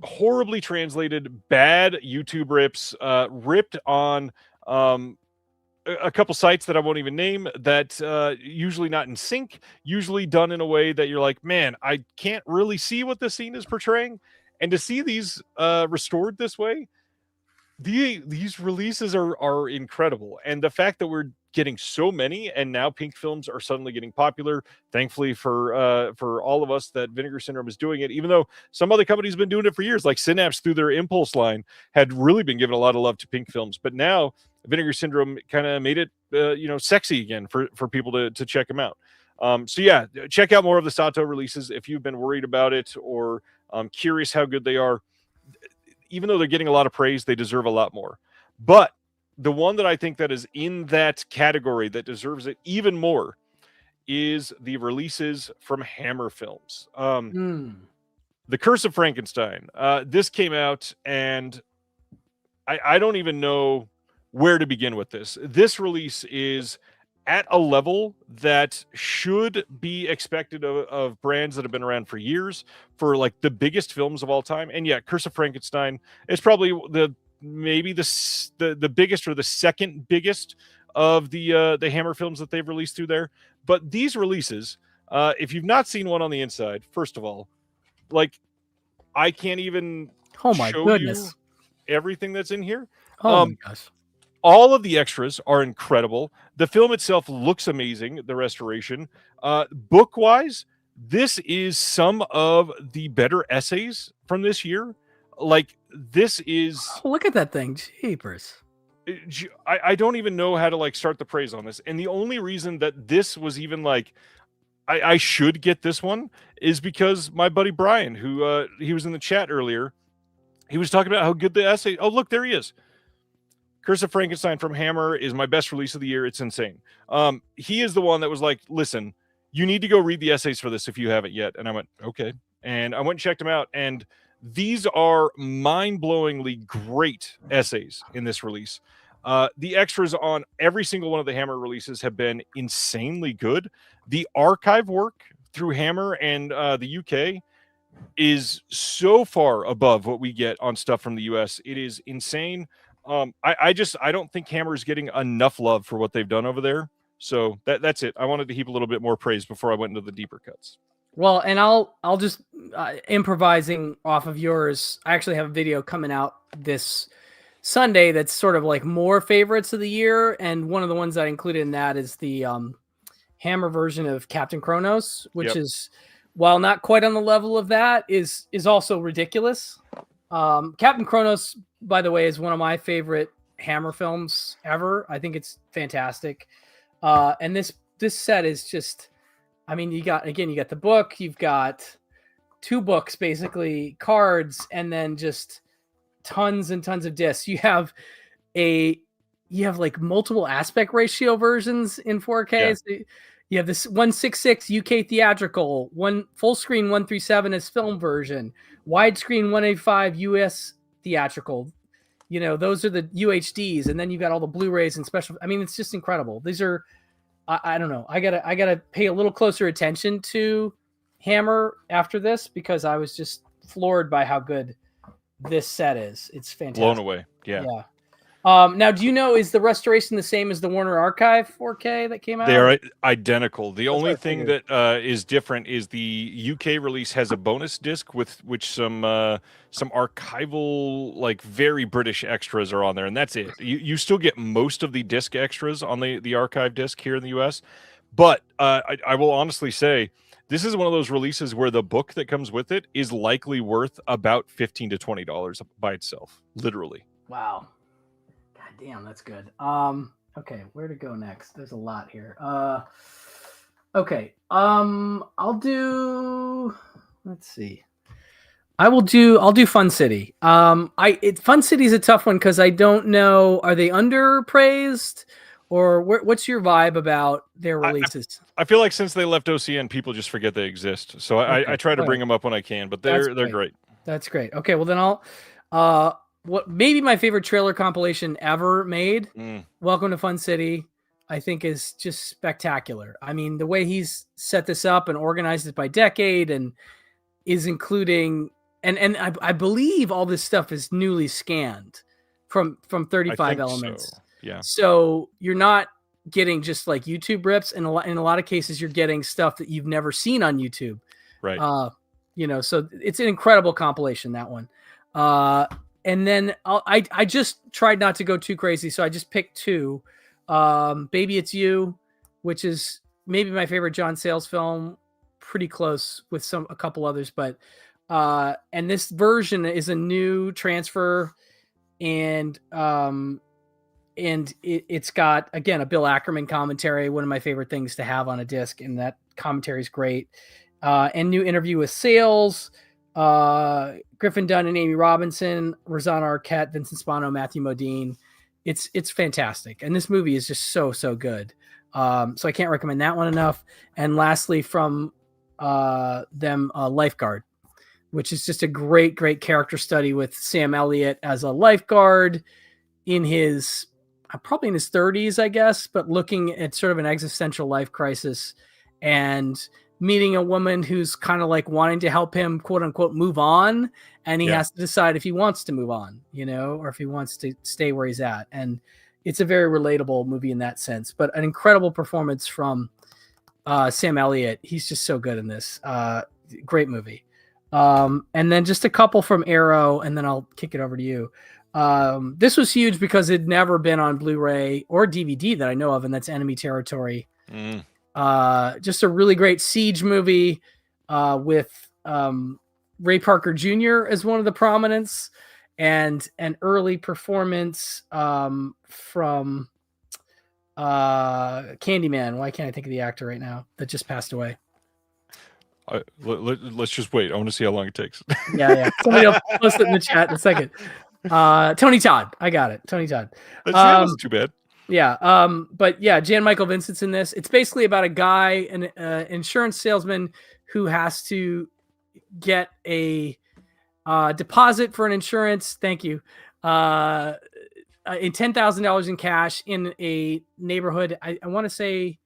horribly translated, bad YouTube rips, ripped on a couple sites that I won't even name, that usually not in sync, usually done in a way that you're like, man, I can't really see what the scene is portraying. And to see these restored this way, these releases are incredible, and the fact that we're getting so many, and now pink films are suddenly getting popular. Thankfully for all of us that Vinegar Syndrome is doing it, even though some other companies have been doing it for years, like Synapse through their Impulse line had really been giving a lot of love to pink films, but now Vinegar Syndrome kind of made it sexy again for people to check them out. So yeah, check out more of the Sato releases if you've been worried about it or curious how good they are. Even though they're getting a lot of praise, they deserve a lot more. But the one that I think that is in that category that deserves it even more is the releases from Hammer Films. The Curse of Frankenstein. This came out, and I don't even know where to begin with this. This release is at a level that should be expected of brands that have been around for years, for like the biggest films of all time. And yeah, Curse of Frankenstein is probably maybe the biggest or the second biggest of the Hammer films that they've released through there. But these releases, if you've not seen one on the inside, first of all, like I can't even show you everything that's in here. Oh my gosh. All of the extras are incredible. The film itself looks amazing, the restoration. Book-wise, this is some of the better essays from this year. Like, this is... Oh, look at that thing. Jeepers. I don't even know how to, like, start the praise on this. And the only reason that this was even, like, I should get this one is because my buddy Brian, who he was in the chat earlier, he was talking about how good the essay... Oh, look, there he is. Curse of Frankenstein from Hammer is my best release of the year. It's insane. He is the one that was like, listen, you need to go read the essays for this if you haven't yet. And I went, okay. And I went and checked them out. And these are mind-blowingly great essays in this release. The extras on every single one of the Hammer releases have been insanely good. The archive work through Hammer and the UK is so far above what we get on stuff from the US. It is insane. I don't think Hammer is getting enough love for what they've done over there. So that's it. I wanted to heap a little bit more praise before I went into the deeper cuts. Well, and I'll just improvising off of yours. I actually have a video coming out this Sunday that's sort of like more favorites of the year, and one of the ones I included in that is the Hammer version of Captain Kronos, which is, while not quite on the level of that, is also ridiculous. Captain Kronos, by the way, is one of my favorite Hammer films ever. I think it's fantastic. And this set is just, I mean, you got the book, you've got 2 books, basically cards, and then just tons and tons of discs. You have like multiple aspect ratio versions in 4K. Yeah. So you have this 166 UK theatrical, one full screen 137 as film version, widescreen 185 US theatrical. You know, those are the UHDs, and then you've got all the Blu-rays and special. I mean, it's just incredible. These are, I don't know. I gotta pay a little closer attention to Hammer after this, because I was just floored by how good this set is. It's fantastic. Blown away. Yeah. Now, do you know, is the restoration the same as the Warner Archive 4K that came out? They are identical. The only thing that is different is the UK release has a bonus disc with which some archival, like very British extras are on there, and that's it. You still get most of the disc extras on the archive disc here in the US, but I will honestly say this is one of those releases where the book that comes with it is likely worth about $15 to $20 by itself, literally. Wow. Damn, that's good. Okay, where to go next? There's a lot here. Okay. I'll do, let's see. I'll do Fun City. Fun City is a tough one because I don't know, are they underpraised, or what's your vibe about their releases? I feel like since they left OCN, people just forget they exist. So I try to bring them up when I can, but they're great. That's great. Okay, well then I'll what maybe my favorite trailer compilation ever made, Welcome to Fun City, I think is just spectacular. I mean, the way he's set this up and organized it by decade, and is including, and I believe all this stuff is newly scanned from 35 elements. So. Yeah. So you're not getting just like YouTube rips, and in a lot of cases you're getting stuff that you've never seen on YouTube. Right. So it's an incredible compilation, that one. And then I just tried not to go too crazy, so I just picked two. Baby It's You, which is maybe my favorite John Sayles film, pretty close with a couple others, but and this version is a new transfer, and it's got, again, a Bill Ackerman commentary, one of my favorite things to have on a disc, and that commentary is great. And new interview with Sayles, Griffin Dunn and Amy Robinson, Rosanna Arquette, Vincent Spano, Matthew Modine. It's fantastic, and this movie is just so good. So I can't recommend that one enough. And lastly, from them, Lifeguard, which is just a great character study with Sam Elliott as a lifeguard in his probably in his 30s, I guess, but looking at sort of an existential life crisis and meeting a woman who's kind of like wanting to help him, quote unquote, move on. And he has to decide if he wants to move on, or if he wants to stay where he's at. And it's a very relatable movie in that sense, but an incredible performance from Sam Elliott. He's just so good in this. Great movie. And then just a couple from Arrow, and then I'll kick it over to you. This was huge because it'd never been on Blu-ray or DVD that I know of, and that's Enemy Territory. Just a really great siege movie with Ray Parker Jr. as one of the prominents, and an early performance from Candyman. Why can't I think of the actor right now that just passed away? Let's just wait. I want to see how long it takes. Yeah. Somebody will post it in the chat in a second. Tony Todd. I got it. Tony Todd. That wasn't too bad. Yeah. But yeah, Jan Michael Vincent's in this. It's basically about a guy, an insurance salesman, who has to get a deposit for an insurance. Thank you. In $10,000 in cash in a neighborhood. I want to say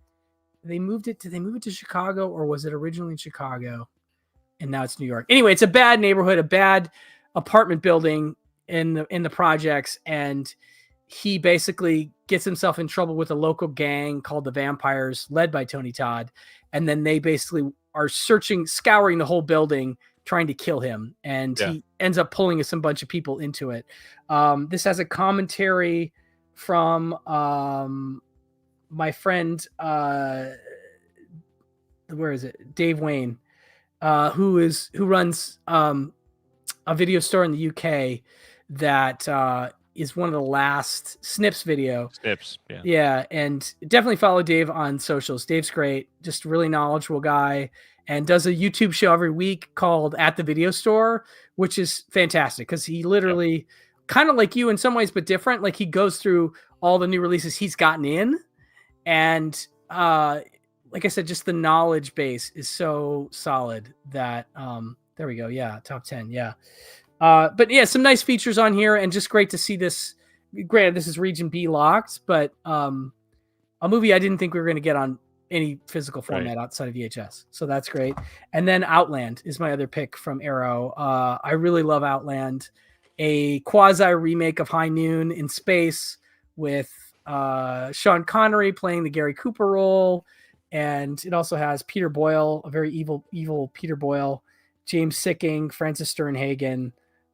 they moved it. Did they move it to Chicago, or was it originally in Chicago and now it's New York? Anyway, it's a bad neighborhood, a bad apartment building in the projects, and he basically gets himself in trouble with a local gang called the Vampires, led by Tony Todd, and then they basically are scouring the whole building, trying to kill him, and he ends up pulling some bunch of people into it. This has a commentary from my friend, where is it? Dave Wayne, who runs a video store in the UK that is one of the last Snips video. Snips, yeah. Yeah, and definitely follow Dave on socials. Dave's great, just a really knowledgeable guy, and does a YouTube show every week called At the Video Store, which is fantastic because he literally, kind of like you in some ways, but different. Like, he goes through all the new releases he's gotten in, and like I said, just the knowledge base is so solid that there we go. Yeah, top 10. Yeah. But yeah, some nice features on here, and just great to see this. Granted, this is Region B locked, but a movie I didn't think we were going to get on any physical format outside of VHS. So that's great. And then Outland is my other pick from Arrow. I really love Outland, a quasi remake of High Noon in space with Sean Connery playing the Gary Cooper role. And it also has Peter Boyle, a very evil Peter Boyle, James Sicking, Francis Sternhagen,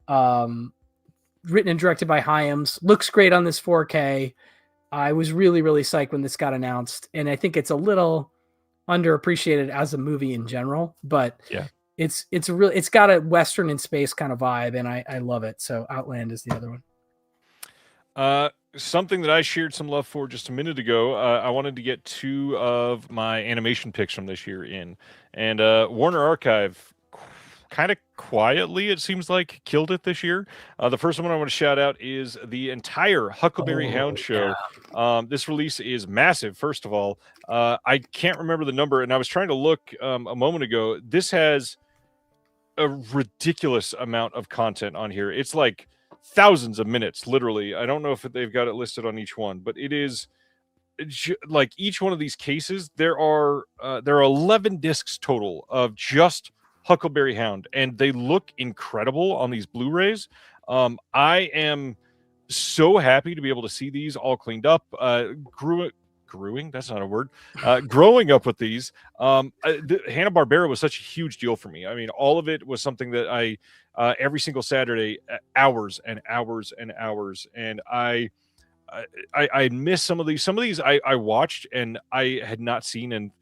written and directed by Hyams. Looks great on this 4K. I was really psyched when this got announced, and I think it's a little underappreciated as a movie in general, but it's got a Western in space kind of vibe, and I love it. So Outland is the other one. Something that I shared some love for just a minute ago. I wanted to get two of my animation picks from this year in, and Warner Archive kind of quietly, it seems like, killed it this year. The first one I want to shout out is the entire Huckleberry Hound show. This release is massive. First of all, I can't remember the number, and I was trying to look a moment ago. This has a ridiculous amount of content on here. It's like thousands of minutes, literally. I don't know if they've got it listed on each one, but it is like each one of these cases. There are 11 discs total of just Huckleberry Hound, and they look incredible on these Blu-rays. I am so happy to be able to see these all cleaned up. That's not a word. Growing up with these, Hanna-Barbera was such a huge deal for me. I mean, all of it was something that I every single Saturday, hours and hours and hours, and I miss some of these. Some of these I watched and I had not seen in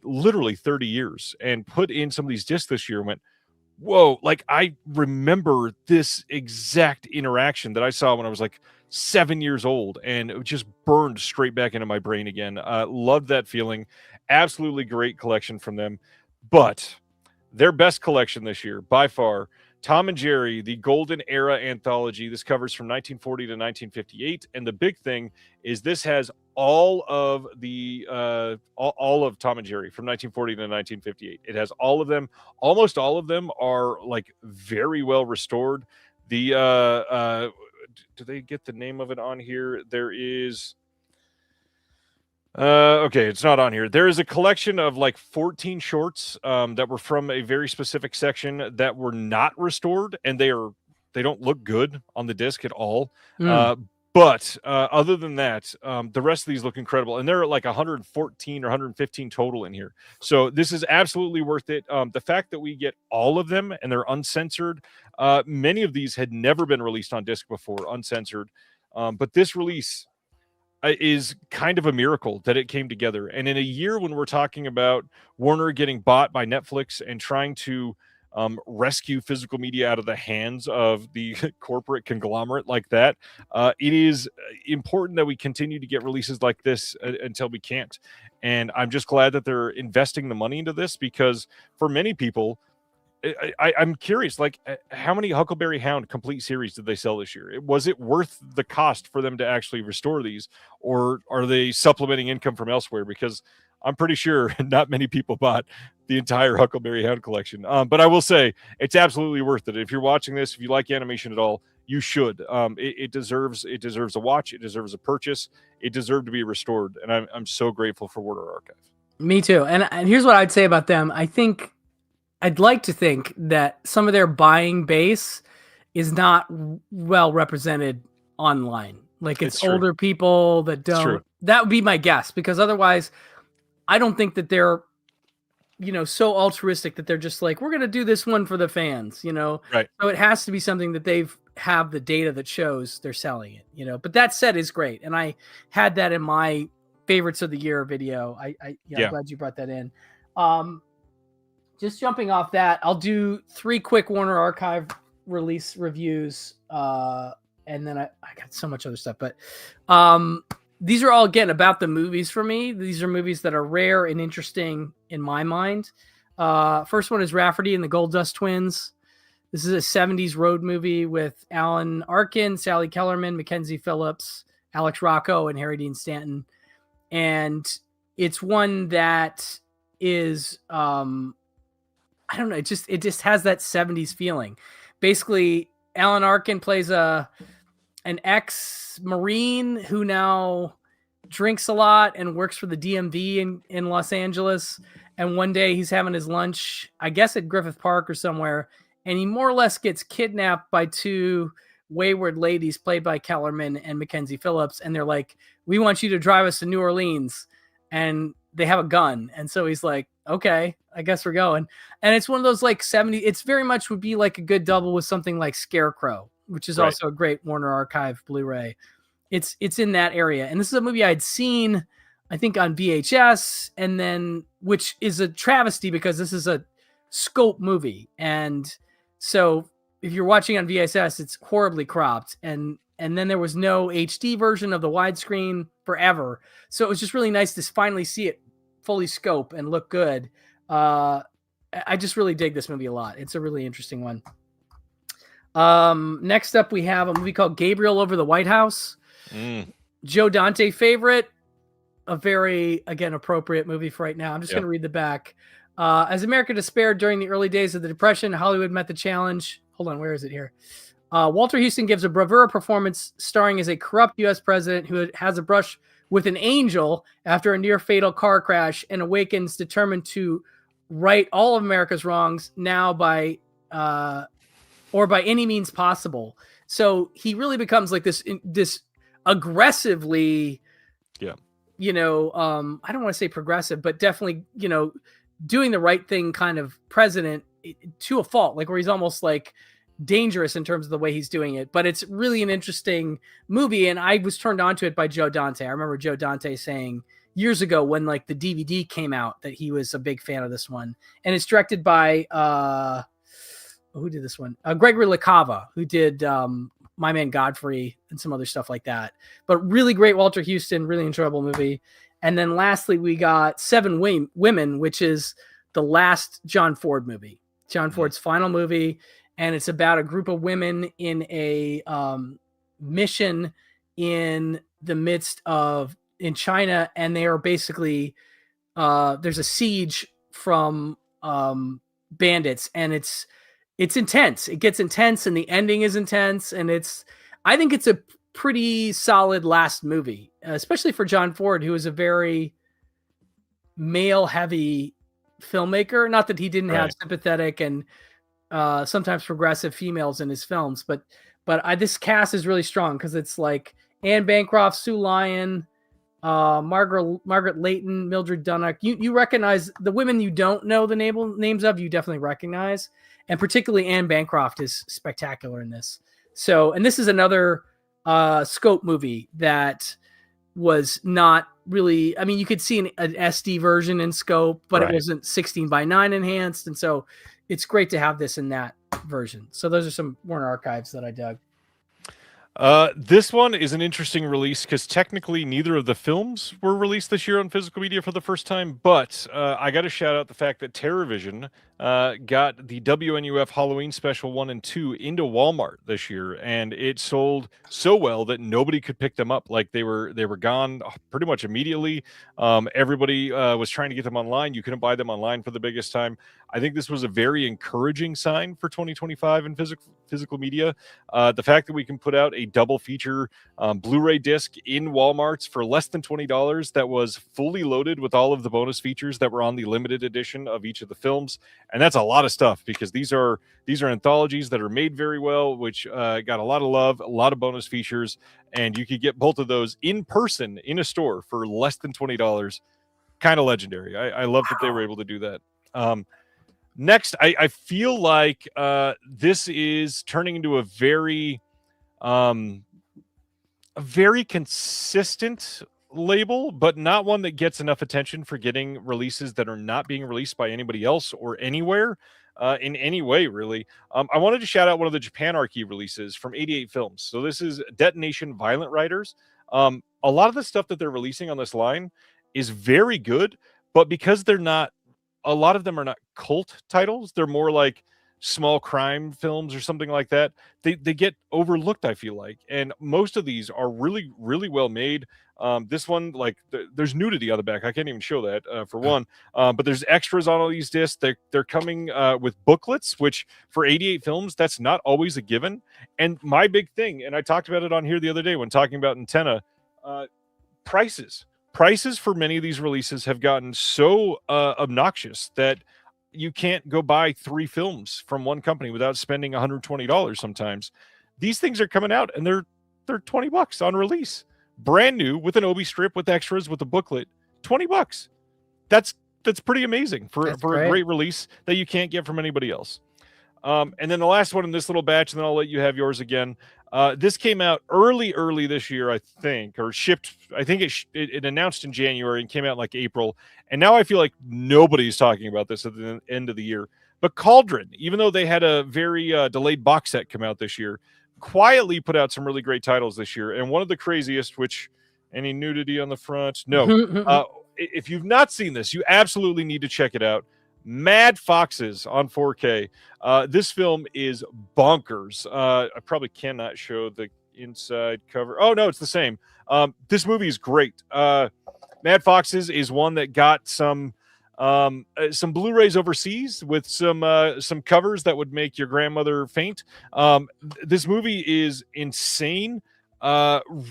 literally 30 years, and put in some of these discs this year and went, whoa, like I remember this exact interaction that I saw when I was like 7 years old, and it just burned straight back into my brain again. Loved that feeling. Absolutely great collection from them. But their best collection this year, by far, Tom and Jerry, the Golden Era Anthology. This covers from 1940 to 1958. And the big thing is this has all of the all of Tom and Jerry from 1940 to 1958. It has all of them. Almost all of them are like very well restored. The do they get the name of it on here? There is okay, it's not on here. There is a collection of like 14 shorts that were from a very specific section that were not restored, and they don't look good on the disc at all. But other than that, the rest of these look incredible, and there are like 114 or 115 total in here. So this is absolutely worth it. The fact that we get all of them and they're uncensored, many of these had never been released on disc before, uncensored. But this release is kind of a miracle that it came together. And in a year when we're talking about Warner getting bought by Netflix and trying to rescue physical media out of the hands of the corporate conglomerate like that, it is important that we continue to get releases like this until we can't. And I'm just glad that they're investing the money into this, because for many people, I'm curious, like, how many Huckleberry Hound complete series did they sell this year? Was it worth the cost for them to actually restore these, or are they supplementing income from elsewhere? Because I'm pretty sure not many people bought the entire Huckleberry Hound collection. But I will say it's absolutely worth it. If you're watching this, if you like animation at all, you should. It deserves a watch. It deserves a purchase. It deserved to be restored. And I'm so grateful for Warner Archive. Me too. And here's what I'd say about them. I'd like to think that some of their buying base is not well represented online. Like it's older people that don't. That would be my guess, because otherwise I don't think that they're, so altruistic that they're just like, we're going to do this one for the fans, Right. So it has to be something that they've have the data that shows they're selling it, But that said is great. And I had that in my favorites of the year video. I'm glad you brought that in. Just jumping off that, I'll do 3 quick Warner Archive release reviews, and then I got so much other stuff. But these are all, again, about the movies for me. These are movies that are rare and interesting in my mind. First one is Rafferty and the Gold Dust Twins. This is a 70s road movie with Alan Arkin, Sally Kellerman, Mackenzie Phillips, Alex Rocco, and Harry Dean Stanton. And it's one that is... I don't know. It just has that 70s feeling. Basically, Alan Arkin plays an ex-Marine who now drinks a lot and works for the DMV in Los Angeles. And one day he's having his lunch, I guess at Griffith Park or somewhere, and he more or less gets kidnapped by 2 wayward ladies played by Kellerman and Mackenzie Phillips. And they're like, we want you to drive us to New Orleans. And they have a gun. And so he's like, okay, I guess we're going. And it's one of those like 70, it's very much would be like a good double with something like Scarecrow, which is also a great Warner Archive Blu-ray. It's in that area. And this is a movie I'd seen, I think, on VHS, and then, which is a travesty because this is a scope movie. And so if you're watching on VHS, it's horribly cropped. And then there was no HD version of the widescreen forever. So it was just really nice to finally see it fully scope and look good. I just really dig this movie a lot. It's a really interesting one. Next up, we have a movie called Gabriel Over the White House. Joe Dante favorite. A very, again, appropriate movie for right now. I'm just going to read the back. As America despaired during the early days of the Depression, Hollywood met the challenge. Hold on, where is it here? Walter Houston gives a bravura performance starring as a corrupt U.S. president who has a brush with an angel after a near-fatal car crash and awakens determined to right all of America's wrongs now by any means possible. So he really becomes like this aggressively, I don't want to say progressive, but definitely, doing the right thing kind of president to a fault, like where he's almost like dangerous in terms of the way he's doing it. But it's really an interesting movie, and I was turned on to it by Joe Dante. I remember Joe Dante saying years ago when like the DVD came out that he was a big fan of this one. And it's directed by who did this one? Gregory LaCava, who did My Man Godfrey and some other stuff like that. But really great Walter Houston, really enjoyable movie. And then lastly, we got Seven Women, which is the last John Ford movie. John Ford's final movie. And it's about a group of women in a mission in the midst of in China, and they are basically there's a siege from bandits, and it's intense. It gets intense, and the ending is intense, and I think it's a pretty solid last movie, especially for John Ford, who is a very male heavy filmmaker. Not that he didn't have sympathetic and sometimes progressive females in his films, but this cast is really strong because it's like Anne Bancroft, Sue Lyon, Margaret Leighton, Mildred Dunnock. You recognize the women you don't know the names of, you definitely recognize, and particularly Anne Bancroft is spectacular in this. So, and this is another scope movie that was not really, I mean, you could see an SD version in scope, but it wasn't 16:9 enhanced, and so it's great to have this in that version. So those are some Warner Archives that I dug. This one is an interesting release because technically neither of the films were released this year on physical media for the first time, but I got to shout out the fact that TerraVision got the WNUF Halloween Special 1 and 2 into Walmart this year, and it sold so well that nobody could pick them up. Like they were gone pretty much immediately. Everybody was trying to get them online. You couldn't buy them online for the biggest time. I think this was a very encouraging sign for 2025 in physical media. The fact that we can put out a double feature Blu-ray disc in Walmarts for less than $20 that was fully loaded with all of the bonus features that were on the limited edition of each of the films. And that's a lot of stuff because these are anthologies that are made very well, which got a lot of love, a lot of bonus features, and you could get both of those in person in a store for less than $20. Kind of legendary. I love that they were able to do that. Next, I feel like this is turning into a very consistent label, but not one that gets enough attention for getting releases that are not being released by anybody else or anywhere in any way, really. I wanted to shout out one of the Japanarchy releases from 88 Films. So this is Detonation Violent Riders. A lot of the stuff that they're releasing on this line is very good, but because a lot of them are not cult titles, they're more like small crime films or something like that. They get overlooked, I feel like. And most of these are really, really well made. This one, like, there's nudity on the back. I can't even show that for one. But there's extras on all these discs. They're coming with booklets, which for 88 Films, that's not always a given. And my big thing, and I talked about it on here the other day when talking about Antenna, prices. Prices for many of these releases have gotten so obnoxious that you can't go buy 3 films from one company without spending $120 sometimes. These things are coming out and they're $20 on release. Brand new with an Obi strip, with extras, with a booklet, $20. That's pretty amazing for a great release that you can't get from anybody else. And then the last one in this little batch, and then I'll let you have yours again. This came out early this year, I think, or shipped. I think it announced in January and came out in like April. And now I feel like nobody's talking about this at the end of the year. But Cauldron, even though they had a very delayed box set come out this year, quietly put out some really great titles this year. And one of the craziest, which any nudity on the front? No. If you've not seen this, you absolutely need to check it out. Mad Foxes on 4K. This film is bonkers. I probably cannot show the inside cover. Oh, no, it's the same. This movie is great. Mad Foxes is one that got some Blu-rays overseas with some covers that would make your grandmother faint. This movie is insane.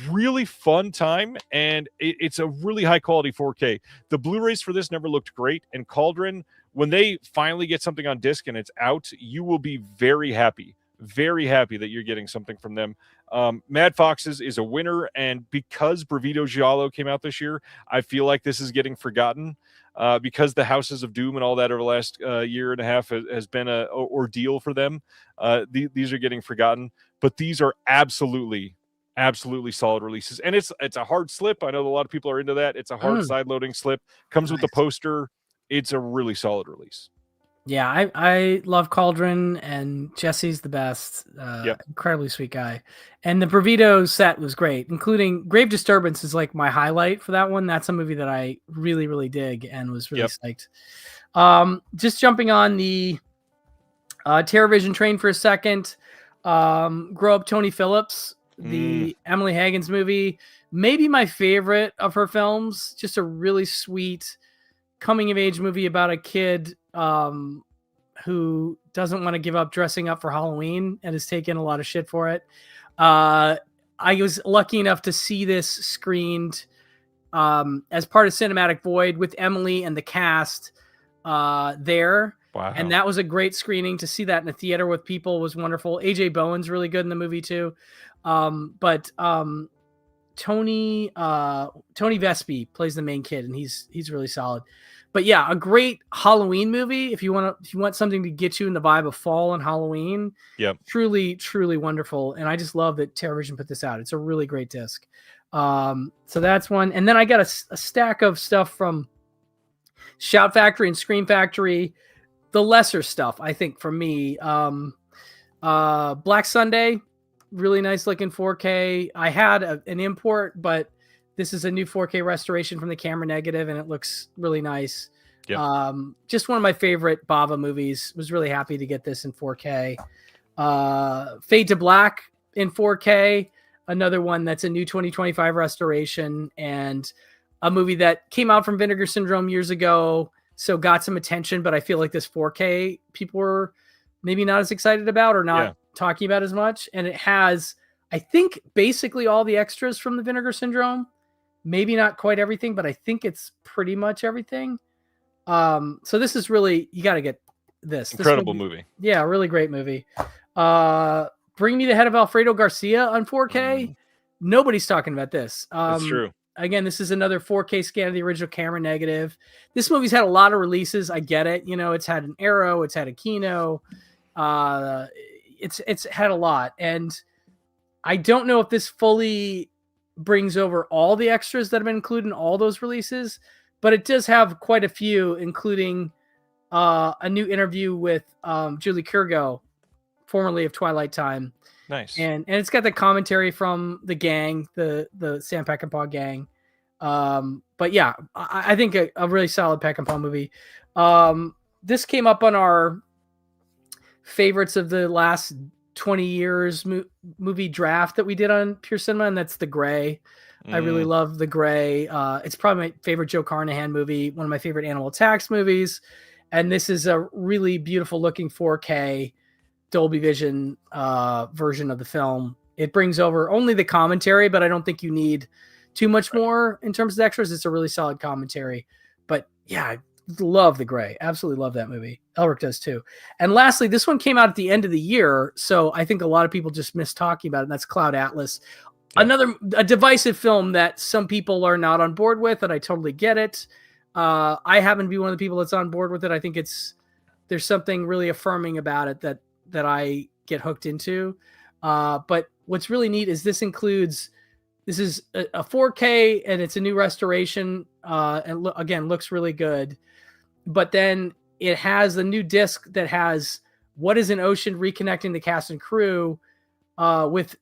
Really fun time, and it's a really high quality 4K. The Blu-rays for this never looked great, and Cauldron, when they finally get something on disc and it's out, you will be very happy very happy that you're getting something from them. Mad Foxes is a winner, and because Bravito Giallo came out this year, I feel like this is getting forgotten. Because the Houses of Doom and all that over the last year and a half has been a ordeal for them. These are getting forgotten, but these are absolutely solid releases. And it's a hard slip. I know a lot of people are into that. It's a hard side loading slip. Comes with the poster. It's a really solid release. Yeah, I love Cauldron, and Jesse's the best. Incredibly sweet guy. And the Bravito set was great, including Grave Disturbance is like my highlight for that one. That's a movie that I really, really dig and was really psyched. Just jumping on the TerrorVision train for a second. Grow Up Tony Phillips, the Emily Haggins movie, maybe my favorite of her films. Just a really sweet coming of age movie about a kid who doesn't want to give up dressing up for Halloween and has taken a lot of shit for it. I was lucky enough to see this screened as part of Cinematic Void with Emily and the cast there. Wow. And that was a great screening. To see that in a theater with people was wonderful. AJ Bowen's really good in the movie too. But Tony Vespi plays the main kid, and he's really solid. But yeah, a great Halloween movie if you want something to get you in the vibe of fall and Halloween. Yep. Truly, truly wonderful. And I just love that TerrorVision put this out. It's a really great disc. So that's one. And then I got a stack of stuff from Shout Factory and Scream Factory. The lesser stuff, I think, for me. Black Sunday, really nice looking 4K. I had an import, but this is a new 4K restoration from the camera negative, and it looks really nice. Yep. Just one of my favorite Bava movies. Was really happy to get this in 4K. Fade to Black in 4K, another one that's a new 2025 restoration, and a movie that came out from Vinegar Syndrome years ago, so got some attention, but I feel like this 4K people were maybe not as excited about or not talking about as much. And it has, I think, basically all the extras from the Vinegar Syndrome. Maybe not quite everything, but I think it's pretty much everything. So this is really, you got to get this. Incredible movie. Yeah, really great movie. Bring Me the Head of Alfredo Garcia on 4K. Nobody's talking about this. That's true. Again, this is another 4K scan of the original camera negative. This movie's had a lot of releases. I get it. You know, it's had an Arrow, it's had a Kino. It's had a lot. And I don't know if this fully brings over all the extras that have been included in all those releases, but it does have quite a few, including a new interview with Julie Kurgo, formerly of Twilight Time. Nice. And it's got the commentary from the gang, the Sam Peckinpah gang. But yeah, I think a really solid Peckinpah movie. This came up on our favorites of the last 20 years movie draft that we did on Pure Cinema, and that's The Gray. I really love The Gray. It's probably my favorite Joe Carnahan movie, one of my favorite Animal Attacks movies. And this is a really beautiful looking 4K Dolby Vision version of the film. It brings over only the commentary, but I don't think you need too much more in terms of extras. It's a really solid commentary. But yeah, I love The Gray. Absolutely love that movie. Elric does too. And lastly, this one came out at the end of the year, so I think a lot of people just missed talking about it, and that's Cloud Atlas. Yeah. A divisive film that some people are not on board with, and I totally get it. I happen to be one of the people that's on board with it. I think there's something really affirming about it that I get hooked into. But what's really neat is this is a 4K, and it's a new restoration. And again, looks really good. But then it has a new disc that has What is an Ocean, reconnecting the cast and crew with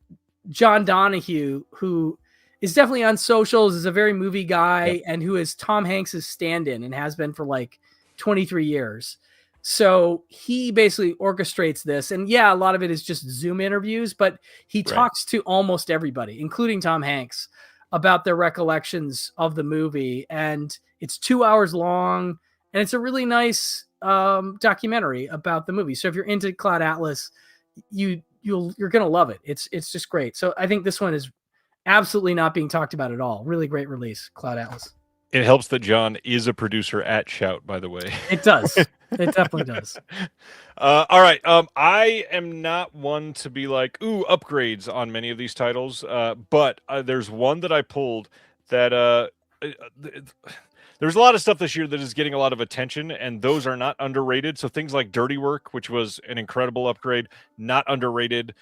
John Donahue, who is definitely on socials, is a very movie guy, and who is Tom Hanks's stand-in and has been for like 23 years. So he basically orchestrates this. And yeah, a lot of it is just Zoom interviews, but he talks to almost everybody, including Tom Hanks, about their recollections of the movie. And it's 2 hours long, and it's a really nice documentary about the movie. So if you're into Cloud Atlas, you're going to love it. It's just great. So I think this one is absolutely not being talked about at all. Really great release, Cloud Atlas. It helps that John is a producer at Shout, by the way. It does. It definitely does. All right. I am not one to be like, ooh, upgrades on many of these titles. But there's one that I pulled that there's a lot of stuff this year that is getting a lot of attention, and those are not underrated. So things like Dirty Work, which was an incredible upgrade, not underrated.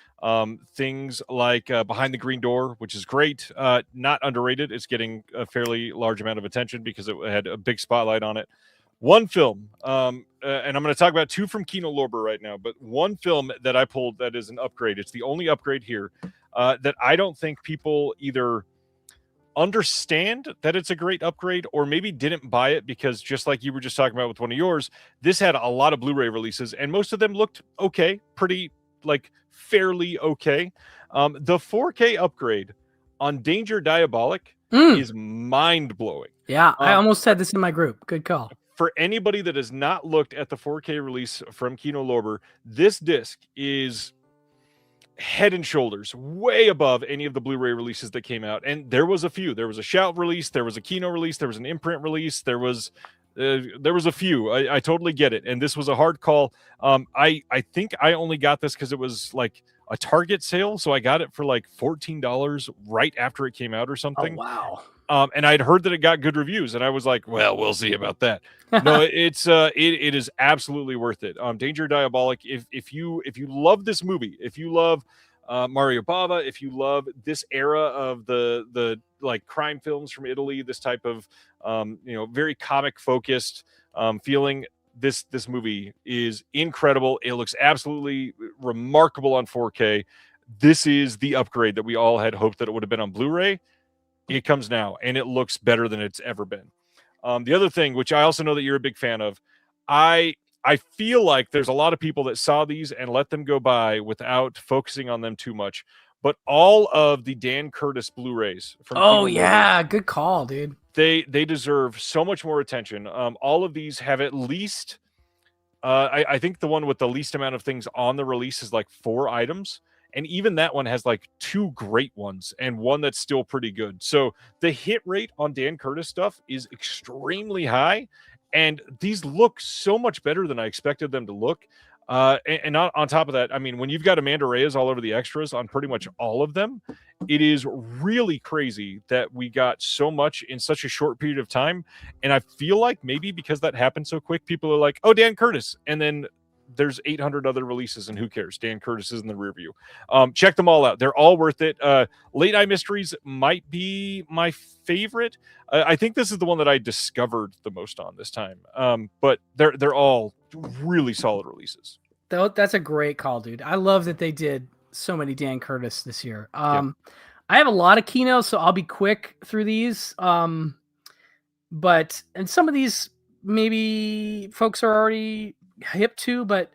Things like Behind the Green Door, which is great, not underrated. It's getting a fairly large amount of attention because it had a big spotlight on it. One film, and I'm going to talk about two from Kino Lorber right now, but one film that I pulled that is an upgrade. It's the only upgrade here that I don't think people either understand that it's a great upgrade or maybe didn't buy it because, just like you were just talking about with one of yours, this had a lot of Blu-ray releases and most of them looked okay, pretty, like, fairly okay. The 4K upgrade on Danger Diabolik is mind-blowing. Yeah, I almost had this in my group. Good call. For anybody that has not looked at the 4K release from Kino Lorber, this disc is head and shoulders way above any of the Blu-ray releases that came out. And there was a few. There was a Shout release, there was a Kino release, there was an imprint release, there was a few. I totally get it. And this was a hard call. I think I only got this because it was like a Target sale, so I got it for like $14 right after it came out or something. Oh, wow. And I'd heard that it got good reviews, and I was like, "Well, we'll see about that." No, it is absolutely worth it. Danger Diabolik. If you love this movie, if you love Mario Bava, if you love this era of the like crime films from Italy, this type of very comic focused feeling, this movie is incredible. It looks absolutely remarkable on 4K. This is the upgrade that we all had hoped that it would have been on Blu-ray. It comes now, and it looks better than it's ever been. The other thing, which I also know that you're a big fan of, I feel like there's a lot of people that saw these and let them go by without focusing on them too much. But all of the Dan Curtis Blu-rays from Oh, yeah. Good call, dude. They deserve so much more attention. All of these have at least, I think the one with the least amount of things on the release is like 4 items. And even that one has like 2 great ones and one that's still pretty good. So the hit rate on Dan Curtis stuff is extremely high. And these look so much better than I expected them to look. And on top of that, I mean, when you've got Amanda Reyes all over the extras on pretty much all of them, it is really crazy that we got so much in such a short period of time. And I feel like maybe because that happened so quick, people are like, oh, Dan Curtis. And then there's 800 other releases, and who cares? Dan Curtis is in the rear view. Check them all out. They're all worth it. Late Eye Mysteries might be my favorite. I think this is the one that I discovered the most on this time. But they're all really solid releases. That's a great call, dude. I love that they did so many Dan Curtis this year. I have a lot of Kino, so I'll be quick through these. And some of these maybe folks are already hip to, but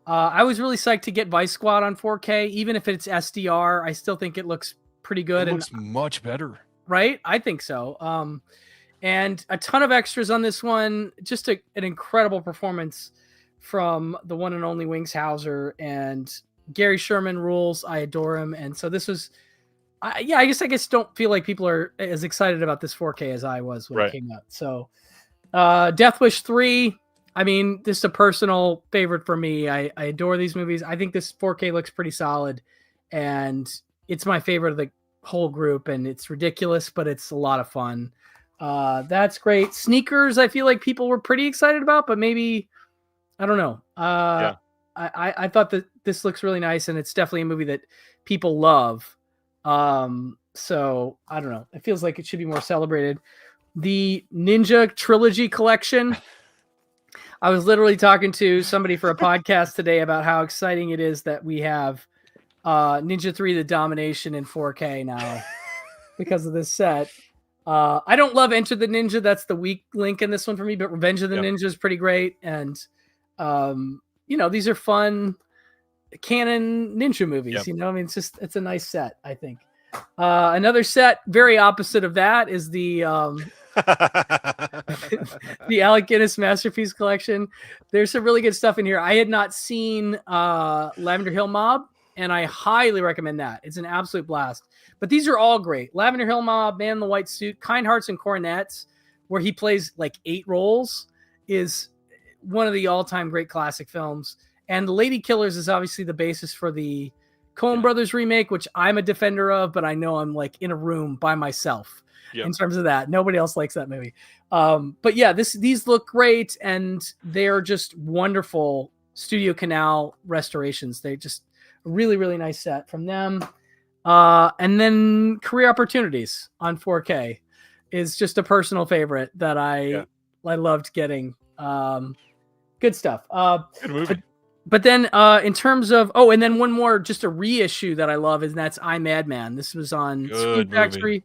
I was really psyched to get Vice Squad on 4K. Even if it's SDR, I still think it looks pretty good. It looks much better. Right? I think so. And a ton of extras on this one. Just an incredible performance from the one and only Wings Hauser, and Gary Sherman rules. I adore him. And so this was, I guess don't feel like people are as excited about this 4K as I was when it came out. So Death Wish 3, I mean, this is a personal favorite for me. I adore these movies. I think this 4K looks pretty solid, and it's my favorite of the whole group, and it's ridiculous, but it's a lot of fun. That's great. Sneakers, I feel like people were pretty excited about, but maybe, I don't know. I thought that this looks really nice, and it's definitely a movie that people love. So I don't know. It feels like it should be more celebrated. The Ninja Trilogy Collection. I was literally talking to somebody for a podcast today about how exciting it is that we have Ninja 3 The Domination in 4K now because of this set. I don't love Enter the Ninja. That's the weak link in this one for me, but Revenge of the Ninja is pretty great. And, these are fun canon ninja movies, I mean, it's a nice set, I think. Another set, very opposite of that, is the the Alec Guinness Masterpiece Collection. There's some really good stuff in here. I had not seen Lavender Hill Mob, and I highly recommend that. It's an absolute blast. But these are all great. Lavender Hill Mob, Man in the White Suit, Kind Hearts and Coronets, where he plays like 8 roles, is one of the all-time great classic films. And The Lady Killers is obviously the basis for the Coen Brothers remake, which I'm a defender of, but I know I'm like in a room by myself in terms of that. Nobody else likes that movie. But yeah, these look great, and they're just wonderful Studio Canal restorations. They just really, really nice set from them. And then Career Opportunities on 4K is just a personal favorite that I loved getting. Good stuff. Good movie. But then in terms of and then one more, just a reissue that I love, and that's I, Madman. This was on Screen Factory,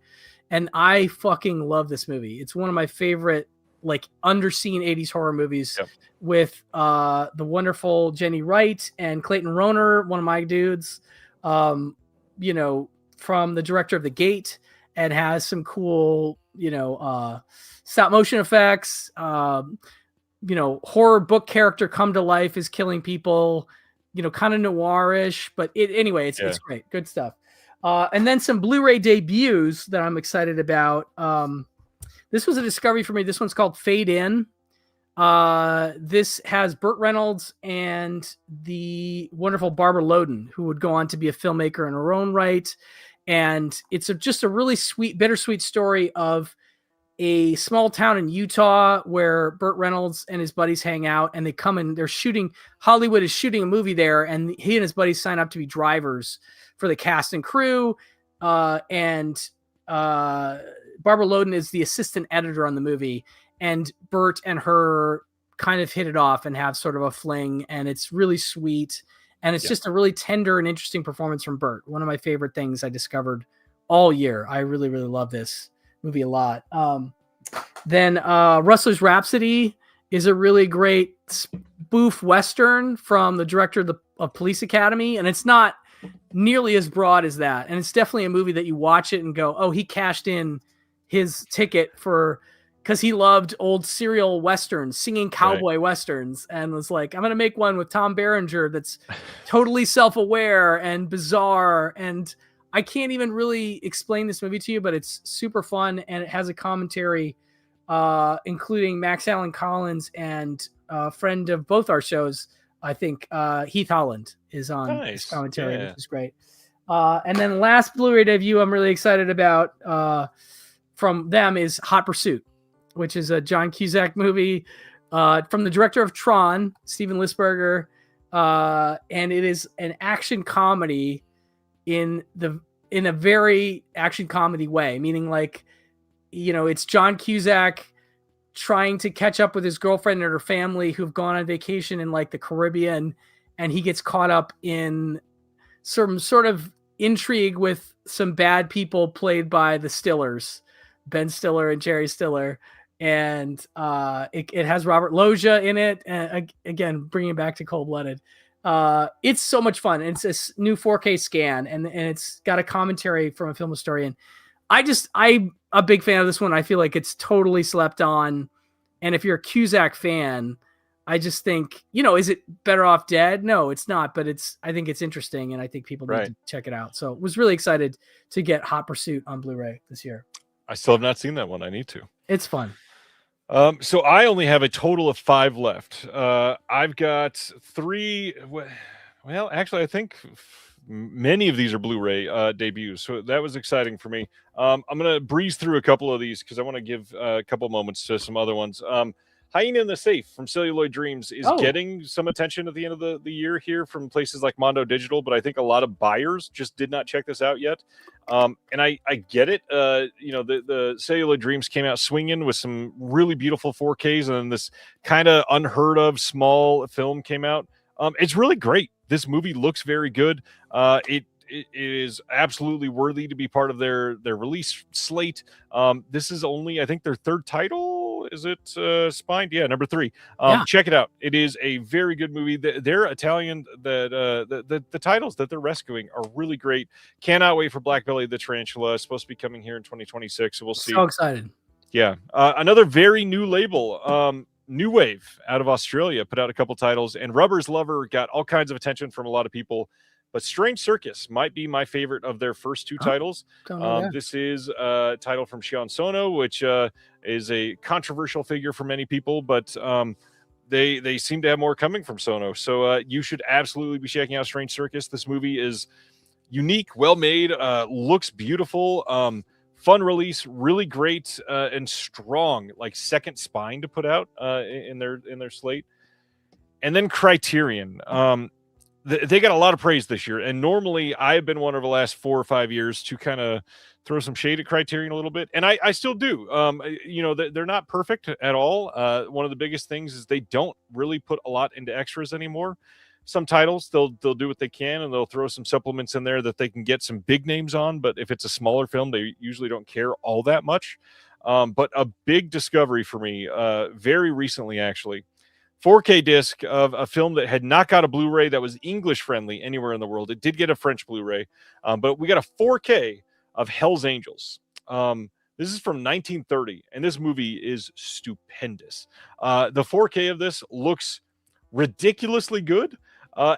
and I fucking love this movie. It's one of my favorite like underseen 80s horror movies with the wonderful Jenny Wright and Clayton Rohner, one of my dudes, you know, from the director of The Gate, and has some cool, you know, stop motion effects, you know, horror book character come to life is killing people, you know, kind of noirish, but anyway, it's great. Good stuff. And then some Blu-ray debuts that I'm excited about. This was a discovery for me. This one's called Fade In. This has Burt Reynolds and the wonderful Barbara Loden, who would go on to be a filmmaker in her own right. And it's just a really sweet, bittersweet story of a small town in Utah where Burt Reynolds and his buddies hang out, and they come and they're shooting. Hollywood is shooting a movie there, and he and his buddies sign up to be drivers for the cast and crew. And Barbara Loden is the assistant editor on the movie, and Burt and her kind of hit it off and have sort of a fling, and it's really sweet. And it's just a really tender and interesting performance from Burt. One of my favorite things I discovered all year. I really, really love this movie a lot. Then Rustler's Rhapsody is a really great spoof Western from the director of Police Academy. And it's not nearly as broad as that. And it's definitely a movie that you watch it and go, oh, he cashed in his ticket because he loved old serial Westerns, singing cowboy Westerns, and was like, I'm going to make one with Tom Berenger that's totally self-aware and bizarre. And I can't even really explain this movie to you, but it's super fun, and it has a commentary, including Max Allen Collins and a friend of both our shows, I think, Heath Holland is on this commentary, which is great. And then last Blu-ray debut I'm really excited about from them is Hot Pursuit, which is a John Cusack movie from the director of Tron, Steven Lisberger, and it is an action comedy in a very action comedy way, meaning like, you know, it's John Cusack trying to catch up with his girlfriend and her family who've gone on vacation in like the Caribbean, and he gets caught up in some sort of intrigue with some bad people played by the Stillers, Ben Stiller and Jerry Stiller. And it has Robert Loggia in it. And again, bringing it back to Cold-Blooded. It's so much fun. It's a new 4K scan, and it's got a commentary from a film historian. I'm a big fan of this one. I feel like it's totally slept on. And if you're a Cusack fan, I just think, you know, is it better off dead? No, it's not, but I think it's interesting, and I think people need to check it out. So was really excited to get Hot Pursuit on Blu-ray this year. I still have not seen that one. I need to. It's fun. So I only have a total of 5 left. I've got 3. Well, actually, I think many of these are Blu-ray debuts, so that was exciting for me. I'm going to breeze through a couple of these because I want to give a couple moments to some other ones. Hyena in the Safe from Celluloid Dreams is getting some attention at the end of the year here from places like Mondo Digital, but I think a lot of buyers just did not check this out yet. And I get it. You know, the Celluloid Dreams came out swinging with some really beautiful 4Ks, and then this kind of unheard of small film came out. It's really great. This movie looks very good. It is absolutely worthy to be part of their release slate. This is only, I think, their 3rd title. Is it Spined? Yeah, number 3. Check it out. It is a very good movie. They're Italian. The titles that they're rescuing are really great. Cannot wait for Black Belly the Tarantula. It's supposed to be coming here in 2026. So we'll see. So excited. Yeah. Another very new label. New Wave out of Australia put out a couple titles, and Rubber's Lover got all kinds of attention from a lot of people. But Strange Circus might be my favorite of their first 2 titles. This is a title from Shion Sono, which is a controversial figure for many people, but they seem to have more coming from Sono. So you should absolutely be checking out Strange Circus. This movie is unique, well made, looks beautiful, fun release, really great and strong, like second spine to put out in their slate. And then Criterion. They got a lot of praise this year, and normally I've been one over the last 4 or 5 years to kind of throw some shade at Criterion a little bit, and I still do. They're not perfect at all. One of the biggest things is they don't really put a lot into extras anymore. Some titles they'll do what they can, and they'll throw some supplements in there that they can get some big names on. But if it's a smaller film, they usually don't care all that much. But a big discovery for me, very recently actually. 4K disc of a film that had not got a Blu-ray that was English friendly anywhere in the world. It did get a French Blu-ray, but we got a 4K of Hell's Angels. This is from 1930, and this movie is stupendous. The 4K of this looks ridiculously good.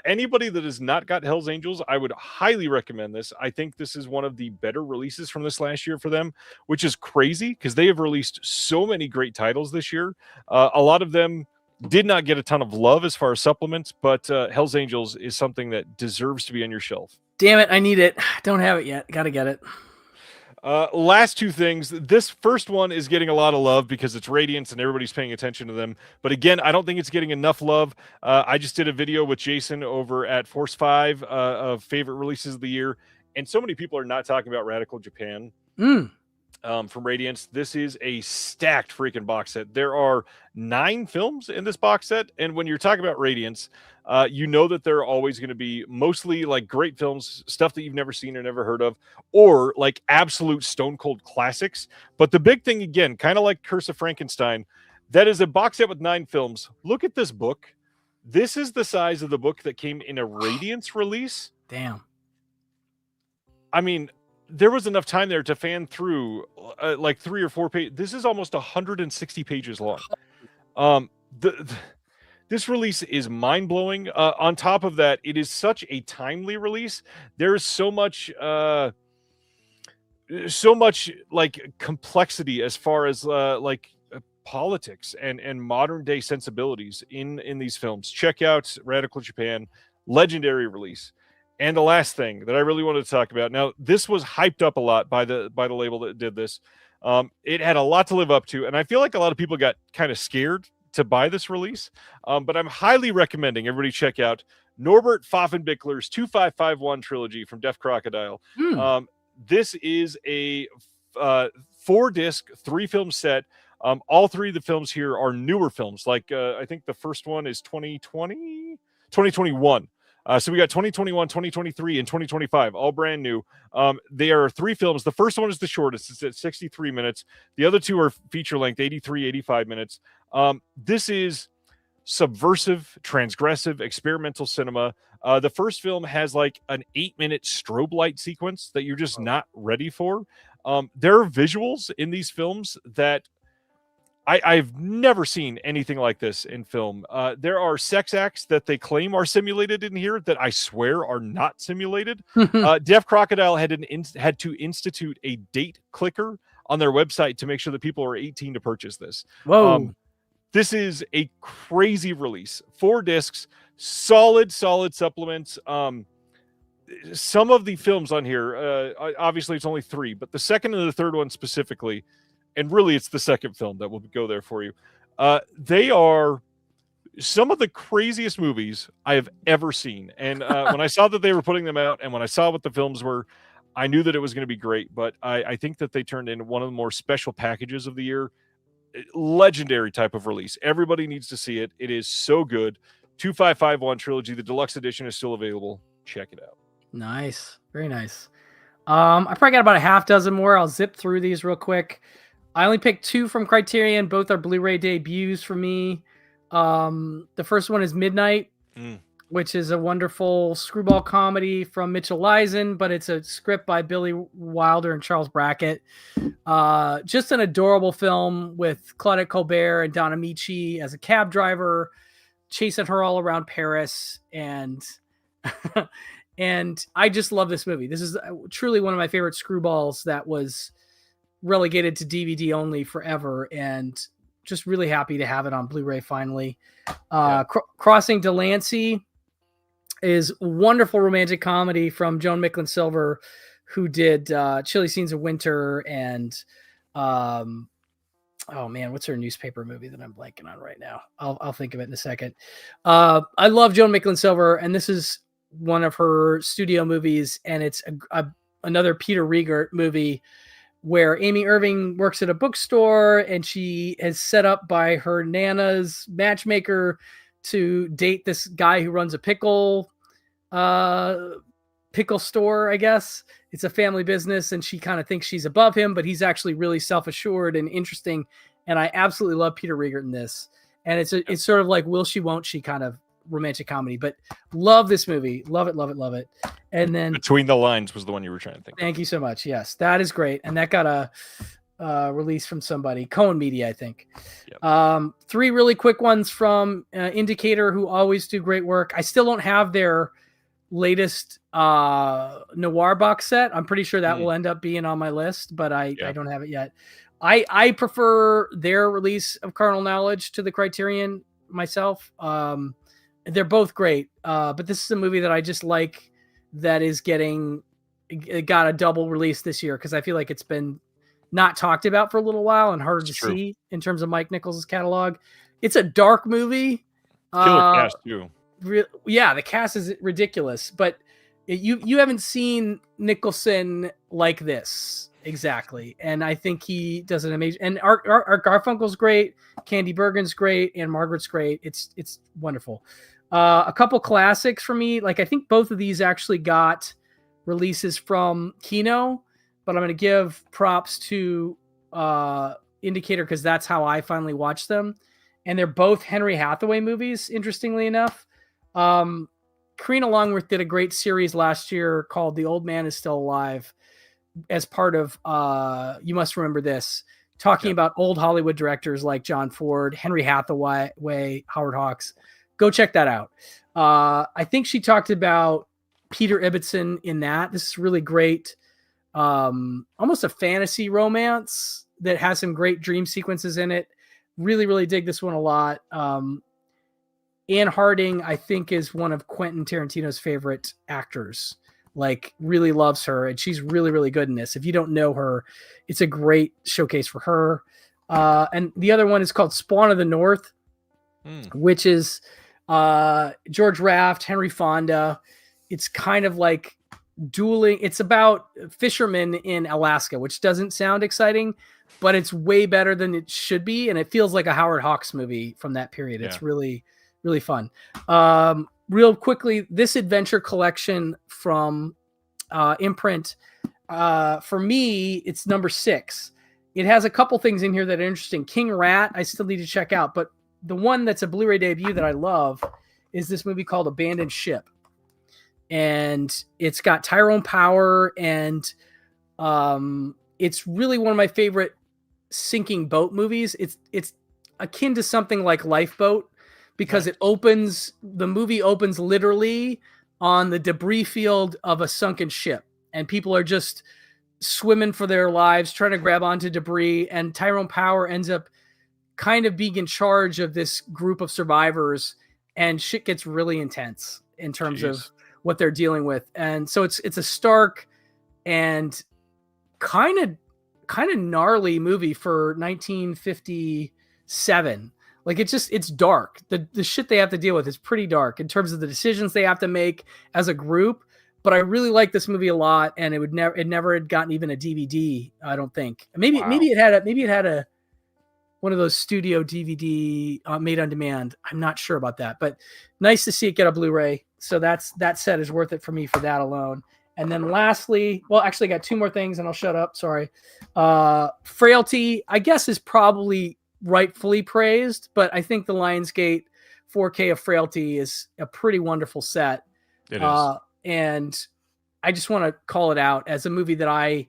Anybody that has not got Hell's Angels, I would highly recommend this. I think this is one of the better releases from this last year for them, which is crazy because they have released so many great titles this year. A lot of them did not get a ton of love as far as supplements, but Hell's Angels is something that deserves to be on your shelf. Damn it, I need it. Don't have it yet. Gotta get it. Last two things. This first one is getting a lot of love because it's Radiance and everybody's paying attention to them. But again, I don't think it's getting enough love. I just did a video with Jason over at Force 5 of favorite releases of the year. And so many people are not talking about Radical Japan. From Radiance. This is a stacked freaking box set. There are 9 films in this box set, and when you're talking about Radiance, you know that there are always going to be mostly like great films, stuff that you've never seen or never heard of, or like absolute stone cold classics. But the big thing, again, kind of like Curse of Frankenstein, that is a box set with 9 films. Look at this book. This is the size of the book that came in a Radiance release. Damn. I mean, there was enough time there to fan through like 3 or 4 pages. This is almost 160 pages long. This release is mind-blowing. On top of that, it is such a timely release. There is so much like complexity as far as politics and modern day sensibilities in these films. Check out Radical Japan, legendary release. And the last thing that I really wanted to talk about. Now, this was hyped up a lot by the label that did this. It had a lot to live up to, and I feel like a lot of people got kind of scared to buy this release. But I'm highly recommending everybody check out Norbert Pfaffenbichler's 2551 trilogy from Deaf Crocodile. This is a 4-disc, 3-film set. All 3 of the films here are newer films. Like I think the first one is 2021. So we got 2021, 2023, and 2025, all brand new. They are 3 films. The first one is the shortest. It's at 63 minutes. The other 2 are feature length, 83, 85 minutes. This is subversive, transgressive, experimental cinema. The first film has like an 8-minute strobe light sequence that you're just not ready for. There are visuals in these films that I've never seen anything like this in film. There are sex acts that they claim are simulated in here that I swear are not simulated. Deaf Crocodile had to institute a date clicker on their website to make sure that people are 18 to purchase this. Whoa. This is a crazy release. 4 discs, solid supplements. Some of the films on here, obviously it's only 3, but the second and the third one specifically, and really it's the second film that will go there for you. They are some of the craziest movies I have ever seen. And when I saw that they were putting them out and when I saw what the films were, I knew that it was going to be great. But I think that they turned into one of the more special packages of the year. Legendary type of release. Everybody needs to see it. It is so good. 2551 trilogy. The deluxe edition is still available. Check it out. Nice. Very nice. I probably got about a half dozen more. I'll zip through these real quick. I only picked 2 from Criterion. Both are Blu-ray debuts for me. The first one is Midnight, which is a wonderful screwball comedy from Mitchell Leisen, but it's a script by Billy Wilder and Charles Brackett. Just an adorable film with Claudette Colbert and Donna Michi as a cab driver, chasing her all around Paris. And and I just love this movie. This is truly one of my favorite screwballs that was relegated to DVD only forever. And just really happy to have it on Blu-ray finally. Crossing Delancey is a wonderful romantic comedy from Joan Micklin Silver, who did Chilly Scenes of Winter and oh man, what's her newspaper movie that I'm blanking on right now? I'll think of it in a second. I love Joan Micklin Silver, and this is one of her studio movies, and it's another Peter Riegert movie where Amy Irving works at a bookstore, and she is set up by her Nana's matchmaker to date this guy who runs a pickle store, I guess. It's a family business, and she kind of thinks she's above him, but he's actually really self-assured and interesting. And I absolutely love Peter Riegert in this. And it's sort of like will she, won't she kind of romantic comedy, but love this movie. Love it, love it, love it. And then Between the Lines was the one you were trying to think of. Thank you so much. Yes, that is great. And that got a release from somebody, Cohen Media, I think. Yep. 3 really quick ones from Indicator, who always do great work. I still don't have their latest noir box set. I'm pretty sure that will end up being on my list, but I don't have it yet. I prefer their release of Carnal Knowledge to the Criterion myself. They're both great, but this is a movie that I just like that is it got a double release this year because I feel like it's been not talked about for a little while and harder to see in terms of Mike Nichols' catalog. It's a dark movie. Killer cast too. The cast is ridiculous, but you haven't seen Nicholson like this exactly, and I think he does an amazing. And Art Garfunkel's great, Candy Bergen's great, and Margaret's great. It's wonderful. A couple classics for me, like I think both of these actually got releases from Kino, but I'm going to give props to Indicator because that's how I finally watched them, and they're both Henry Hathaway movies. Interestingly enough. Karina Longworth did a great series last year called The Old Man Is Still Alive as part of You Must Remember This, talking about old Hollywood directors like John Ford, Henry Hathaway, Howard Hawks. Go check that out. I think she talked about Peter Ibbotson in that. This is really great. Almost a fantasy romance that has some great dream sequences in it. Really, really dig this one a lot. Anne Harding, I think, is one of Quentin Tarantino's favorite actors. Like, really loves her, and she's really, really good in this. If you don't know her, it's a great showcase for her. And the other one is called Spawn of the North, which is George Raft, Henry Fonda. It's kind of like dueling. It's about fishermen in Alaska, which doesn't sound exciting, but it's way better than it should be, and it feels like a Howard Hawks movie from that period. It's really, really fun. Real quickly, this adventure collection from Imprint, for me, it's number 6. It has a couple things in here that are interesting. King Rat, I still need to check out, but the one that's a Blu-ray debut that I love is this movie called Abandoned Ship. And it's got Tyrone Power, and it's really one of my favorite sinking boat movies. It's akin to something like Lifeboat, because the movie opens literally on the debris field of a sunken ship, and people are just swimming for their lives, trying to grab onto debris. And Tyrone Power ends up kind of being in charge of this group of survivors, and shit gets really intense in terms of what they're dealing with. And so it's a stark and kind of gnarly movie for 1957. Like, it's dark. The shit they have to deal with is pretty dark in terms of the decisions they have to make as a group. But I really like this movie a lot, and it never had gotten even a DVD. I don't think. Maybe it had a one of those studio DVD made on demand. I'm not sure about that, but nice to see it get a Blu-ray. So that set is worth it for me for that alone. And then lastly, well, actually, I got 2 more things, and I'll shut up. Sorry. Frailty, I guess, is probably rightfully praised, but I think the Lionsgate 4K of Frailty is a pretty wonderful set. It is. And I just want to call it out as a movie that I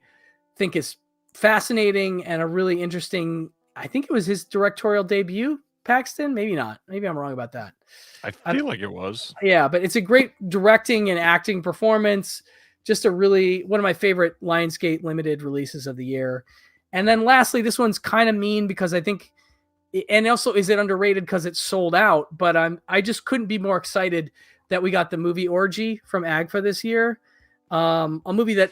think is fascinating and a really interesting. I think it was his directorial debut, Paxton. Maybe not. Maybe I'm wrong about that. I feel like it was. Yeah, but it's a great directing and acting performance. Just one of my favorite Lionsgate limited releases of the year. And then lastly, this one's kind of mean because I think and also, is it underrated because it's sold out? But I just couldn't be more excited that we got the movie Orgy from AGFA this year. A movie that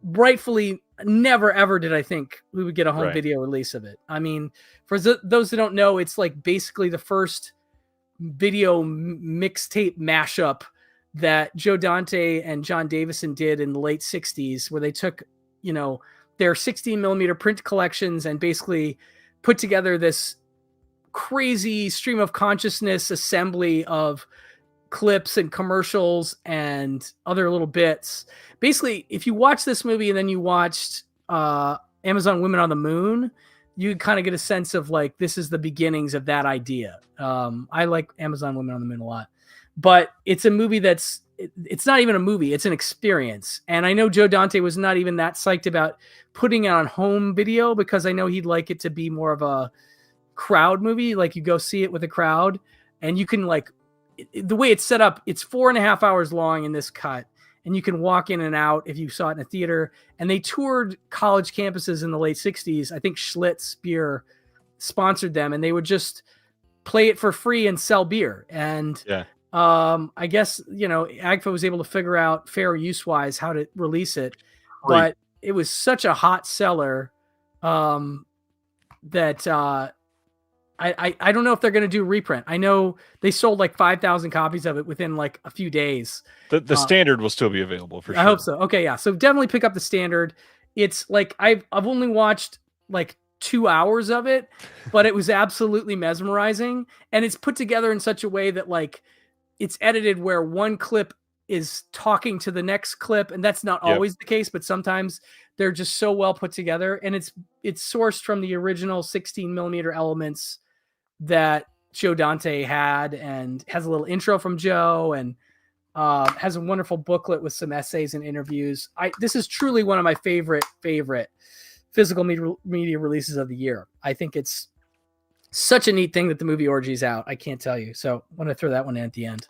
rightfully never ever did I think we would get a home video release of it. I mean, for those who don't know, it's like basically the first video mixtape mashup that Joe Dante and John Davison did in the late 60s, where they took, their 16 millimeter print collections and basically put together this crazy stream of consciousness assembly of clips and commercials and other little bits. Basically, if you watch this movie and then you watched Amazon Women on the Moon, you kind of get a sense of like, this is the beginnings of that idea. I like Amazon Women on the Moon a lot, but it's a movie it's not even a movie. It's an experience. And I know Joe Dante was not even that psyched about putting it on home video, because I know he'd like it to be more of a crowd movie. Like, you go see it with a crowd, and you can, like, the way it's set up, it's 4.5 hours long in this cut, and you can walk in and out if you saw it in a theater. And they toured college campuses in the late 60s. I think Schlitz Beer sponsored them, and they would just play it for free and sell beer. And I guess, AGFA was able to figure out fair use wise how to release it, but it was such a hot seller that I don't know if they're going to do reprint. I know they sold like 5,000 copies of it within like a few days. The standard will still be available for sure. I hope so. Okay, yeah. So definitely pick up the standard. It's like I've only watched like 2 hours of it, but it was absolutely mesmerizing, and it's put together in such a way that like it's edited where one clip is talking to the next clip, and that's not always the case, but sometimes they're just so well put together, and it's sourced from the original 16 millimeter elements that Joe Dante had, and has a little intro from Joe, and has a wonderful booklet with some essays and interviews. This is truly one of my favorite physical media releases of the year. I think it's such a neat thing that the movie Orgy's out. I can't tell you. So I want to throw that one in at the end.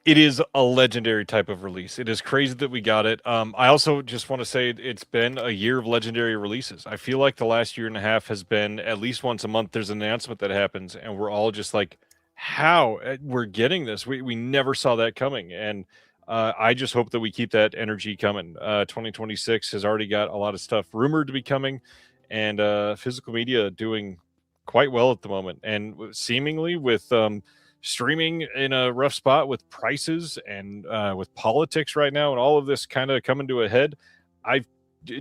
It is a legendary type of release. It is crazy that we got it. I also just want to say it's been a year of legendary releases. I feel like the last year and a half has been at least once a month there's an announcement that happens, and we're all just like, how we're getting this? We never saw that coming. And I just hope that we keep that energy coming. 2026 has already got a lot of stuff rumored to be coming, and physical media doing quite well at the moment. And seemingly with streaming in a rough spot with prices and with politics right now and all of this kind of coming to a head, I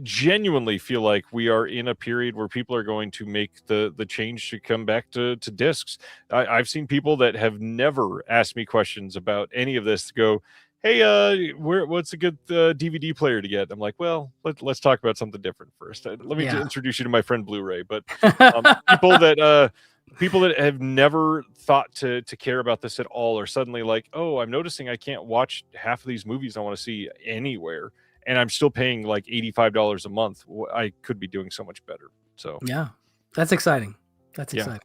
genuinely feel like we are in a period where people are going to make the change to come back to discs. I've seen people that have never asked me questions about any of this go, hey, what's a good DVD player to get? I'm like, well, let's talk about something different first. Let me introduce you to my friend Blu-ray. But people that have never thought to care about this at all are suddenly like, oh, I'm noticing I can't watch half of these movies I want to see anywhere, and I'm still paying like $85 a month. I could be doing so much better. So yeah, that's exciting. That's exciting.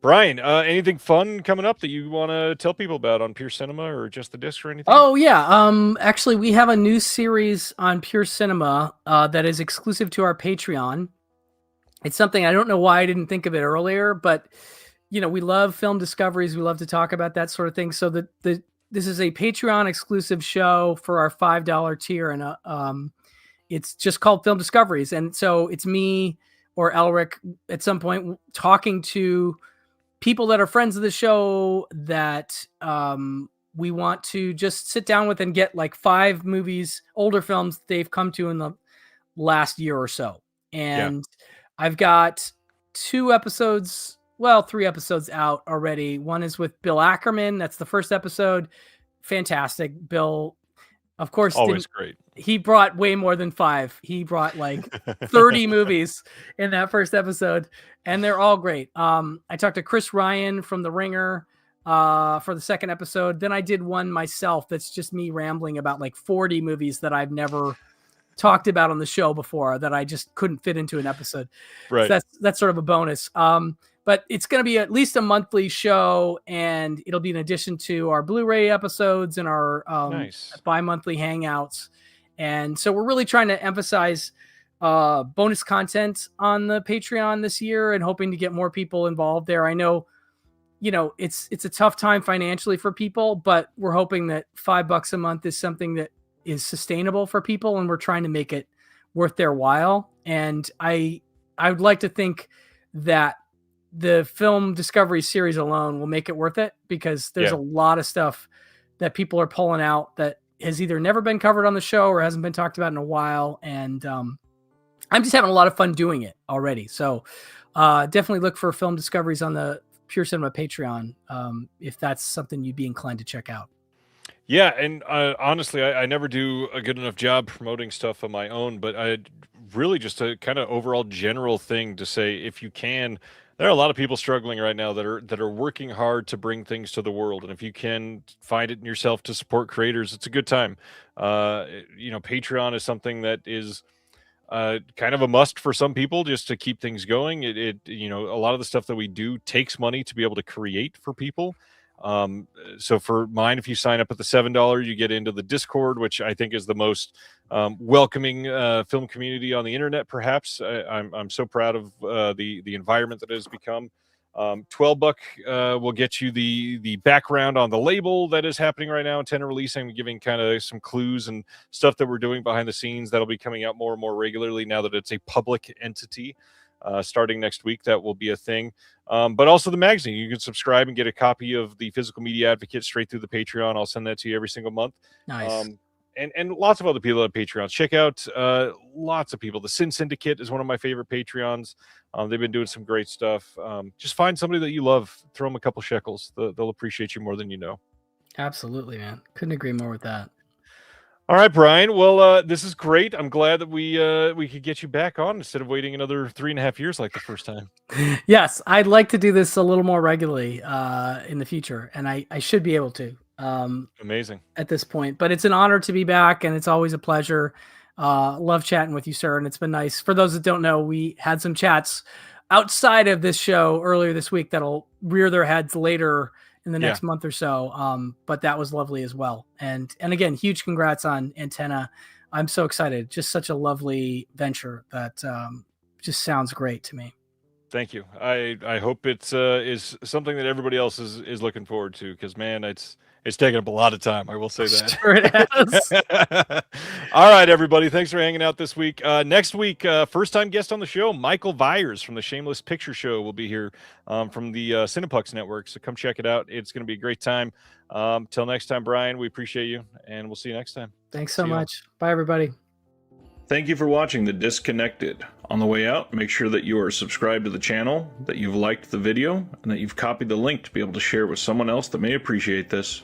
Brian, anything fun coming up that you want to tell people about on Pure Cinema or Just the Disc or anything? Oh yeah. Actually, we have a new series on Pure Cinema that is exclusive to our Patreon. It's something I don't know why I didn't think of it earlier, but we love film discoveries. We love to talk about that sort of thing. So this is a Patreon exclusive show for our $5 tier, and it's just called Film Discoveries. And so it's me or Elric at some point talking to people that are friends of the show that we want to just sit down with and get like 5 movies, older films they've come to in the last year or so. And I've got 3 episodes out already. One is with Bill Ackerman. That's the first episode. Fantastic. Bill, of course, always great. He brought way more than 5. He brought like 30 movies in that first episode, and they're all great. I talked to Chris Ryan from The Ringer for the second episode. Then I did one myself that's just me rambling about like 40 movies that I've never talked about on the show before that I just couldn't fit into an episode. Right. So that's sort of a bonus. But it's going to be at least a monthly show, and it'll be in addition to our Blu-ray episodes and our bi-monthly hangouts. And so we're really trying to emphasize bonus content on the Patreon this year and hoping to get more people involved there. I know, it's a tough time financially for people, but we're hoping that $5 a month is something that is sustainable for people, and we're trying to make it worth their while. And I would like to think that the film discovery series alone will make it worth it, because there's a lot of stuff that people are pulling out that has either never been covered on the show or hasn't been talked about in a while. And I'm just having a lot of fun doing it already. So definitely look for film discoveries on the Pure Cinema Patreon if that's something you'd be inclined to check out. Yeah, and honestly, I never do a good enough job promoting stuff on my own, but I really just a kind of overall general thing to say, if you can, there are a lot of people struggling right now that are working hard to bring things to the world, and if you can find it in yourself to support creators, it's a good time. Patreon is something that is kind of a must for some people just to keep things going. A lot of the stuff that we do takes money to be able to create for people. So for mine, if you sign up at the $7, you get into the Discord, which I think is the most welcoming film community on the internet. Perhaps I'm so proud of the environment that it has become. $12 will get you the background on the label that is happening right now, Antenna releasing, giving kind of some clues and stuff that we're doing behind the scenes that'll be coming out more and more regularly now that it's a public entity. Starting next week, that will be a thing. But also the magazine. You can subscribe and get a copy of the Physical Media Advocate straight through the Patreon. I'll send that to you every single month. Nice. And lots of other people have Patreons. Check out lots of people. The Sin Syndicate is one of my favorite Patreons. They've been doing some great stuff. Just find somebody that you love. Throw them a couple shekels. They'll appreciate you more than you know. Absolutely, man. Couldn't agree more with that. All right, Brian. Well, this is great. I'm glad that we could get you back on instead of waiting another 3.5 years like the first time. Yes, I'd like to do this a little more regularly in the future, and I should be able to. Amazing. At this point, but it's an honor to be back, and it's always a pleasure. Love chatting with you, sir, and it's been nice. For those that don't know, we had some chats outside of this show earlier this week that'll rear their heads later in the next month or so. But that was lovely as well. And again, huge congrats on Antenna. I'm so excited. Just such a lovely venture that just sounds great to me. Thank you. I hope it's is something that everybody else is looking forward to, because man, it's taken up a lot of time. I will say that. Sure it has. All right, everybody. Thanks for hanging out this week. Next week, first time guest on the show, Michael Vyers from the Shameless Picture Show will be here from the Cineplex Network. So come check it out. It's going to be a great time. Till next time, Brian, we appreciate you, and we'll see you next time. Thanks so much. Bye, everybody. Thank you for watching The Disconnected. On the way out, make sure that you are subscribed to the channel, that you've liked the video, and that you've copied the link to be able to share it with someone else that may appreciate this.